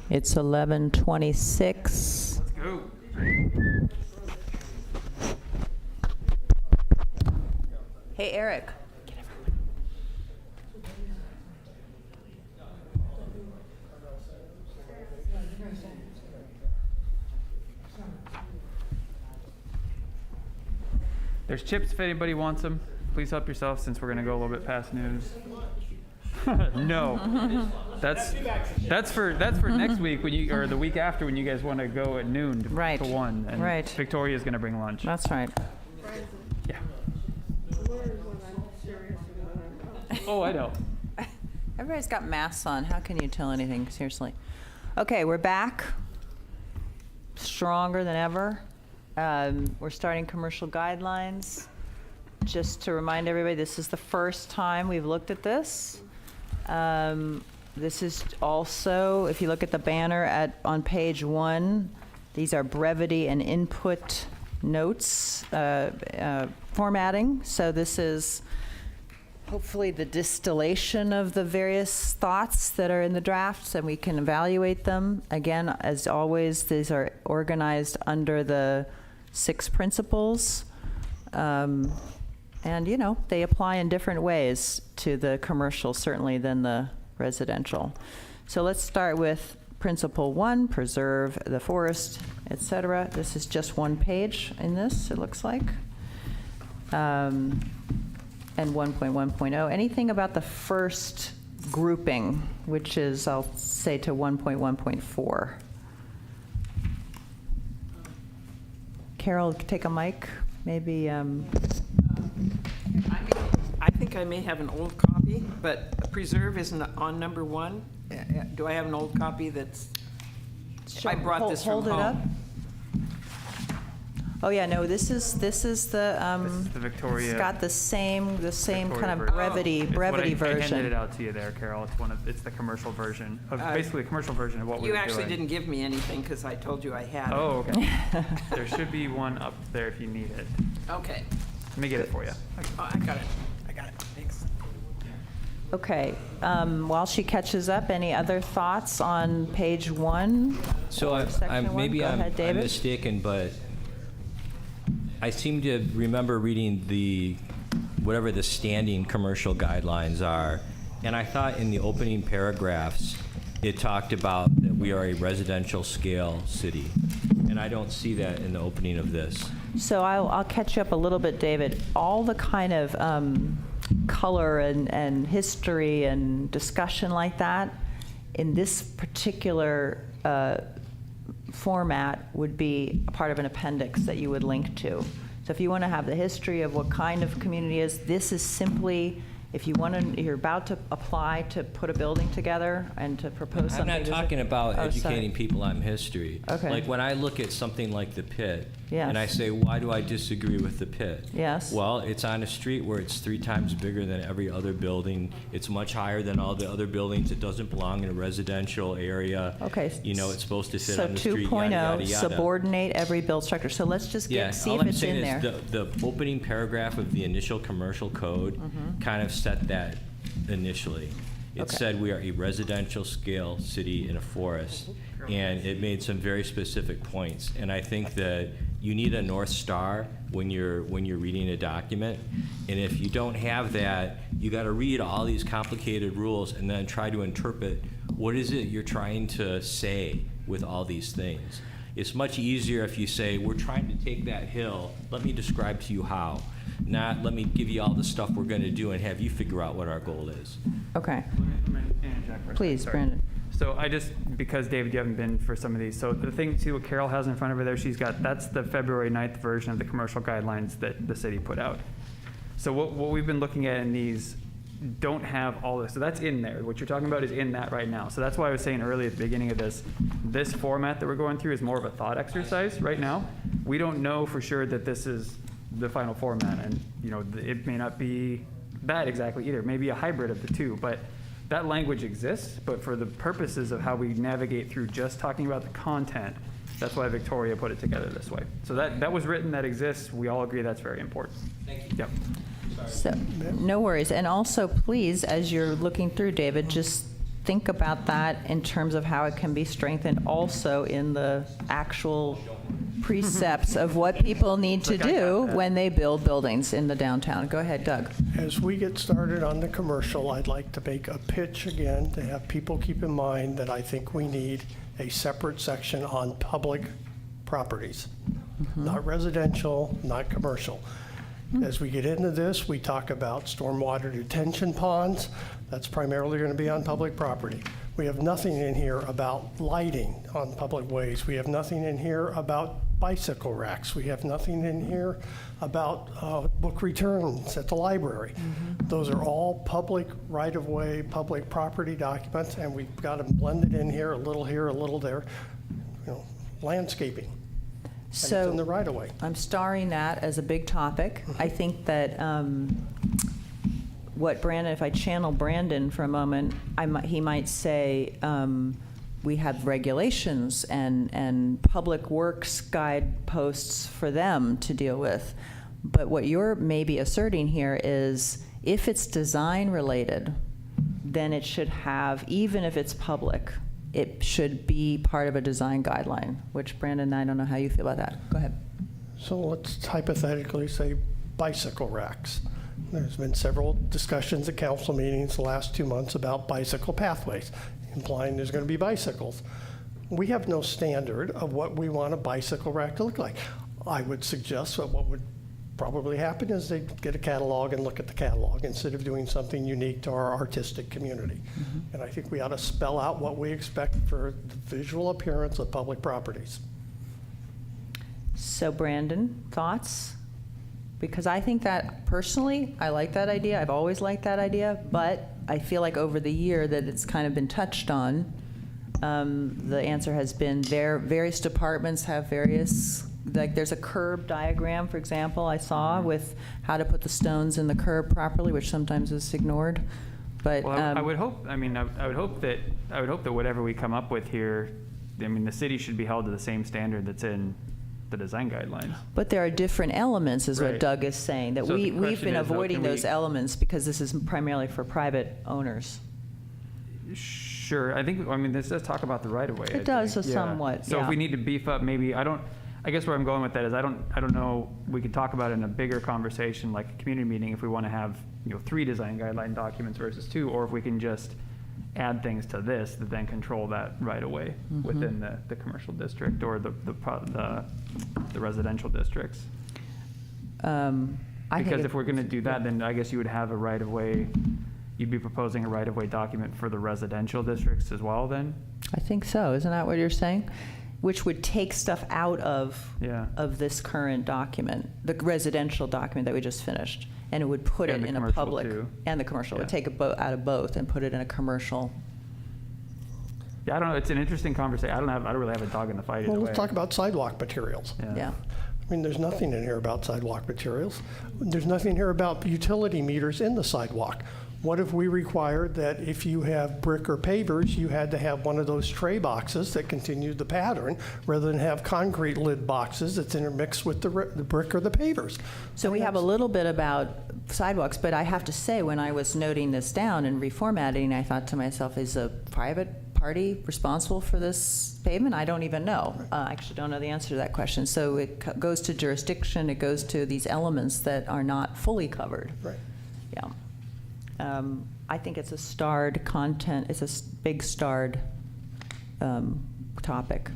It's 11:26. Let's go. Hey, Eric. There's chips if anybody wants them. Please help yourself since we're going to go a little bit past news. No. That's for next week when you, or the week after when you guys want to go at noon to, Right. to 1. And Right. Victoria's going to bring lunch. That's right. Yeah. Oh, I know. Everybody's got masks on. How can you tell anything? Seriously. Okay, we're back. Stronger than ever. We're starting commercial guidelines. Just to remind everybody, this is the first time we've looked at this. This is also, if you look at the banner on page 1, these are brevity and input notes formatting. So this is hopefully the distillation of the various thoughts that are in the drafts, and we can evaluate them. Again, as always, these are organized under the 6 principles. And, you know, they apply in different ways to the commercial, certainly, than the residential. So let's start with Principle 1, preserve the forest, etc. This is just one page in this, it looks like. And 1.1.0. Anything about the first grouping, which is, I'll say, to 1.1.4. Carol, take a mic, maybe. I think I may have an old copy, but preserve isn't on number 1. Do I have an old copy that's, I brought this from home. Hold it up. Oh, yeah, no, this is the, This is the Victoria. it's got the same Victoria kind of version. brevity It's what I version. handed it out to you there, Carol. It's the commercial version of basically a commercial version of what we You were actually doing. didn't give me anything because I told you I had it. Oh, okay. There should be one up there if you need it. Okay. Let me get it for you. Oh, I got it. Thanks. Okay, while she catches up, any other thoughts on page 1? So Section 1? maybe Go I'm ahead, David. mistaken, but I seem to remember reading whatever the standing commercial guidelines are, and I thought in the opening paragraphs it talked about that we are a residential scale city, and I don't see that in the opening of this. So I'll catch you up a little bit, David. All the kind of color and history and discussion like that in this particular format would be a part of an appendix that you would link to. So if you want to have the history of what kind of community is, this is simply, if you want to, you're about to apply to put a building together and to propose something. I'm not talking about Oh, educating sorry. people on history. Okay. Like when I look at something like the pit, Yes. and I say, why do I disagree with the pit? Yes. Well, it's on a street where it's 3 times bigger than every other building. It's much higher than all the other buildings. It doesn't belong in a residential area. Okay. You know, it's supposed to fit So on the street, 2.0, yada, yada, yada. subordinate every build structure. So let's just Yeah, see all if I'm it's saying in is there. the opening paragraph of the initial commercial code kind of set that initially. It Okay. said we are a residential scale city in a forest, and it made some very specific points. And I think that you need a North Star when you're reading a document. And if you don't have that, you got to read all these complicated rules and then try to interpret what is it you're trying to say with all these things. It's much easier if you say, we're trying to take that hill, let me describe to you how. Not let me give you all the stuff we're going to do and have you figure out what our goal is. Okay. Let me interject for a Please, second. Sorry. Brandon. So I just, because David, you haven't been for some of these. So the thing, see what Carol has in front of her there? She's got, that's the February 9th version of the commercial guidelines that the city put out. So what we've been looking at in these don't have all this. So that's in there. What you're talking about is in that right now. So that's why I was saying earlier at the beginning of this format that we're going through is more of a thought exercise right now. We don't know for sure that this is the final format, and you know, it may not be that exactly either. Maybe a hybrid of the two, but that language exists. But for the purposes of how we navigate through just talking about the content, that's why Victoria put it together this way. So that was written, that exists. We all agree that's very important. Thank you. Yep. So, no worries. And also, please, as you're looking through, David, just think about that in terms of how it can be strengthened also in the actual precepts of what people need to do when they build buildings in the downtown. Go ahead, Doug. As we get started on the commercial, I'd like to make a pitch again to have people keep in mind that I think we need a separate section on public properties, not residential, not commercial. As we get into this, we talk about stormwater detention ponds. That's primarily going to be on public property. We have nothing in here about lighting on public ways. We have nothing in here about bicycle racks. We have nothing in here about book returns at the library. Those are all public right-of-way, public property documents, and we've got them blended in here, a little here, a little there, you know, landscaping. So it's in the right-of-way. I'm starring that as a big topic. I think that what Brandon, if I channel Brandon for a moment, he might say we have regulations and public works guideposts for them to deal with. But what you're maybe asserting here is if it's design related, then it should have, even if it's public, it should be part of a design guideline, which Brandon, I don't know how you feel about that. Go ahead. So let's hypothetically say bicycle racks. There's been several discussions at council meetings the last 2 months about bicycle pathways, implying there's going to be bicycles. We have no standard of what we want a bicycle rack to look like. I would suggest that what would probably happen is they'd get a catalog and look at the catalog instead of doing something unique to our artistic community. And I think we ought to spell out what we expect for the visual appearance of public properties. So Brandon, thoughts? Because I think that personally, I like that idea. I've always liked that idea, but I feel like over the year that it's kind of been touched on. The answer has been various departments have various, like there's a curb diagram, for example, I saw with how to put the stones in the curb properly, which sometimes is ignored. But well, I would hope. I mean, I would hope that whatever we come up with here, I mean, the city should be held to the same standard that's in the design guidelines. But there are different elements, is Right. what Doug is saying, that So the we've question been is, though, avoiding can we- those elements because this is primarily for private owners. Sure, I mean, this does talk about the right of way. It does somewhat, So yeah. if we need to beef up, maybe, I guess where I'm going with that is I don't know, we could talk about it in a bigger conversation, like a community meeting, if we want to have, 3 design guideline documents versus 2, or if we can just add things to this that then control that right of way within the commercial district or the residential districts. Because if we're going to do that, then I guess you would have a right of way, you'd be proposing a right of way document for the residential districts as well then? I think so, isn't that what you're saying? Which would take stuff out of this current document, the residential document that we just finished, and it would put it in a public, and the commercial, it would take out of both and put it in a commercial. Yeah, I don't know, it's an interesting conversation. I don't really have a dog in the fight either Well, way. let's talk about sidewalk materials. Yeah. I mean, there's nothing in here about sidewalk materials. There's nothing here about utility meters in the sidewalk. What if we required that if you have brick or pavers, you had to have one of those tray boxes that continued the pattern rather than have concrete lid boxes that's intermixed with the brick or the pavers? So we have a little bit about sidewalks, but I have to say, when I was noting this down and reformatting, I thought to myself, is a private party responsible for this pavement? I don't even know. I actually don't know the answer to that question. So it goes to jurisdiction, it goes to these elements that are not fully covered. Right. Yeah. I think it's a starred content, it's a big starred topic.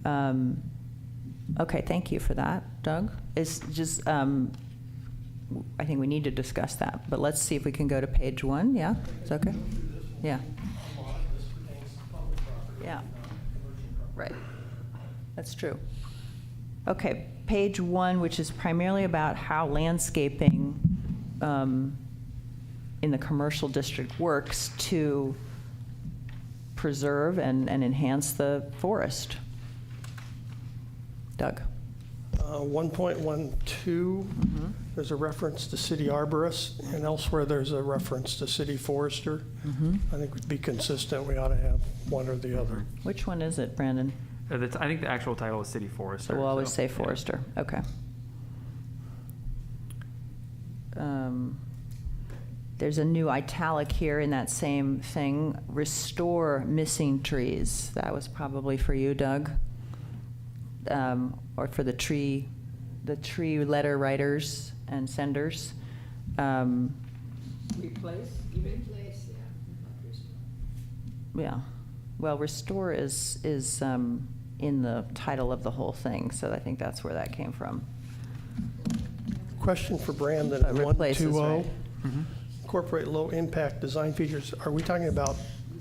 Okay, thank you for that, Doug. It's just, I think we need to discuss that, but let's see if we can go to page 1, yeah? Is that okay? Yeah. Yeah, right. That's true. Okay, page 1, which is primarily about how landscaping in the commercial district works to preserve and enhance the forest. Doug. 1.12, there's a reference to city arborist, and elsewhere there's a reference to city forester. I think we'd be consistent. We ought to have one or the other. Which one is it, Brandon? I think the actual title is city forester. So we'll always say forester. Okay. there's a new italic here in that same thing, restore missing trees. That was probably for you, Doug, or for the tree letter writers and senders. Replace, you mean? Replace, yeah, not restore. Yeah. Well, restore is in the title of the whole thing, so I think that's where that came from. Question for Brandon on Replace is 120. right. Incorporate low-impact design features. Are we talking about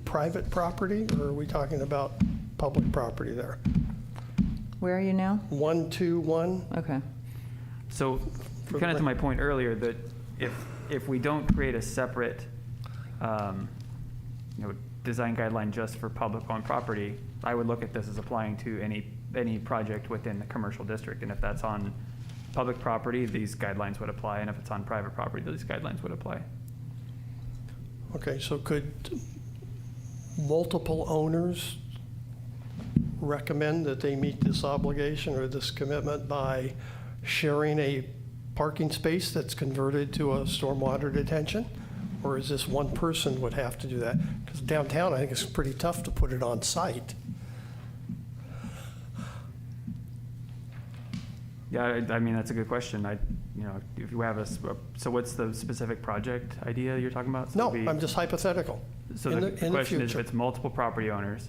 private property, or are we talking about public property there? Where are you now? 121. Okay. So, kind of to my point earlier, that if we don't create a separate, design guideline just for public-owned property, I would look at this as applying to any project within the commercial district, and if that's on public property, these guidelines would apply, and if it's on private property, these guidelines would apply. Okay, so could multiple owners recommend that they meet this obligation or this commitment by sharing a parking space that's converted to a stormwater detention? Or is this one person would have to do that? Because downtown, I think it's pretty tough to put it on site. Yeah, I mean, that's a good question. If you have so what's the specific project idea you're talking about? No, I'm just hypothetical. So the question is if it's multiple property owners.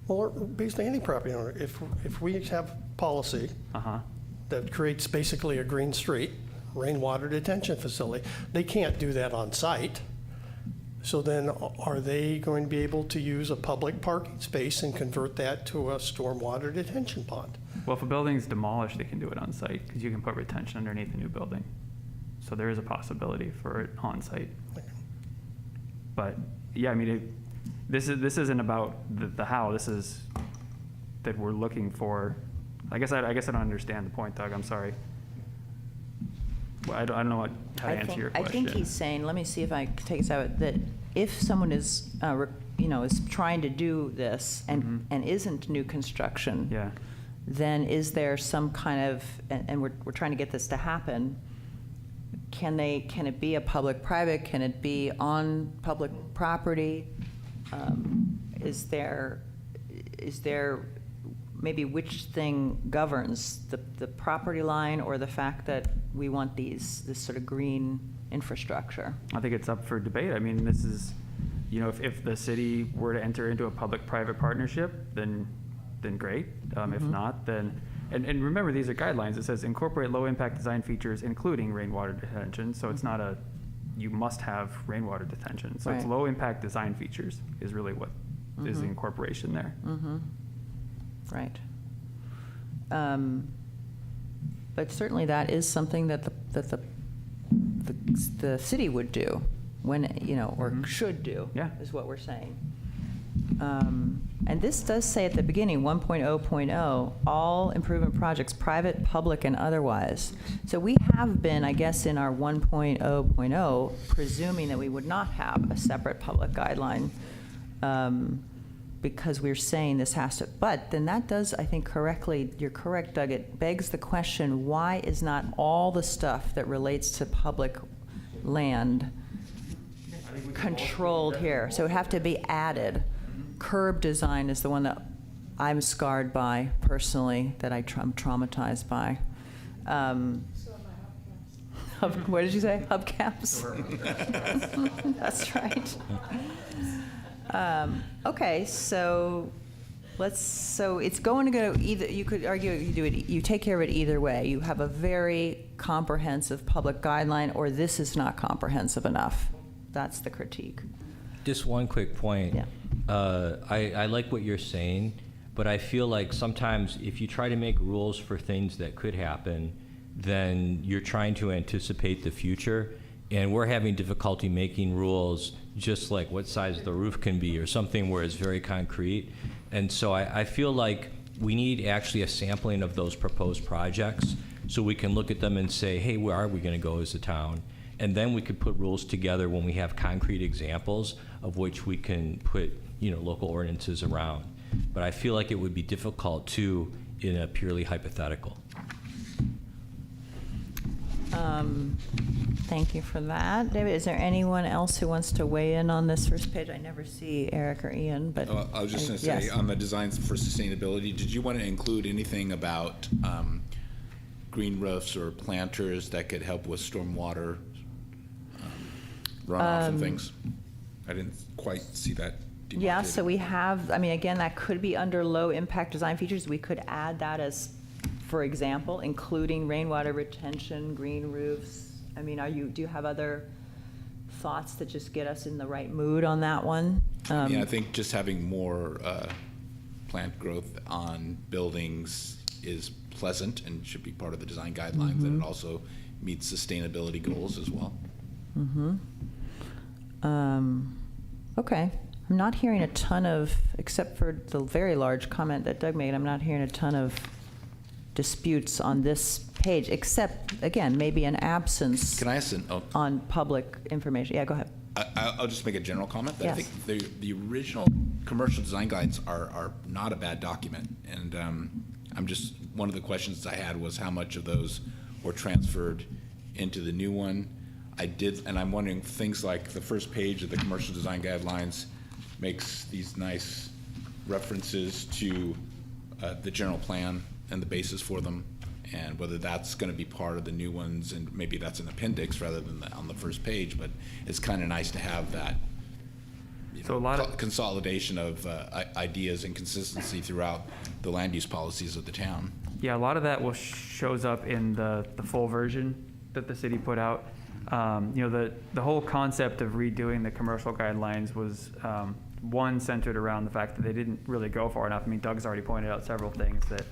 Well, basically any property owner, if we have policy that creates basically a green street, rainwater detention facility, they can't do that on site. So then are they going to be able to use a public parking space and convert that to a stormwater detention pond? Well, if a building's demolished, they can do it on site because you can put retention underneath the new building. So there is a possibility for it on site. But yeah, I mean, this isn't about the how. This is that we're looking for. I guess I don't understand the point, Doug. I'm sorry. Well, I don't know how to answer your question. I think he's saying, let me see if I can take this out, that if someone is, is trying to do this and isn't new construction, yeah, then is there some kind of, and we're trying to get this to happen, can it be a public-private? Can it be on public property? Is there maybe which thing governs the property line or the fact that we want this sort of green infrastructure? I think it's up for debate. I mean, this is, if the city were to enter into a public-private partnership, then great. If not, then, and remember, these are guidelines. It says incorporate low-impact design features, including rainwater detention. So it's not you must have rainwater detention. So it's low-impact design features is really what is the incorporation there. Right. But certainly that is something that the city would do when, or should do, is what we're saying. And this does say at the beginning, 1.0.0, all improvement projects, private, public, and otherwise. So we have been, I guess, in our 1.0.0, presuming that we would not have a separate public guideline, because we're saying this has to, but then that does, I think you're correct, Doug, it begs the question, why is not all the stuff that relates to public land controlled here? So it would have to be added. Curb design is the one that I'm scarred by personally, that I'm traumatized by. What did you say? Hubcaps? That's right. Okay, so it's going to go either, you could argue you take care of it either way. You have a very comprehensive public guideline, or this is not comprehensive enough. That's the critique. Just one quick point. Yeah. I like what you're saying, but I feel like sometimes if you try to make rules for things that could happen, then you're trying to anticipate the future, and we're having difficulty making rules just like what size the roof can be or something where it's very concrete. And so I feel like we need actually a sampling of those proposed projects so we can look at them and say, hey, where are we going to go as a town? And then we could put rules together when we have concrete examples of which we can put local ordinances around. But I feel like it would be difficult too in a purely hypothetical. Thank you for that. David, is there anyone else who wants to weigh in on this first page? I never see Eric or Ian, but. I was just going to say, yes. on the designs for sustainability, did you want to include anything about green roofs or planters that could help with stormwater runoff and things? I didn't quite see that demarcated. Yeah, so we have, I mean, again, that could be under low impact design features. We could add that as, for example, including rainwater retention, green roofs. I mean, do you have other thoughts that just get us in the right mood on that one? Yeah, I think just having more plant growth on buildings is pleasant and should be part of the design guidelines, and it also meets sustainability goals as well. Okay. I'm not hearing a ton of, except for the very large comment that Doug made, I'm not hearing a ton of disputes on this page, except, again, maybe an absence Can I ask on public information. Yeah, go ahead. I'll just make a general comment. That Yes. I think the original commercial design guidelines are not a bad document, and I'm just, one of the questions I had was how much of those were transferred into the new one. And I'm wondering, things like the first page of the commercial design guidelines makes these nice references to the general plan and the basis for them, and whether that's going to be part of the new ones, and maybe that's an appendix rather than on the first page, but it's kind of nice to have that consolidation of ideas and consistency throughout the land use policies of the town. Yeah, a lot of that shows up in the full version that the city put out. The whole concept of redoing the commercial guidelines was one centered around the fact that they didn't really go far enough. I mean, Doug's already pointed out several things that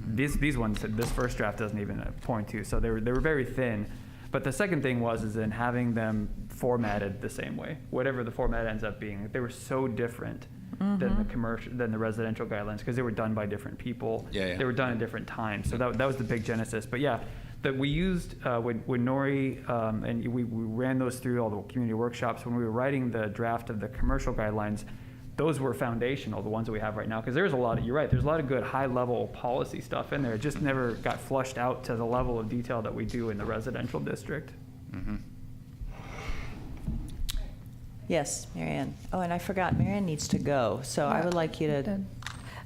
these ones, this first draft doesn't even point to. So they were very thin. But the second thing is in having them formatted the same way, whatever the format ends up being. They were so different than the residential guidelines, because they were done by different people. Yeah. They were done at different times. So that was the big genesis. But yeah, that we used when Nori and we ran those through all the community workshops when we were writing the draft of the commercial guidelines. Those were foundational, the ones that we have right now, because there's a lot of, you're right, there's a lot of good high-level policy stuff in there. It just never got flushed out to the level of detail that we do in the residential district. Yes, Marianne. Oh, and I forgot, Marianne needs to go, so I would like you to.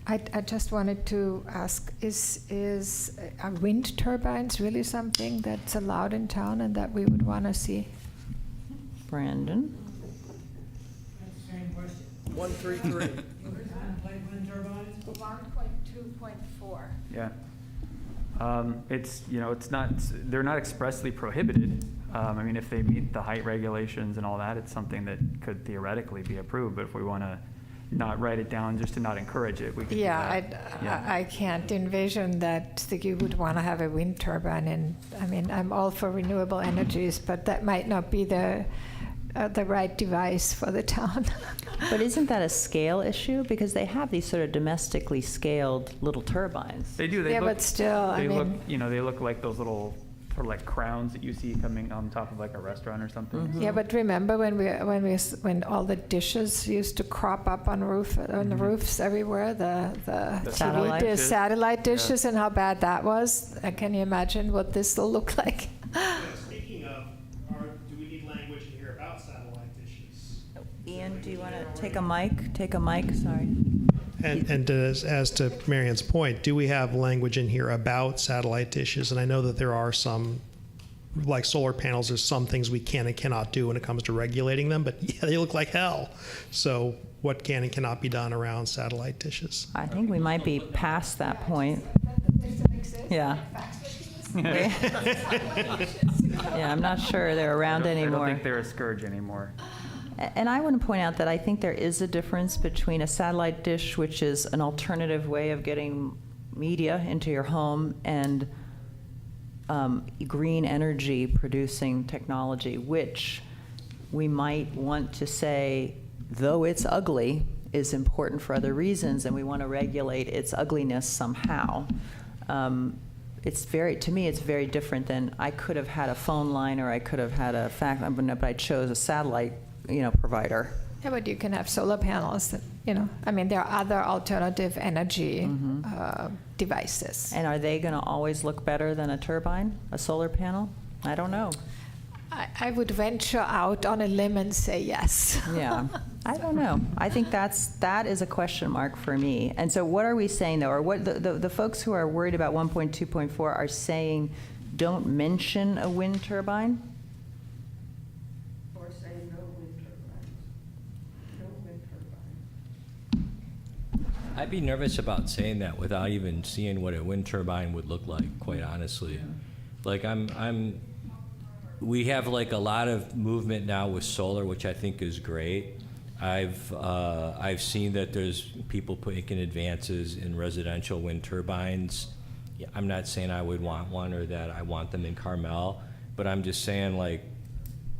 I just wanted to ask, is wind turbines really something that's allowed in town and that we would want to see? Brandon? Same question. 133. Wind turbines? 1.2.4. Yeah. It's not, they're not expressly prohibited. I mean, if they meet the height regulations and all that, it's something that could theoretically be approved. But if we want to not write it down just to not encourage it, we can do that. I can't envision that you would want to have a wind turbine. And I mean, I'm all for renewable energies, but that might not be the right device for the town. But isn't that a scale issue? Because they have these sort of domestically scaled little turbines. They do. But still, they look like those little sort of like crowns that you see coming on top of like a restaurant or something. Yeah, but remember when all the dishes used to crop up on the roofs everywhere, the satellite dishes, and how bad that was. Can you imagine what this will look like? Speaking of, do we need language in here about satellite dishes? Ian, do you want to take a mic? Take a mic, sorry. And as to Marianne's point, do we have language in here about satellite dishes? And I know that there are some, like solar panels, there's some things we can and cannot do when it comes to regulating them, but yeah, they look like hell. So what can and cannot be done around satellite dishes? I think we might be past that point. Yeah. Yeah, I'm not sure they're around anymore. I don't think they're a scourge anymore. And I want to point out that I think there is a difference between a satellite dish, which is an alternative way of getting media into your home, and green energy producing technology, which we might want to say, though it's ugly, is important for other reasons, and we want to regulate its ugliness somehow. To me, it's very different than I could have had a phone line, or I could have had but I chose a satellite provider. Yeah, but you can have solar panels. I mean, there are other alternative energy devices. And are they going to always look better than a turbine, a solar panel? I don't know. I would venture out on a limb and say yes. Yeah, I don't know. I think that is a question mark for me. And so what are we saying, though? Or what the folks who are worried about 1.2.4 are saying, don't mention a wind turbine? Or say no wind turbines. No wind turbines. I'd be nervous about saying that without even seeing what a wind turbine would look like, quite honestly. Like we have like a lot of movement now with solar, which I think is great. I've seen that there's people making advances in residential wind turbines. Yeah, I'm not saying I would want one or that I want them in Carmel, but I'm just saying, like,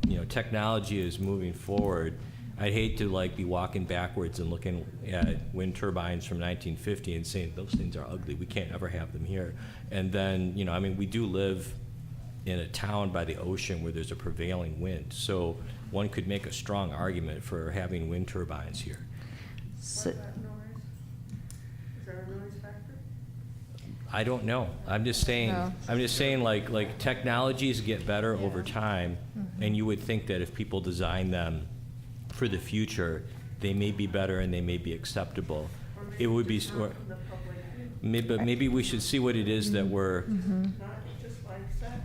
you know, technology is moving forward. I'd hate to like be walking backwards and looking at wind turbines from 1950 and saying those things are ugly. We can't ever have them here. And then, you know, I mean, we do live in a town by the ocean where there's a prevailing wind. So one could make a strong argument for having wind turbines here. What about noise? Is there a noise factor? I don't know. I'm just saying. No. I'm just saying. Like technologies get better over time, and you would think that if people design them for the future, they may be better and they may be acceptable. It would be. Maybe we should see what it is that we're. Not just like skylights.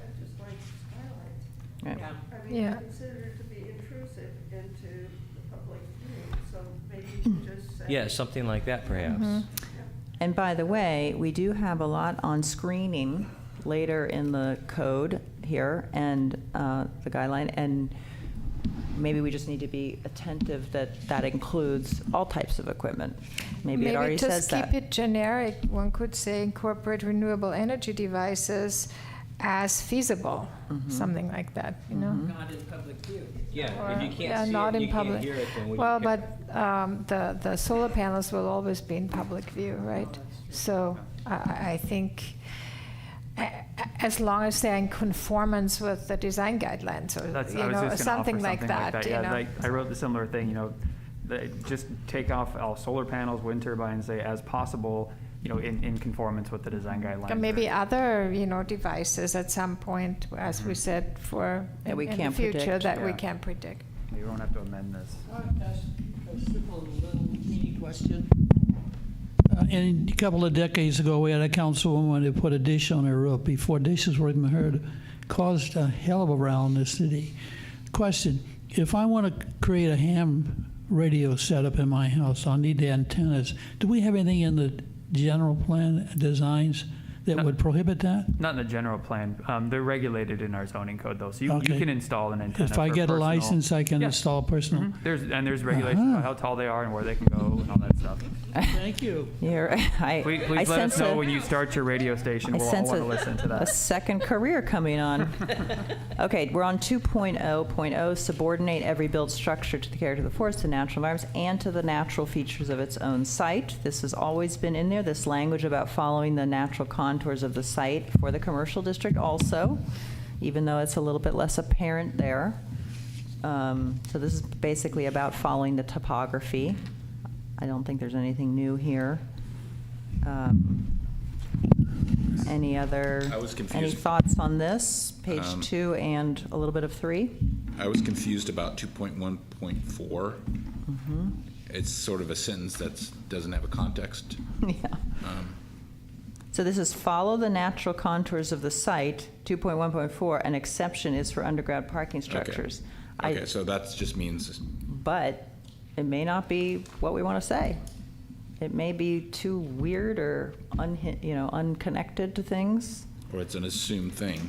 Right. I mean, Yeah. consider it to be intrusive into the public view, so maybe you could just say. Yeah, something like that, perhaps. And by the way, we do have a lot on screening later in the code here and the guideline, and maybe we just need to be attentive that that includes all types of equipment. Maybe it already says just that. keep it generic. One could say incorporate renewable energy devices as feasible, something like that, you know? Not in public view. Yeah, Or- if you can't yeah, see not it, in you can't public. hear it, then we Well, can- but the solar panels will always be in public view, right? So I think as long as they're in conformance with the design guidelines or, That's, you I was know, just gonna offer something like that, you Yeah, know? like, I wrote the similar thing, you know, just take off all solar panels, wind turbines, say as possible, you know, in conformance with the design guidelines. And maybe other, you know, devices at some point, as we said, for That we in the can't future predict. that we Yeah. can't predict. Maybe we won't have to amend this. A simple little teeny question. And a couple of decades ago, we had a councilwoman who put a dish on her roof before dishes were even heard. Caused a hell of a row in the city. Question, if I want to create a ham radio setup in my house, I'll need the antennas. Do we have anything in the general plan designs that would prohibit that? Not in the general plan. They're regulated in our zoning code, though, so you Okay. can install an antenna. If I for get a personal- license, I can Yeah. install personal? There's regulations about how tall they are and where they can go and all that stuff. Thank you. Please let us know when you start your radio station. We'll all want to listen to a that. second career coming on. Okay, we're on 2.0.0, subordinate every built structure to the character of the forest, to natural environments, and to the natural features of its own site. This has always been in there, this language about following the natural contours of the site for the commercial district also, even though it's a little bit less apparent there. So this is basically about following the topography. I don't think there's anything new here. Any other? I was confused. Any thoughts on this, page 2 and a little bit of 3? I was confused about 2.1.4. It's sort of a sentence that doesn't have a context. Yeah. So this is follow the natural contours of the site, 2.1.4, an exception is for underground parking structures. Okay, so that just means. But it may not be what we want to say. It may be too weird or unconnected to things. Or it's an assumed thing.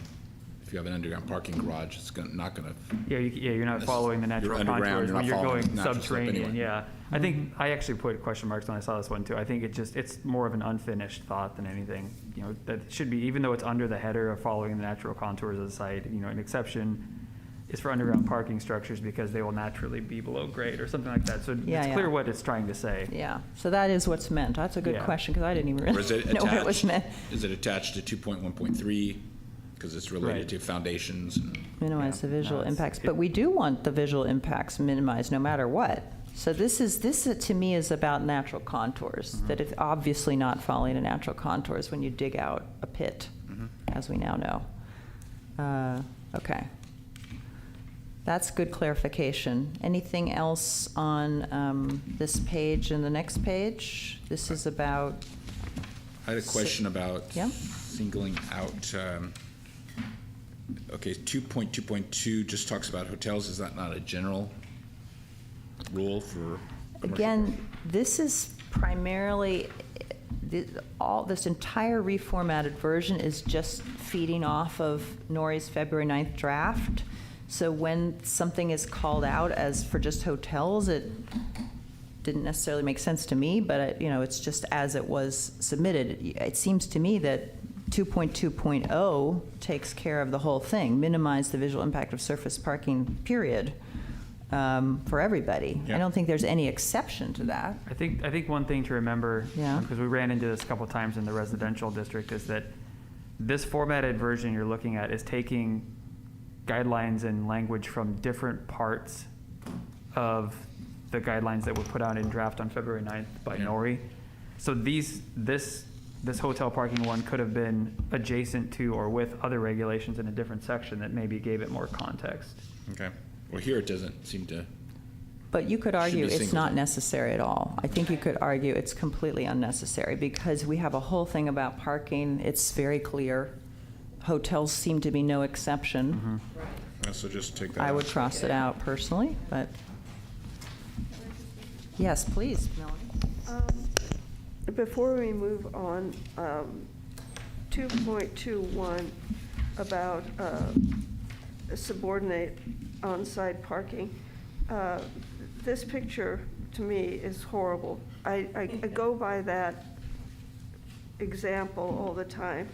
If you have an underground parking garage, it's not going to. Yeah, you're not following the natural contours when you're going subterranean. Anyway. Yeah, I think I actually put question marks when I saw this one too. I think it's more of an unfinished thought than anything. You know, that should be, even though it's under the header of following the natural contours of the site. You know, an exception is for underground parking structures because they will naturally be below grade or something like that. So it's clear what it's trying to say. Yeah. So that is what's meant. That's a good question because I didn't even Or is it really know what it was meant. Is it attached to 2.1.3 because it's related to foundations? And, minimize the visual impacts, but we do want the visual impacts minimized no matter what. So this to me is about natural contours, that it's obviously not following a natural contours when you dig out a pit, as we now know. Okay. That's good clarification. Anything else on this page and the next page? This is about, I had a question about yeah? singling out, okay, 2.2.2 just talks about hotels. Is that not a general rule for commercial? Again, this is primarily, this entire reformatted version is just feeding off of Nori's February 9th draft. So when something is called out as for just hotels, it didn't necessarily make sense to me, but it's just as it was submitted. It seems to me that 2.2.0 takes care of the whole thing, minimize the visual impact of surface parking, period, for everybody. Yeah. I don't think there's any exception to that. I think one thing to remember, Yeah. because we ran into this a couple times in the residential district, is that this formatted version you're looking at is taking guidelines and language from different parts of the guidelines that were put out in draft on February 9th by Nori. So this hotel parking one could have been adjacent to or with other regulations in a different section that maybe gave it more context. Okay. Well, here it doesn't seem to. But you could argue be it's singled not out. necessary at all. I think you could argue it's completely unnecessary because we have a whole thing about parking. It's very clear. Hotels seem to be no exception. So just take that I out. would cross it out personally, but yes, please, Melanie. Before we move on, 2.21 about subordinate on-site parking. This picture, to me, is horrible. I go by that example all the time.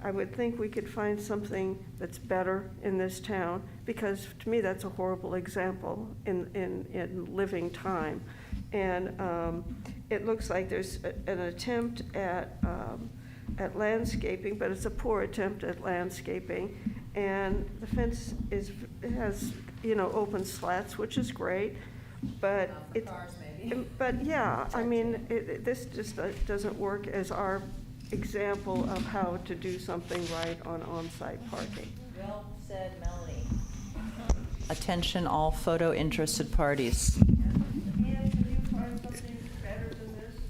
I would think we could find something that's better in this town, because to me, that's a horrible example in living time. And it looks like there's an attempt at landscaping, but it's a poor attempt at landscaping. And the fence has open slats, which is great, but it. But yeah, I mean, this just doesn't work as our example of how to do something right on on-site parking. Well said, Melanie. Attention all photo interested parties.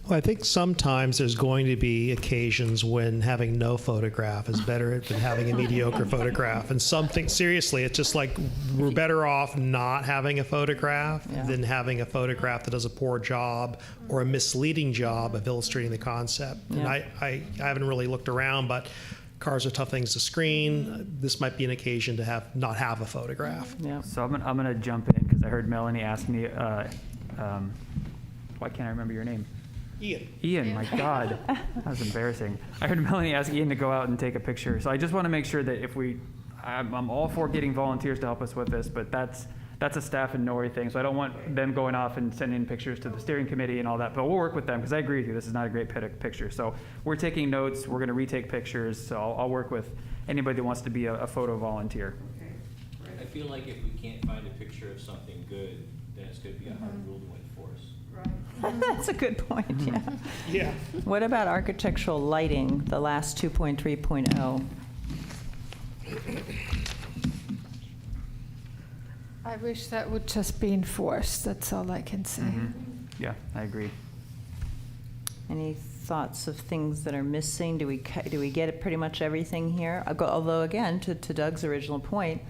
Well, I think sometimes there's going to be occasions when having no photograph is better than having a mediocre photograph. And something, seriously, it's just like we're better off not having a photograph than having a photograph that does a poor job or a misleading job of illustrating the concept. And I haven't really looked around, but cars are tough things to screen. This might be an occasion to not have a photograph. Yeah. So I'm gonna jump in because I heard Melanie ask me, why can't I remember your name? Ian, my God, that was embarrassing. I heard Melanie ask Ian to go out and take a picture. So I just want to make sure that I'm all for getting volunteers to help us with this, but that's a staff and Nori thing. So I don't want them going off and sending pictures to the steering committee and all that, but we'll work with them because I agree with you. This is not a great picture. So we're taking notes. We're going to retake pictures. So I'll work with anybody that wants to be a photo volunteer. I feel like if we can't find a picture of something good, then it's going to be a hard rule to enforce. That's a good point, yeah. Yeah. What about architectural lighting, the last 2.3.0? I wish that would just be enforced. That's all I can say. Yeah, I agree. Any thoughts of things that are missing? Do we get pretty much everything here? Although, again, to Doug's original point,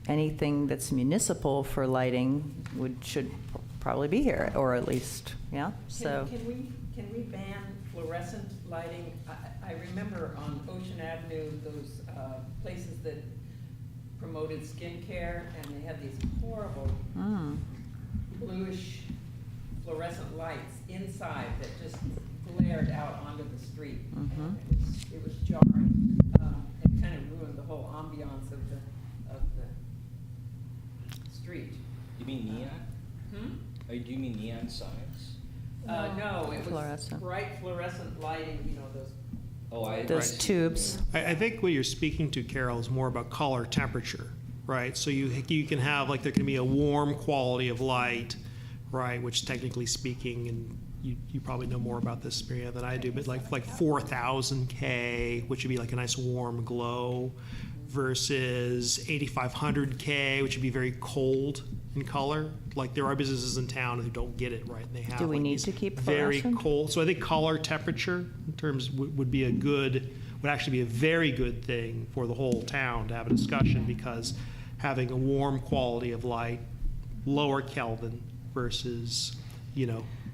anything that's municipal for lighting should probably be here, or at least, yeah. So Can we ban fluorescent lighting? I remember on Ocean Avenue those places that promoted skincare, and they had these horrible bluish fluorescent lights inside that just glared out onto the street. And it was jarring. It kind of ruined the whole ambiance of the street. You mean neon? Do you mean neon signs? No, it was Fluorescent. bright fluorescent lighting, those. those tubes. I think what you're speaking to, Carol, is more about color temperature, right? So you can have, like, there can be a warm quality of light, right, which technically speaking and you probably know more about this, Maria, than I do, but like 4,000 K, which would be like a nice warm glow, versus 8,500 K, which would be very cold in color. Like there are businesses in town who don't get it right, and they have. Do we like need these to keep very fluorescent? cold? So I think color temperature in terms would be would actually be a very good thing for the whole town to have a discussion, because having a warm quality of light, lower Kelvin versus,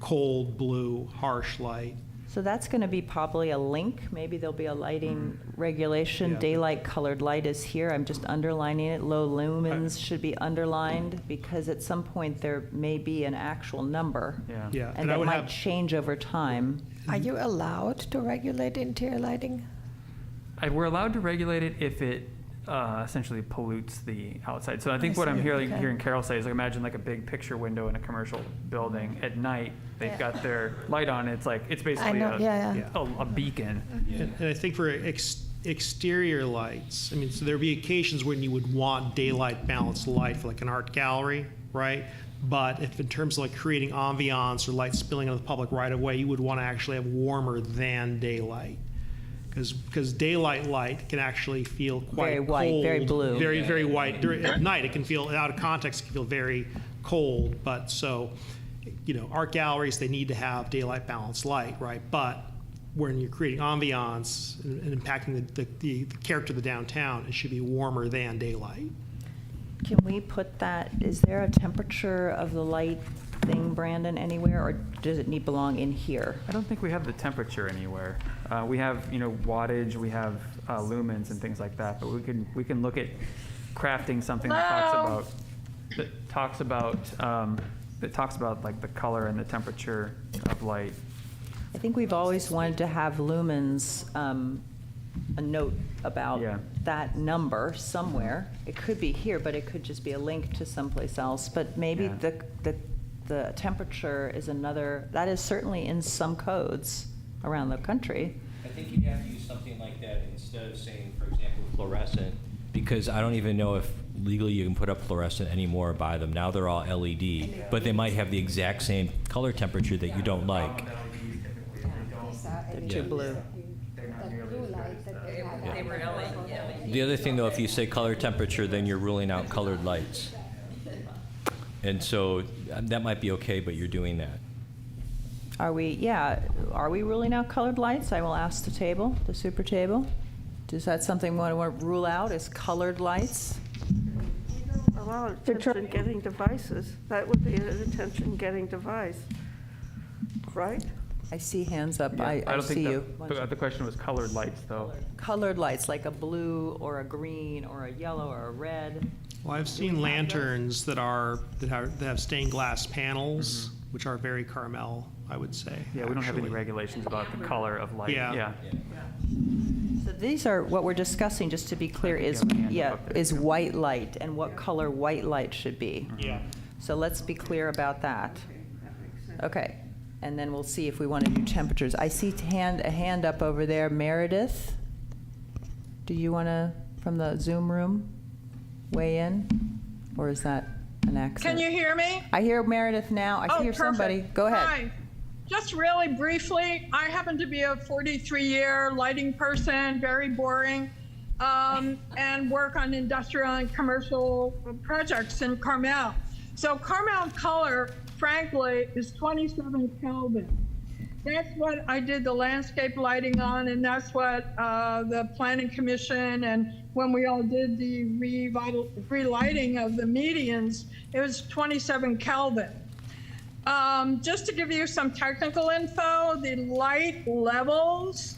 cold blue, harsh light. So that's going to be probably a link. Maybe there'll be a lighting regulation. Yeah. Daylight colored light is here. I'm just underlining it. Low lumens should be underlined, because at some point there may be an actual number. Yeah. And I that would might have, change over time. Are you allowed to regulate interior lighting? We're allowed to regulate it if it essentially pollutes the outside. So I think what I'm hearing Carol say is, like, imagine like a big picture window in a commercial building. At night, they've got their light on. It's basically a beacon. and I think for exterior lights, I mean, so there'd be occasions when you would want daylight balanced light for like an art gallery, right? But if in terms of like creating ambiance or light spilling into the public right away, you would want to actually have warmer than daylight. Because daylight light can actually feel quite Very white, cold, very blue. very white. At night, it can feel, out of context, it can feel very cold. But so, art galleries, they need to have daylight balanced light, right? But when you're creating ambiance and impacting the character of the downtown, it should be warmer than daylight. Can we put that, is there a temperature of the light thing, Brandon, anywhere, or does it belong in here? I don't think we have the temperature anywhere. We have, wattage, we have lumens and things like that, but we can look at crafting something that talks about like the color and the temperature of light. I think we've always wanted to have lumens, a note about that number somewhere. It could be here, but it could just be a link to someplace else. But maybe the temperature is another, that is certainly in some codes around the country. I think you'd have to use something like that instead of saying, for example, fluorescent, because I don't even know if legally you can put up fluorescent anymore or buy them. Now they're all LED, but they might have the exact same color temperature that you don't like. They're too blue. The other thing, though, if you say color temperature, then you're ruling out colored lights. And so that might be okay, but you're doing that. Are we ruling out colored lights? I will ask the table, the super table. Is that something we want to rule out, is colored lights? Allow attention-getting devices. That would be an attention-getting device, right? I see hands up. Yeah. I don't see think you. the question was colored lights, though. Colored lights, like a blue or a green or a yellow or a red. Well, I've seen lanterns that have stained glass panels, which are very Carmel, I would say. Yeah, we don't have any regulations about the color of light. Yeah. So these are, what we're discussing, just to be clear, is white light and what color white light should be. Yeah. So let's be clear about that. Okay, and then we'll see if we want to do temperatures. I see a hand up over there. Meredith, do you want to, from the Zoom room, weigh in? Or is that an accent? Can you hear me? I hear Meredith now. I hear somebody. Go ahead. Hi. Just really briefly, I happen to be a 43-year lighting person, very boring, and work on industrial and commercial projects in Carmel. So Carmel color, frankly, is 27 Kelvin. That's what I did the landscape lighting on, and that's what the Planning Commission, and when we all did the relighting of the medians, it was 27 Kelvin. Just to give you some technical info, the light levels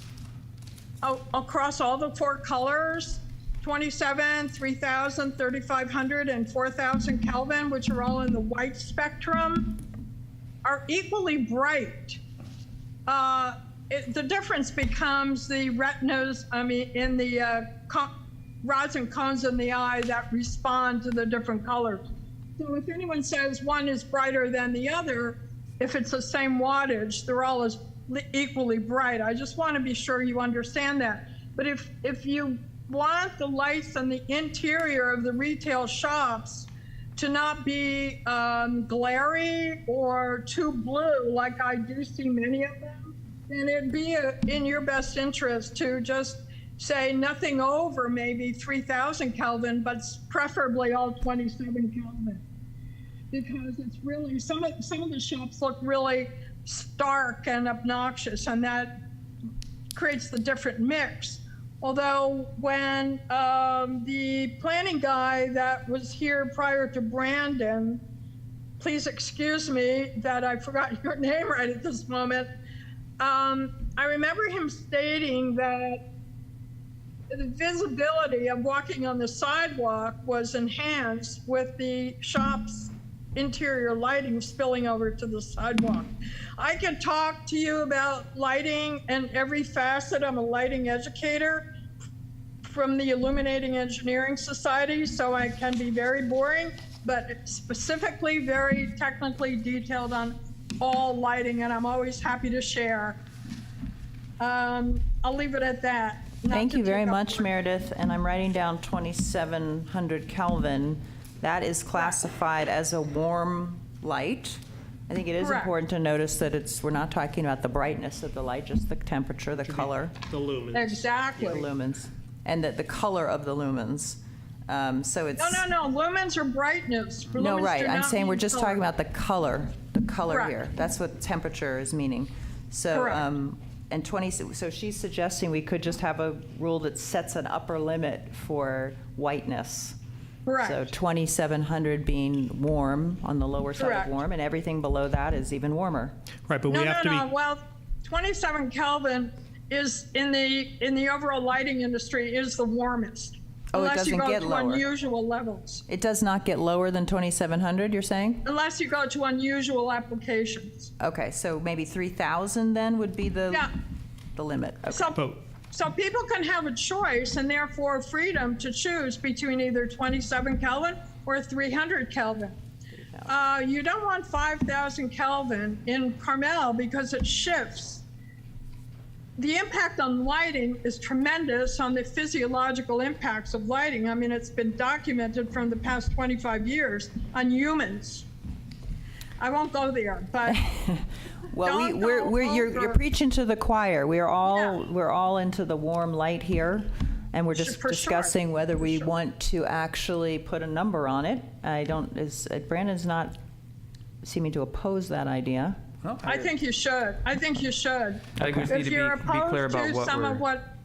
across all the four colors, 27, 3000, 3500, and 4000 Kelvin, which are all in the white spectrum, are equally bright. The difference becomes the retinas, in the rods and cones in the eye that respond to the different colors. So if anyone says one is brighter than the other, if it's the same wattage, they're all as equally bright. I just want to be sure you understand that. But if you want the lights in the interior of the retail shops to not be glary or too blue, like I do see many of them, then it'd be in your best interest to just say nothing over maybe 3,000 Kelvin, but preferably all 27 Kelvin. Because it's really, some of the shops look really stark and obnoxious, and that creates the different mix. Although when the planning guy that was here prior to Brandon, please excuse me that I forgot your name right at this moment, I remember him stating that the visibility of walking on the sidewalk was enhanced with the shop's interior lighting spilling over to the sidewalk. I can talk to you about lighting and every facet. I'm a lighting educator from the Illuminating Engineering Society, so I can be very boring, but specifically very technically detailed on all lighting, and I'm always happy to share. I'll leave it at that. Thank you very much, Meredith, and I'm writing down 2700 Kelvin. That is classified as a warm light. I think it is Correct. important to notice that we're not talking about the brightness of the light, just the temperature, the color. The lumens. Exactly. The lumens. And the color of the lumens. So it's... No. Lumens are brightness. No, Lumens right. do I'm not saying we're mean just color. talking about the color Correct. here. That's what temperature is meaning. So, Correct. and 20, so she's suggesting we could just have a rule that sets an upper limit for whiteness. Correct. So 2700 being warm on the lower side Correct. of warm, and everything below that is even warmer. Right, but we have to be. Well, 27 Kelvin is in the overall lighting industry is the warmest. Oh, it unless you doesn't go get to lower. unusual levels. It does not get lower than 2700, you're saying? Unless you go to unusual applications. Okay, so maybe 3000 then would be the limit. Okay. So people can have a choice and therefore freedom to choose between either 27 Kelvin or 300 Kelvin. You don't want 5,000 Kelvin in Carmel because it shifts. The impact on lighting is tremendous on the physiological impacts of lighting. I mean, it's been documented from the past 25 years on humans. I won't go there, but well, you're preaching to the choir. We're all into the warm light here, and we're just discussing whether we want to actually put a number on it. Brandon's not seeming to oppose that idea. I think you should. I think we just need to be clear about what some of what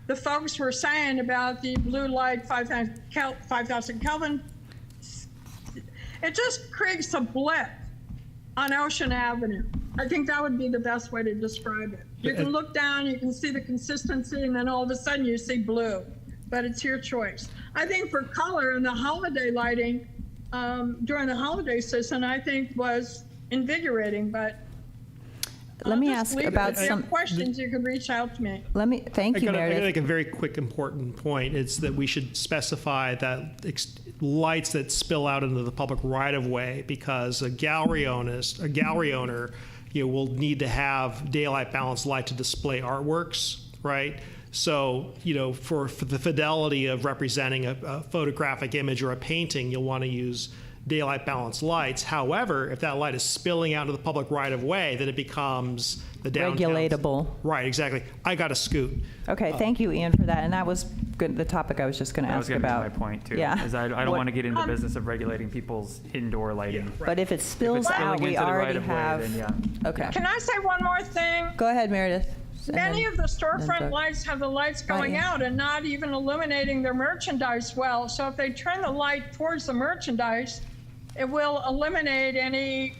the folks were saying about the blue light 5,000 Kelvin, it just creates a blip on Ocean Avenue. I think that would be the best way to describe it. You can look down, you can see the consistency, and then all of a sudden you see blue. But it's your choice. I think for color and the holiday lighting during the holiday season, I think was invigorating, but let me ask about if you some have questions. You can reach out to me. Thank you, Meredith. I gotta make a very quick important point. It's that we should specify that lights that spill out into the public right of way, because a gallery owner, will need to have daylight balanced light to display artworks, right? So, for the fidelity of representing a photographic image or a painting, you'll want to use daylight balanced lights. However, if that light is spilling out to the public right of way, then it becomes the downtown. Regulatable. Right, exactly. I got to scoot. Okay, thank you, Ian, for that. And that was good. The topic I was just going to ask about. That was going to be my point too. Yeah. Is I don't want to get into the business of regulating people's indoor lighting. Right. But if it spills out, we already have. Okay. Can I say one more thing? Go ahead, Meredith. Many of the storefront lights have the lights going out and not even illuminating their merchandise well. So if they turn the light towards the merchandise, it will eliminate any,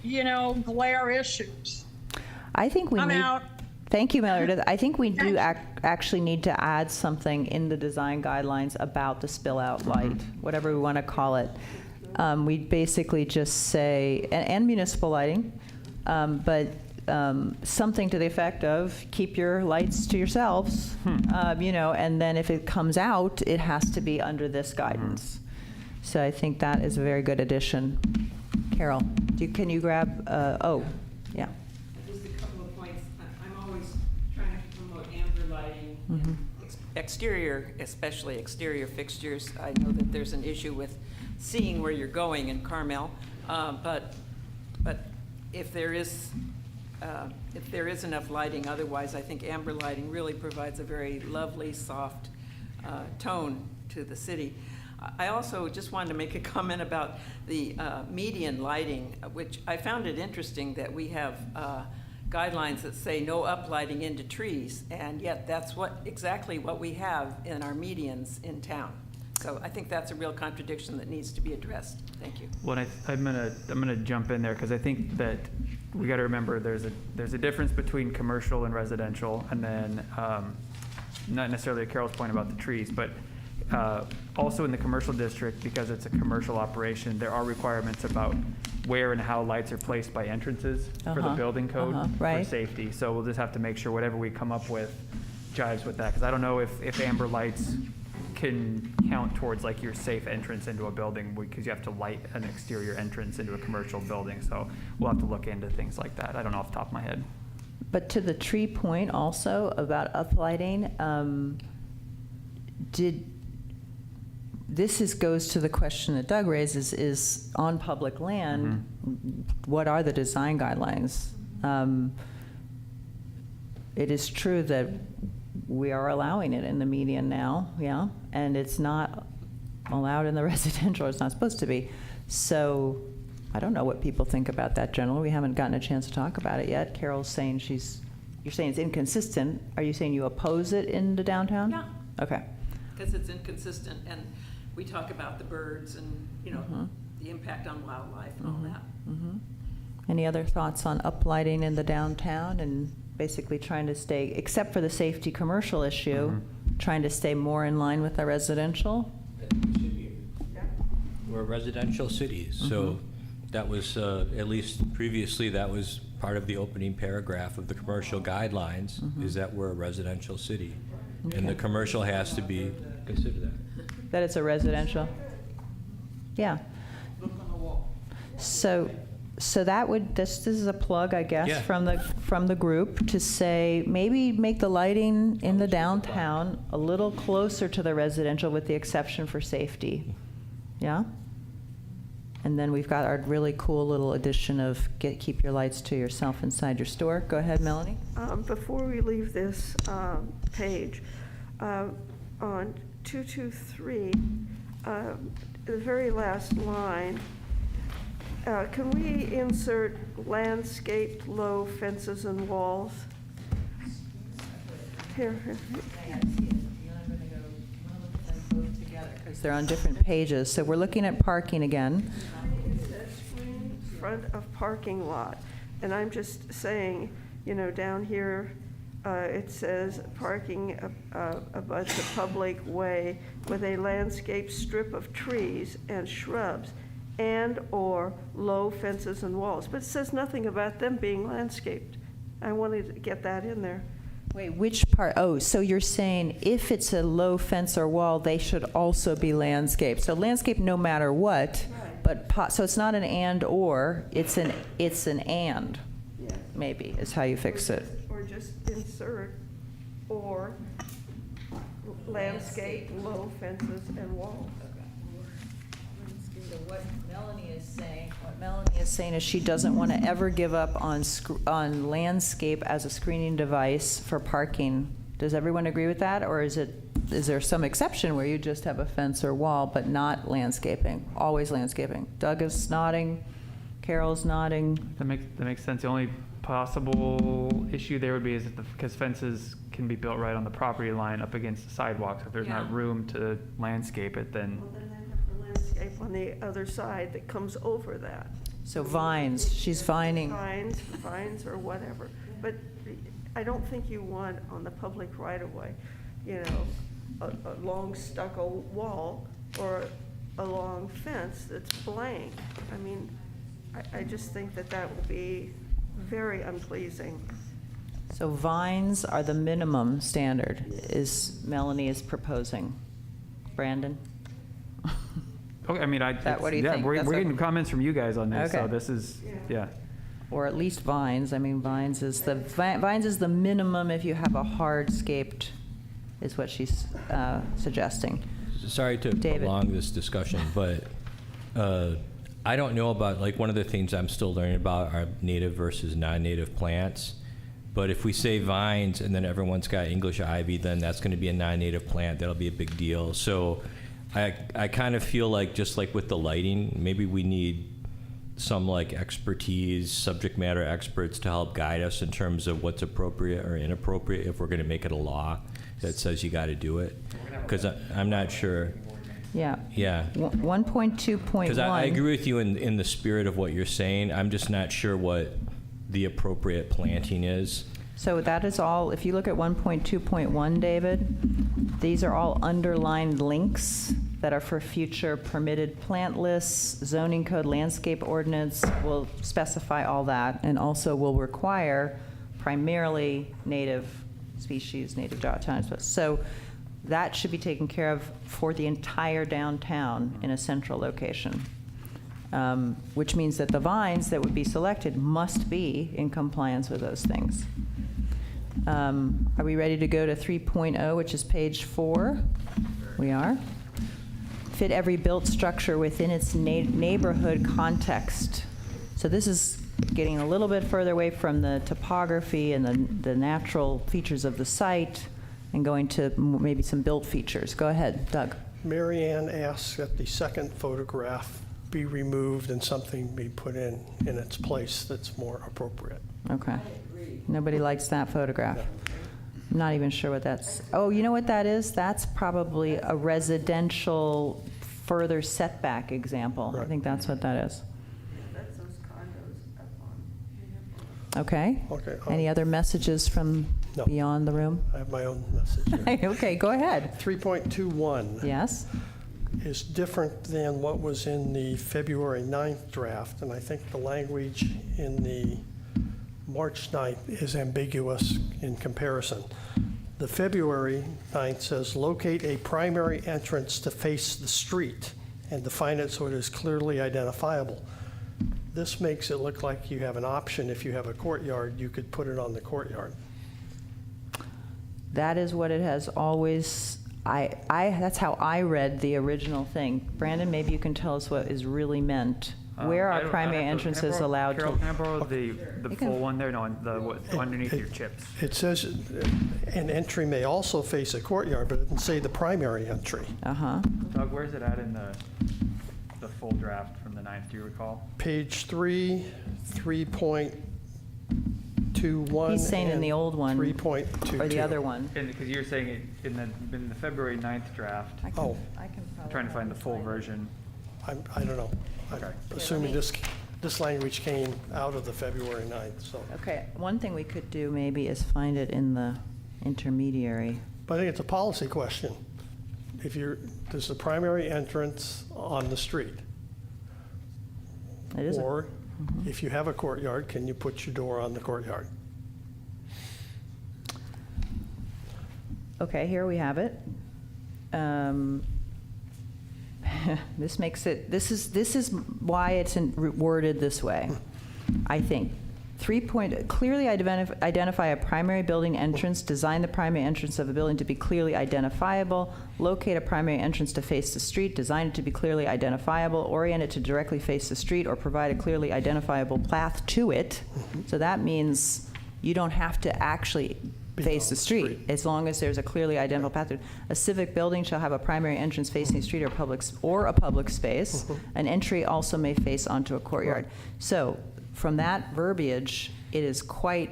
glare issues. I think we need. Out. Thank you, Meredith. I think we do actually need to add something in the design guidelines about the spill out light, whatever we want to call it. We basically just say, and municipal lighting, but something to the effect of keep your lights to yourselves, and then if it comes out, it has to be under this guidance. So I think that is a very good addition. Carol, can you grab, yeah. Just a couple of points. I'm always trying to promote amber lighting. Mm-hmm. Exterior, especially exterior fixtures, I know that there's an issue with seeing where you're going in Carmel. But if there is enough lighting, otherwise I think amber lighting really provides a very lovely, soft tone to the city. I also just wanted to make a comment about the median lighting, which I found it interesting that we have guidelines that say no uplighting into trees, and yet that's exactly what we have in our medians in town. So I think that's a real contradiction that needs to be addressed. Thank you. Well, I'm gonna jump in there because I think that we got to remember there's a difference between commercial and residential, and then not necessarily Carol's point about the trees, but also in the commercial district, because it's a commercial operation, there are requirements about where and how lights are placed by entrances for the building code for right. safety. So we'll just have to make sure whatever we come up with jives with that, because I don't know if amber lights can count towards like your safe entrance into a building, because you have to light an exterior entrance into a commercial building. So we'll have to look into things like that. I don't know off the top of my head. But to the tree point also about uplighting, goes to the question that Doug raises, is on public land, what are the design guidelines? It is true that we are allowing it in the median now, yeah, and it's not allowed in the residential, it's not supposed to be. So I don't know what people think about that generally. We haven't gotten a chance to talk about it yet. Carol's saying you're saying it's inconsistent. Are you saying you oppose it in the downtown? Yeah. Okay. Because it's inconsistent, and we talk about the birds and, the impact on wildlife and all that. Any other thoughts on uplighting in the downtown and basically trying to stay, except for the safety commercial issue, trying to stay more in line with the residential? We're a residential city, so that was, at least previously, that was part of the opening paragraph of the commercial guidelines, is that we're a residential city. And the commercial has to be, consider that. That it's a residential? Yeah. So that would, this is a plug, I guess, Yeah. from the group to say, maybe make the lighting in the downtown a little closer to the residential with the exception for safety. Yeah? And then we've got our really cool little addition of keep your lights to yourself inside your store. Go ahead, Melanie. Before we leave this page, on 223, the very last line, can we insert landscaped low fences and walls? Here. Because they're on different pages. So we're looking at parking again. It says screen front of parking lot. And I'm just saying, down here, it says parking abuts a public way with a landscape strip of trees and shrubs and/or low fences and walls. But it says nothing about them being landscaped. I wanted to get that in there. Wait, which part? Oh, so you're saying if it's a low fence or wall, they should also be landscaped. So landscape no matter what, right. But so it's not an and or, it's an and. Yes. Maybe is how you fix it. Or just insert or landscape, low fences and walls. So what Melanie is saying is she doesn't want to ever give up on landscape as a screening device for parking. Does everyone agree with that, or is there some exception where you just have a fence or wall but not landscaping? Always landscaping. Doug is nodding. Carol's nodding. That makes sense. The only possible issue there would be is because fences can be built right on the property line up against the sidewalks. If there's not room to landscape it, then. Well, then they have the landscape on the other side that comes over that. So vines. She's vining. Vines or whatever. But I don't think you want on the public right-of-way, a long stucco wall or a long fence that's blank. I mean, I just think that will be very unpleasing. So vines are the minimum standard, Melanie is proposing. Brandon? Okay, I mean, what do you think? We're getting comments from you guys on this, so this is, Or at least vines. I mean, vines is the minimum if you have a hardscaped, is what she's suggesting. Sorry to prolong this discussion, but I don't know about, like, one of the things I'm still learning about are native versus non-native plants. But if we say vines and then everyone's got English ivy, then that's going to be a non-native plant. That'll be a big deal. So I kind of feel like, just like with the lighting, maybe we need some like expertise, subject matter experts to help guide us in terms of what's appropriate or inappropriate if we're going to make it a law that says you got to do it. Because I'm not sure. Yeah. Yeah. 1.2.1. Because I agree with you in the spirit of what you're saying. I'm just not sure what the appropriate planting is. So that is all, if you look at 1.2.1, David, these are all underlined links that are for future permitted plant lists, zoning code, landscape ordinance will specify all that, and also will require primarily native species, native downtown. So that should be taken care of for the entire downtown in a central location. Which means that the vines that would be selected must be in compliance with those things. Are we ready to go to 3.0, which is page 4? We are. Fit every built structure within its neighborhood context. So this is getting a little bit further away from the topography and the natural features of the site and going to maybe some built features. Go ahead, Doug. Mary Ann asks that the second photograph be removed and something be put in its place that's more appropriate. Okay. Nobody likes that photograph. I'm not even sure what that's. Oh, you know what that is? That's probably a residential further setback example. Right. I think that's what that is. That's those condos up on. Okay. Okay. Any other messages from beyond the room? I have my own message here. Okay, go ahead. 3.21. Yes. Is different than what was in the February 9th draft, and I think the language in the March 9th is ambiguous in comparison. The February 9th says, locate a primary entrance to face the street and define it so it is clearly identifiable. This makes it look like you have an option. If you have a courtyard, you could put it on the courtyard. That is what it has always, that's how I read the original thing. Brandon, maybe you can tell us what is really meant. Where are primary entrances allowed Carol, to? can I borrow the full one there? No, underneath your chips. It says an entry may also face a courtyard, but it doesn't say the primary entry. Uh-huh. Doug, where's it at in the full draft from the 9th? Do you recall? Page 3, 3.21. He's saying in the old one. 3.22. Or the other one. Because you're saying it in the February 9th draft. I can I'm probably trying to find the full version. I don't know. Okay. I'm assuming this language came out of the February 9th, so. Okay, one thing we could do maybe is find it in the intermediary. But I think it's a policy question. There's a primary entrance on the street. It is. Or if you have a courtyard, can you put your door on the courtyard? Okay, here we have it. This makes it, this is why it's worded this way, I think. Clearly identify a primary building entrance, design the primary entrance of a building to be clearly identifiable, locate a primary entrance to face the street, design it to be clearly identifiable, orient it to directly face the street, or provide a clearly identifiable path to it. So that means you don't have to actually face the street, as long as there's a clearly identifiable path. A civic building shall have a primary entrance facing the street or a public space. An entry also may face onto a courtyard. So from that verbiage, it is quite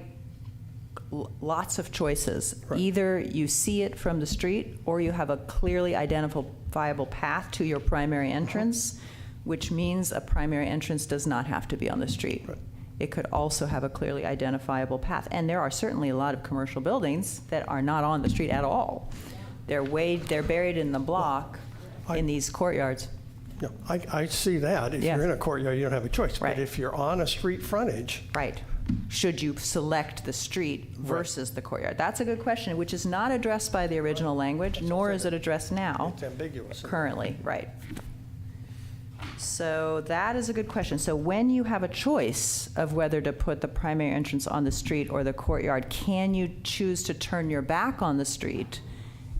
lots of choices. Either you see it from the street, or you have a clearly identifiable path to your primary entrance, which means a primary entrance does not have to be on the street. It could also have a clearly identifiable path. And there are certainly a lot of commercial buildings that are not on the street at all. They're buried in the block in these courtyards. No, I see that. If you're in a courtyard, you don't have a choice. But if you're on a street frontage. Right. Should you select the street versus the courtyard? That's a good question, which is not addressed by the original language, nor is it addressed now. It's ambiguous. Currently, right. So that is a good question. So when you have a choice of whether to put the primary entrance on the street or the courtyard, can you choose to turn your back on the street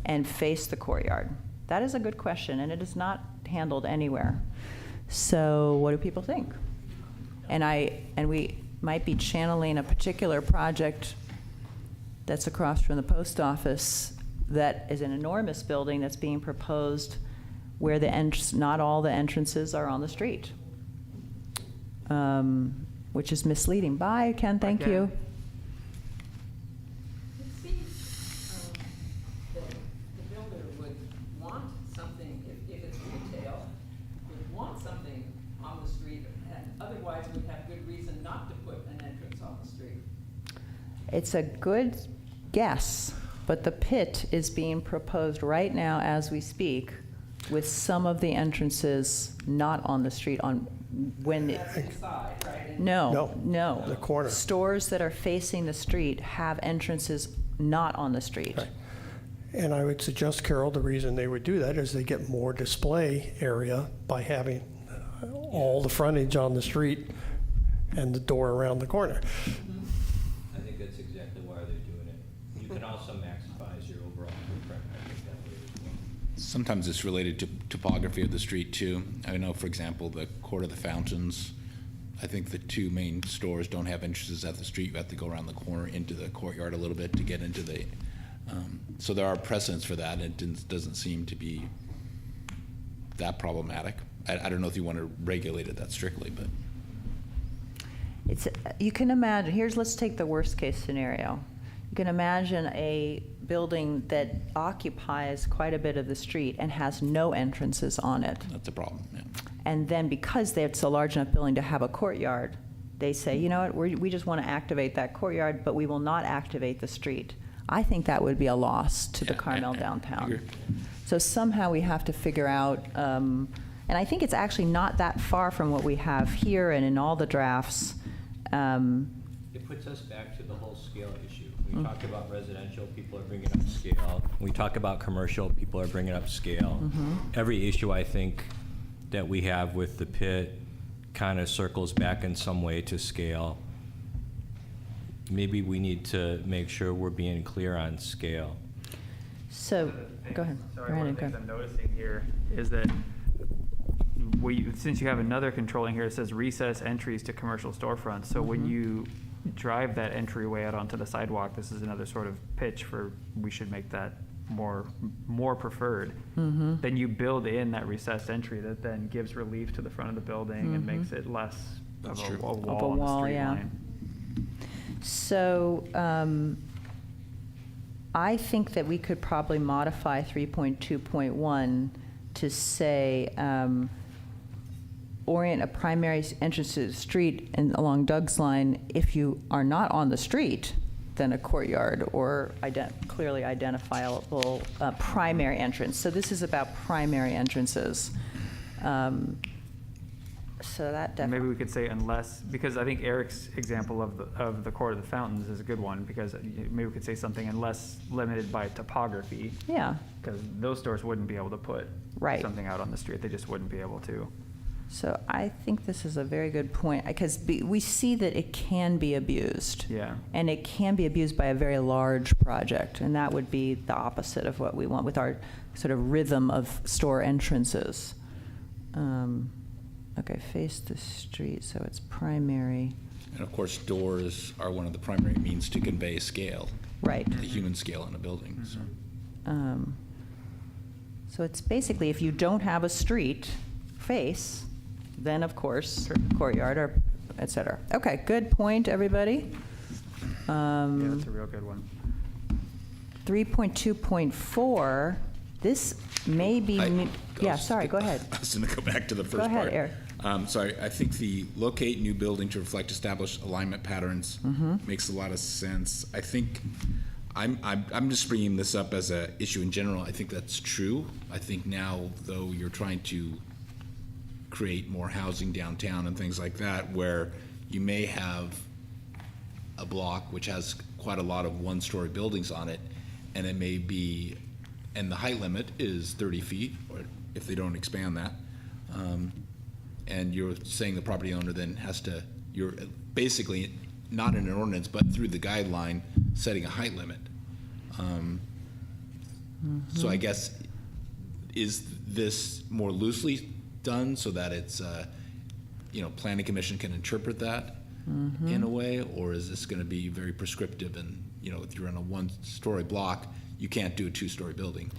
and face the courtyard? That is a good question, and it is not handled anywhere. So what do people think? And we might be channeling a particular project that's across from the post office that is an enormous building that's being proposed where not all the entrances are on the street, which is misleading. Bye, Ken, thank you. It seems that the builder would want something, if it's retail, would want something on the street, and otherwise would have good reason not to put an entrance on the street. It's a good guess, but the pit is being proposed right now as we speak, with some of the entrances not on the street That's inside, right? No. The corner. Stores that are facing the street have entrances not on the street. Right. And I would suggest, Carol, the reason they would do that is they get more display area by having all the frontage on the street and the door around the corner. I think that's exactly why they're doing it. You can also maximize your overall footprint. I think that way as well. Sometimes it's related to topography of the street too. I know, for example, the Court of the Fountains, I think the two main stores don't have entrances at the street. You have to go around the corner into the courtyard a little bit to get into the, so there are precedents for that. It doesn't seem to be that problematic. I don't know if you want to regulate it that strictly, but. You can imagine, let's take the worst case scenario. You can imagine a building that occupies quite a bit of the street and has no entrances on it. That's a problem, yeah. And then because it's a large enough building to have a courtyard, they say, you know what, we just want to activate that courtyard, but we will not activate the street. I think that would be a loss to the Carmel downtown. So somehow we have to figure out, and I think it's actually not that far from what we have here and in all the drafts. It puts us back to the whole scale issue. We talk about residential, people are bringing up scale. We talk about commercial, people are bringing up scale. Every issue, I think, that we have with the pit kind of circles back in some way to scale. Maybe we need to make sure we're being clear on scale. So, go ahead. Sorry, one of the things I'm noticing here is that since you have another controlling here, it says recess entries to commercial storefronts. So when you drive that entryway out onto the sidewalk, this is another sort of pitch for we should make that more preferred. Then you build in that recessed entry that then gives relief to the front of the building and makes it less of a wall on the street line. So I think that we could probably modify 3.2.1 to say orient a primary entrance to the street and along Doug's line if you are not on the street, then a courtyard or clearly identifiable primary entrance. So this is about primary entrances. So that definitely. Maybe we could say unless, because I think Eric's example of the Court of the Fountains is a good one, because maybe we could say something unless limited by topography. Yeah. Because those stores wouldn't be able to put something out on the street. They just wouldn't be able to. So I think this is a very good point, because we see that it can be abused. Yeah. And it can be abused by a very large project, and that would be the opposite of what we want with our sort of rhythm of store entrances. Okay, face the street, so it's primary. And of course, doors are one of the primary means to convey scale. Right. The human scale in a building. So it's basically, if you don't have a street face, then of course, courtyard or et cetera. Okay, good point, everybody. Yeah, that's a real good one. 3.2.4, this may be, sorry, go ahead. I was going to go back to the first part. Go ahead, Eric. Sorry, I think the locate new building to reflect established alignment patterns makes a lot of sense. I think I'm just bringing this up as an issue in general. I think that's true. I think now, though, you're trying to create more housing downtown and things like that, where you may have a block which has quite a lot of one-story buildings on it, and it may be, and the height limit is 30 feet, or if they don't expand that. And you're saying the property owner then has to, you're basically not in an ordinance, but through the guideline, setting a height limit. So I guess, is this more loosely done so that it's, planning commission can interpret that in a way, or is this going to be very prescriptive and, if you're in a one-story block, you can't do a two-story building?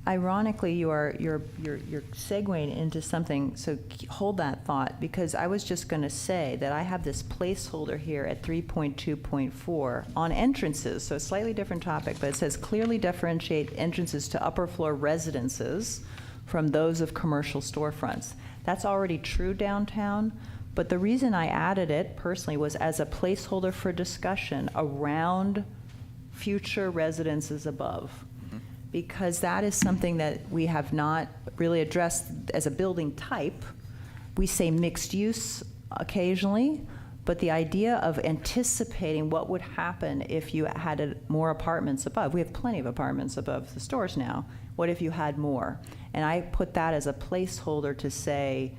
Ironically, you're segueing into something, so hold that thought, because I was just going to say that I have this placeholder here at 3.2.4 on entrances, so a slightly different topic, but it says clearly differentiate entrances to upper floor residences from those of commercial storefronts. That's already true downtown, but the reason I added it personally was as a placeholder for discussion around future residences above. Because that is something that we have not really addressed as a building type. We say mixed use occasionally, but the idea of anticipating what would happen if you had more apartments above. We have plenty of apartments above the stores now. What if you had more? And I put that as a placeholder to say,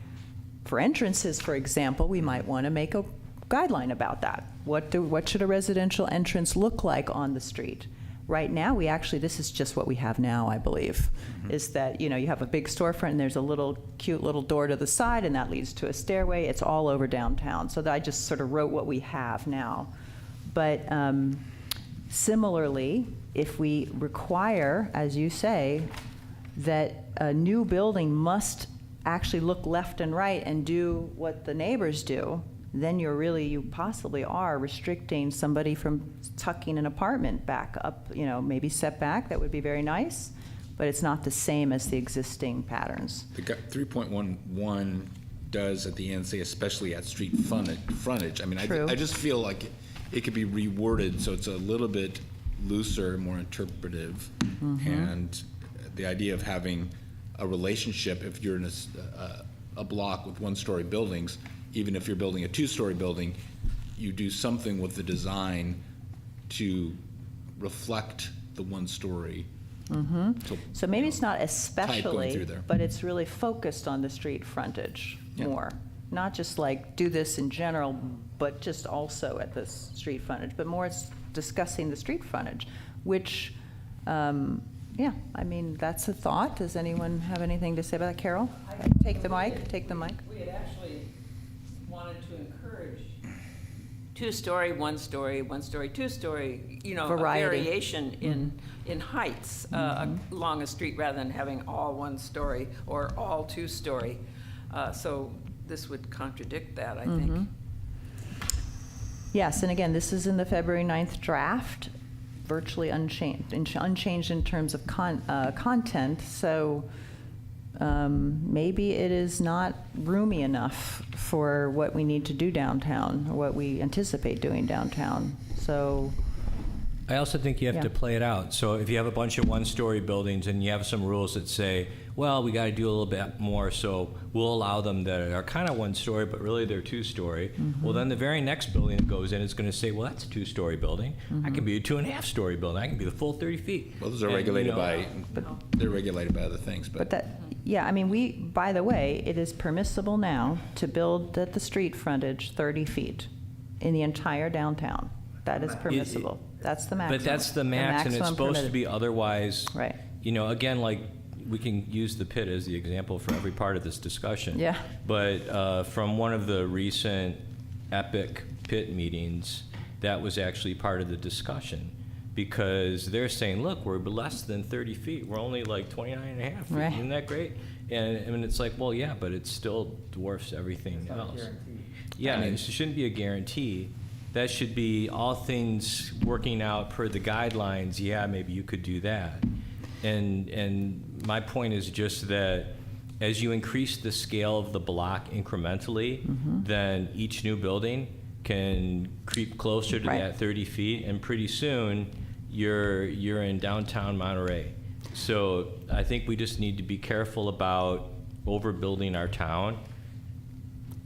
for entrances, for example, we might want to make a guideline about that. What should a residential entrance look like on the street? Right now, this is just what we have now, I believe, is that, you have a big storefront and there's a cute little door to the side and that leads to a stairway. It's all over downtown. So I just sort of wrote what we have now. But similarly, if we require, as you say, that a new building must actually look left and right and do what the neighbors do, then you possibly are restricting somebody from tucking an apartment back up, maybe setback. That would be very nice, but it's not the same as the existing patterns. The 3.11 does at the end say especially at street frontage. I mean, I just feel like it could be reworded so it's a little bit looser, more interpretive, and the idea of having a relationship, if you're in a block with one-story buildings, even if you're building a two-story building, you do something with the design to reflect the one-story. So maybe it's not especially, but it's really focused on the street frontage more. Not just like do this in general, but just also at the street frontage, but more it's discussing the street frontage, which, that's a thought. Does anyone have anything to say about that? Carol? Take the mic. We had actually wanted to encourage two-story, one-story, one-story, two-story, Variety. A variation in heights along a street rather than having all one-story or all two-story. So this would contradict that, I think. Yes, and again, this is in the February 9th draft, virtually unchanged in terms of content. So maybe it is not roomy enough for what we need to do downtown, or what we anticipate doing downtown. So I also think you have to play it out. So if you have a bunch of one-story buildings and you have some rules that say, well, we got to do a little bit more, so we'll allow them that are kind of one-story, but really they're two-story. Well, then the very next building that goes in is going to say, well, that's a two-story building. I can be a 2.5-story building. I can be the full 30 feet. Well, those are regulated they're regulated by other things. But by the way, it is permissible now to build at the street frontage 30 feet in the entire downtown. That is permissible. That's the maximum. But that's the max, and it's supposed to be otherwise. Right. Again, like we can use the pit as the example for every part of this discussion. Yeah. But from one of the recent EPIC pit meetings, that was actually part of the discussion, because they're saying, look, we're less than 30 feet. We're only like 29 and a half feet. Right. Isn't that great? And it's like, well, yeah, but it still dwarfs everything else. Yeah, it shouldn't be a guarantee. That should be all things working out per the guidelines. Yeah, maybe you could do that. And my point is just that as you increase the scale of the block incrementally, then each new building can creep closer to that 30 feet, and pretty soon you're in downtown Monterey. So I think we just need to be careful about overbuilding our town.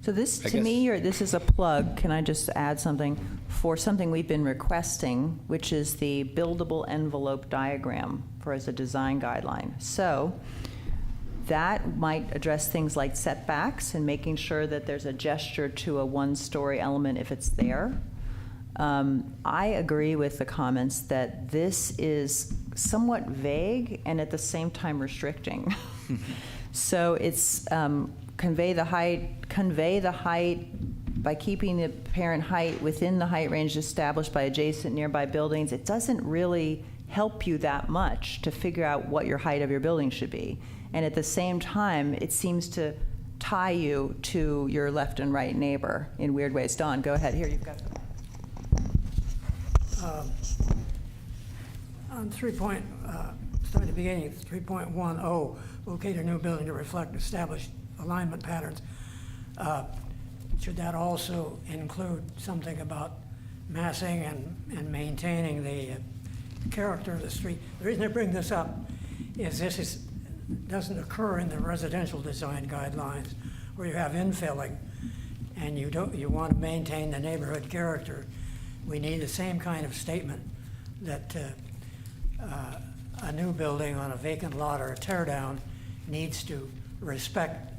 So this, to me, this is a plug. Can I just add something for something we've been requesting, which is the buildable envelope diagram as a design guideline. So that might address things like setbacks and making sure that there's a gesture to a one-story element if it's there. I agree with the comments that this is somewhat vague and at the same time restricting. So it's convey the height by keeping the apparent height within the height range established by adjacent nearby buildings. It doesn't really help you that much to figure out what your height of your building should be. And at the same time, it seems to tie you to your left and right neighbor in weird ways. Dawn, go ahead. Here, you've got them. On starting at the beginning, 3.10, locate a new building to reflect established alignment patterns. Should that also include something about massing and maintaining the character of the street? The reason I bring this up is doesn't occur in the residential design guidelines where you have infilling and you want to maintain the neighborhood character. We need the same kind of statement that a new building on a vacant lot or a tear down needs to respect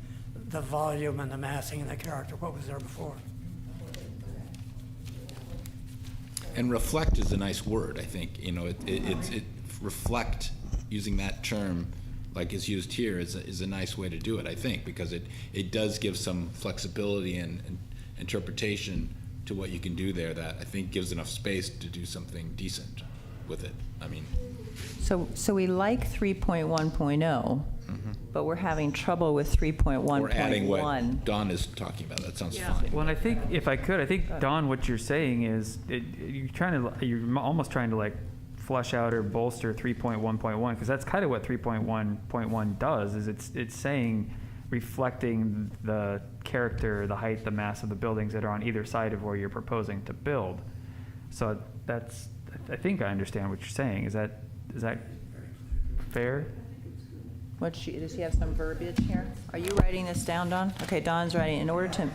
the volume and the massing and the character of what was there before. And reflect is a nice word, I think. You know, it reflect, using that term like is used here is a nice way to do it, I think, because it does give some flexibility and interpretation to what you can do there that I think gives enough space to do something decent with it. I mean. So we like 3.1.0, but we're having trouble with 3.1.1. We're adding what Dawn is talking about. That sounds fine. Well, and I think, if I could, Dawn, what you're saying is you're almost trying to like flesh out or bolster 3.1.1, because that's kind of what 3.1.1 does. Is it's saying reflecting the character, the height, the mass of the buildings that are on either side of where you're proposing to build. So that's, I think I understand what you're saying. Is that fair? Does he have some verbiage here? Are you writing this down, Dawn? Okay, Dawn's writing. In order to,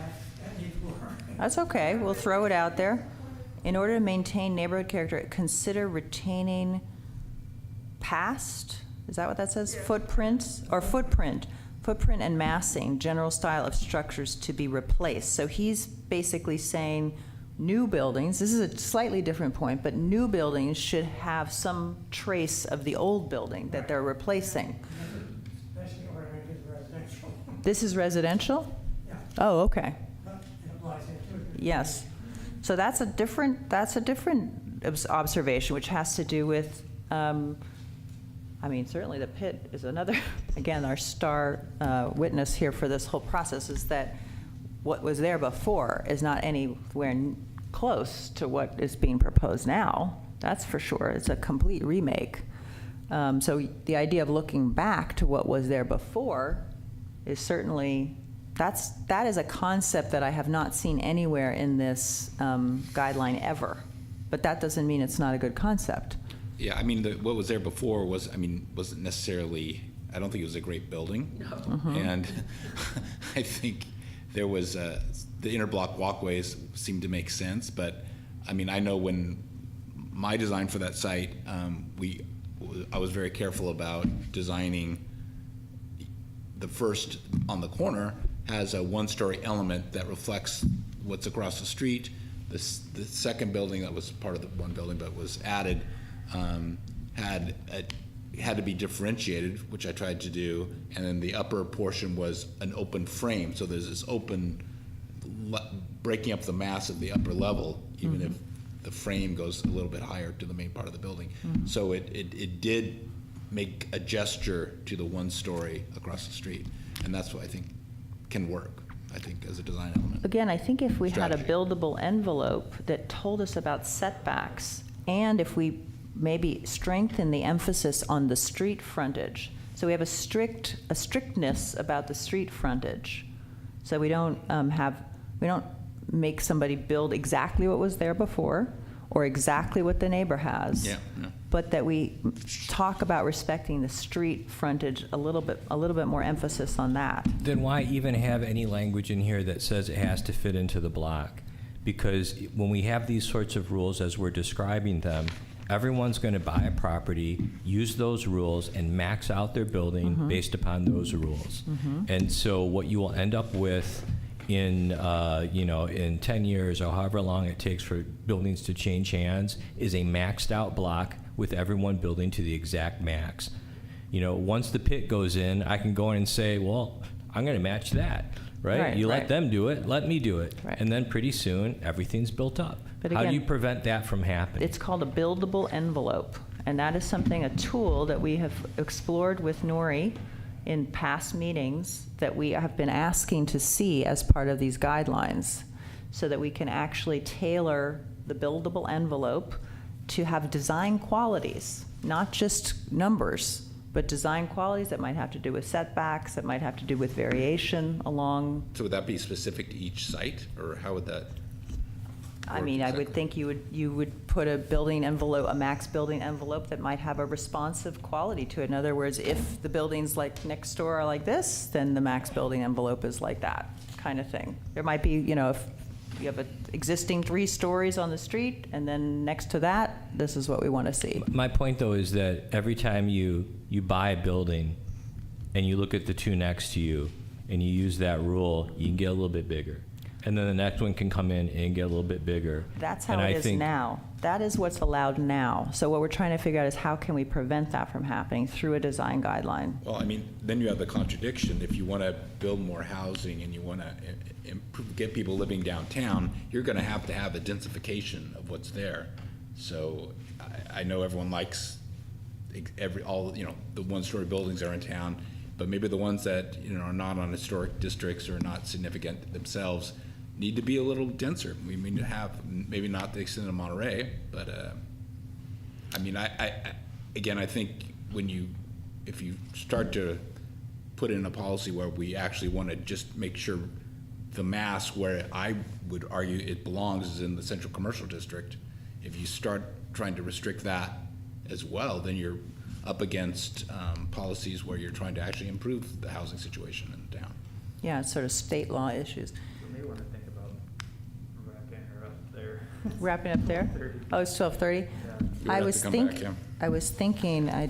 that's okay. We'll throw it out there. In order to maintain neighborhood character, consider retaining past. Is that what that says? Yes. Footprint and massing, general style of structures to be replaced. So he's basically saying new buildings, this is a slightly different point, but new buildings should have some trace of the old building that they're replacing. Especially where it is residential. This is residential? Yeah. Oh, okay. It applies here too. Yes. So that's a different observation, which has to do with, certainly the pit is another, again, our star witness here for this whole process, is that what was there before is not anywhere close to what is being proposed now. That's for sure. It's a complete remake. So the idea of looking back to what was there before is certainly, that is a concept that I have not seen anywhere in this guideline ever. But that doesn't mean it's not a good concept. Yeah, what was there before wasn't necessarily, I don't think it was a great building. No. Mm-hmm. And I think there was, the interblock walkways seemed to make sense, but I know when my design for that site, I was very careful about designing the first on the corner has a one-story element that reflects what's across the street. The second building that was part of the one building but was added had to be differentiated, which I tried to do, and then the upper portion was an open frame. So there's this open, breaking up the mass of the upper level, even if the frame goes a little bit higher to the main part of the building. So it did make a gesture to the one story across the street, and that's what I think can work, I think, as a design element. Again, I think if we had a buildable envelope that told us about setbacks, and if we maybe strengthen the emphasis on the street frontage, so we have a strictness about the street frontage, so we don't make somebody build exactly what was there before or exactly what the neighbor has. Yeah. But that we talk about respecting the street frontage, a little bit more emphasis on that. Then why even have any language in here that says it has to fit into the block? Because when we have these sorts of rules as we're describing them, everyone's going to buy a property, use those rules, and max out their building based upon those rules. And so what you will end up with in 10 years or however long it takes for buildings to change hands is a maxed out block with everyone building to the exact max. You know, once the pit goes in, I can go in and say, well, I'm going to match that, right? Right, You right. let them do it, let me do it. Right. And then pretty soon, everything's built up. But How do again, you prevent that from happening? It's called a buildable envelope, and that is something, a tool that we have explored with Nori in past meetings that we have been asking to see as part of these guidelines, so that we can actually tailor the buildable envelope to have design qualities, not just numbers, but design qualities that might have to do with setbacks, that might have to do with variation along. So would that be specific to each site, or how would that? I mean, I would think you would put a building envelope, a max building envelope that might have a responsive quality to it. In other words, if the buildings like next door are like this, then the max building envelope is like that, kind of thing. There might be, you know, if you have an existing 3 stories on the street, and then next to that, this is what we want to see. My point, though, is that every time you buy a building and you look at the 2 next to you and you use that rule, you can get a little bit bigger. And then the next one can come in and get a little bit bigger. That's how And it I is think- now. That is what's allowed now. So what we're trying to figure out is how can we prevent that from happening through a design guideline? Well, I mean, then you have the contradiction. If you want to build more housing and you want to get people living downtown, you're going to have a densification of what's there. So I know everyone likes all the one-story buildings are in town, but maybe the ones that are not on historic districts or not significant themselves need to be a little denser. We need to have maybe not the extent of Monterey, but I mean, I think if you start to put in a policy where we actually want to just make sure the mass where I would argue it belongs is in the central commercial district, if you start trying to restrict that as well, then you're up against policies where you're trying to actually improve the housing situation in town. Yeah, it's sort of state law issues. We may want to think about wrapping her up there. Wrapping up there? 12:30. Oh, it's 12:30? You would I have was to come thinking, back, yeah. I was thinking, I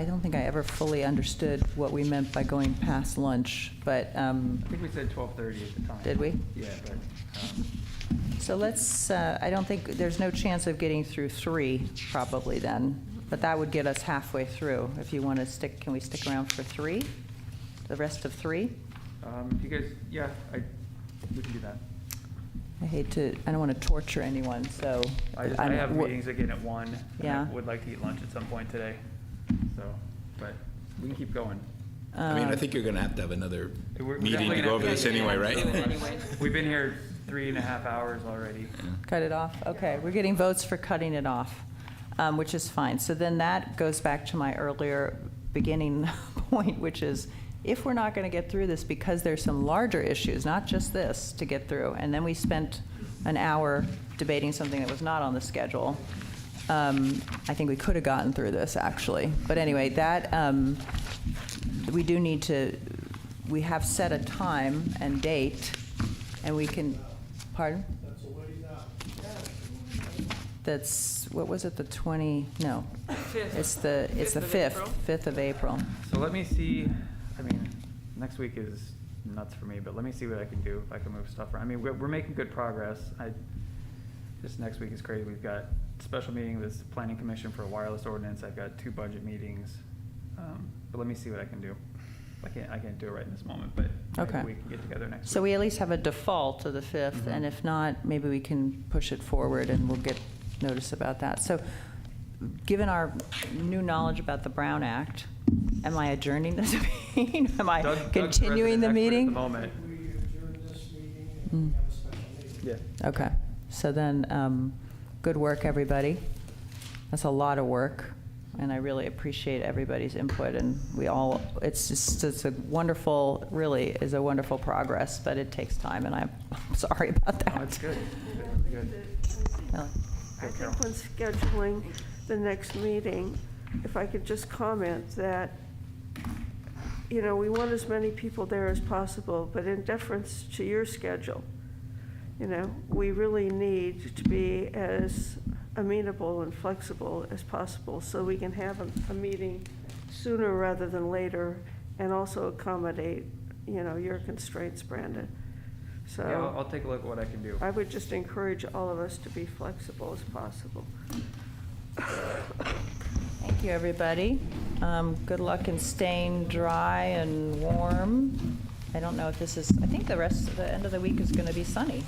don't think I ever fully understood what we meant by going past lunch, but, I think we said 12:30 at the time. did we? Yeah, but, So let's, I don't think, there's no chance of getting through 3 probably then, but that would get us halfway through. If you want to stick, can we stick around for 3? The rest of 3? if you guys, yeah, we can do that. I don't want to torture anyone, so. I I'm- have meetings again at 1. and Yeah. I would like to eat lunch at some point today, so, but we can keep going. I mean, I think you're going to have another We're meeting definitely to gonna go over have this to- anyway, right? We've been here 3.5 hours already. Cut it off? Okay, we're getting votes for cutting it off, which is fine. So then that goes back to my earlier beginning point, which is if we're not going to get through this because there's some larger issues, not just this, to get through, and then we spent an hour debating something that was not on the schedule, I think we could have gotten through this, actually. But anyway, that, we do need to, we have set a time and date, and we can, pardon? That's a ways out. That's, what was it, the 20, no. Fifth. It's the 5th of April. So let me see, I mean, next week is nuts for me, but let me see what I can do, if I can move stuff around. I mean, we're making good progress. Just next week is crazy. We've got a special meeting with the Planning Commission for a wireless ordinance. I've got 2 budget meetings. But let me see what I can do. I can't do it right in this moment, but Okay. maybe we can get together next week. So we at least have a default to the 5th, and if not, maybe we can push it forward and we'll get notice about that. So given our new knowledge about the Brown Act, am I adjourning this meeting? Am I Doug's continuing the resident expert meeting? At the moment. We adjourn this meeting and we have a special meeting. Yeah. Okay, so then, good work, everybody. That's a lot of work, and I really appreciate everybody's input, and it's a wonderful, really is a wonderful progress, but it takes time, and I'm sorry about that. No, it's good. It's really good. Ellen? I think when scheduling the next meeting, if I could just comment that, we want as many people there as possible, but in deference to your schedule, we really need to be as amenable and flexible as possible so we can have a meeting sooner rather than later and also accommodate, your constraints, Brandon. So Yeah, I'll take a look at what I can do. I would just encourage all of us to be flexible as possible. Thank you, everybody. Good luck in staying dry and warm. I don't know if this is, I think the end of the week is going to be sunny.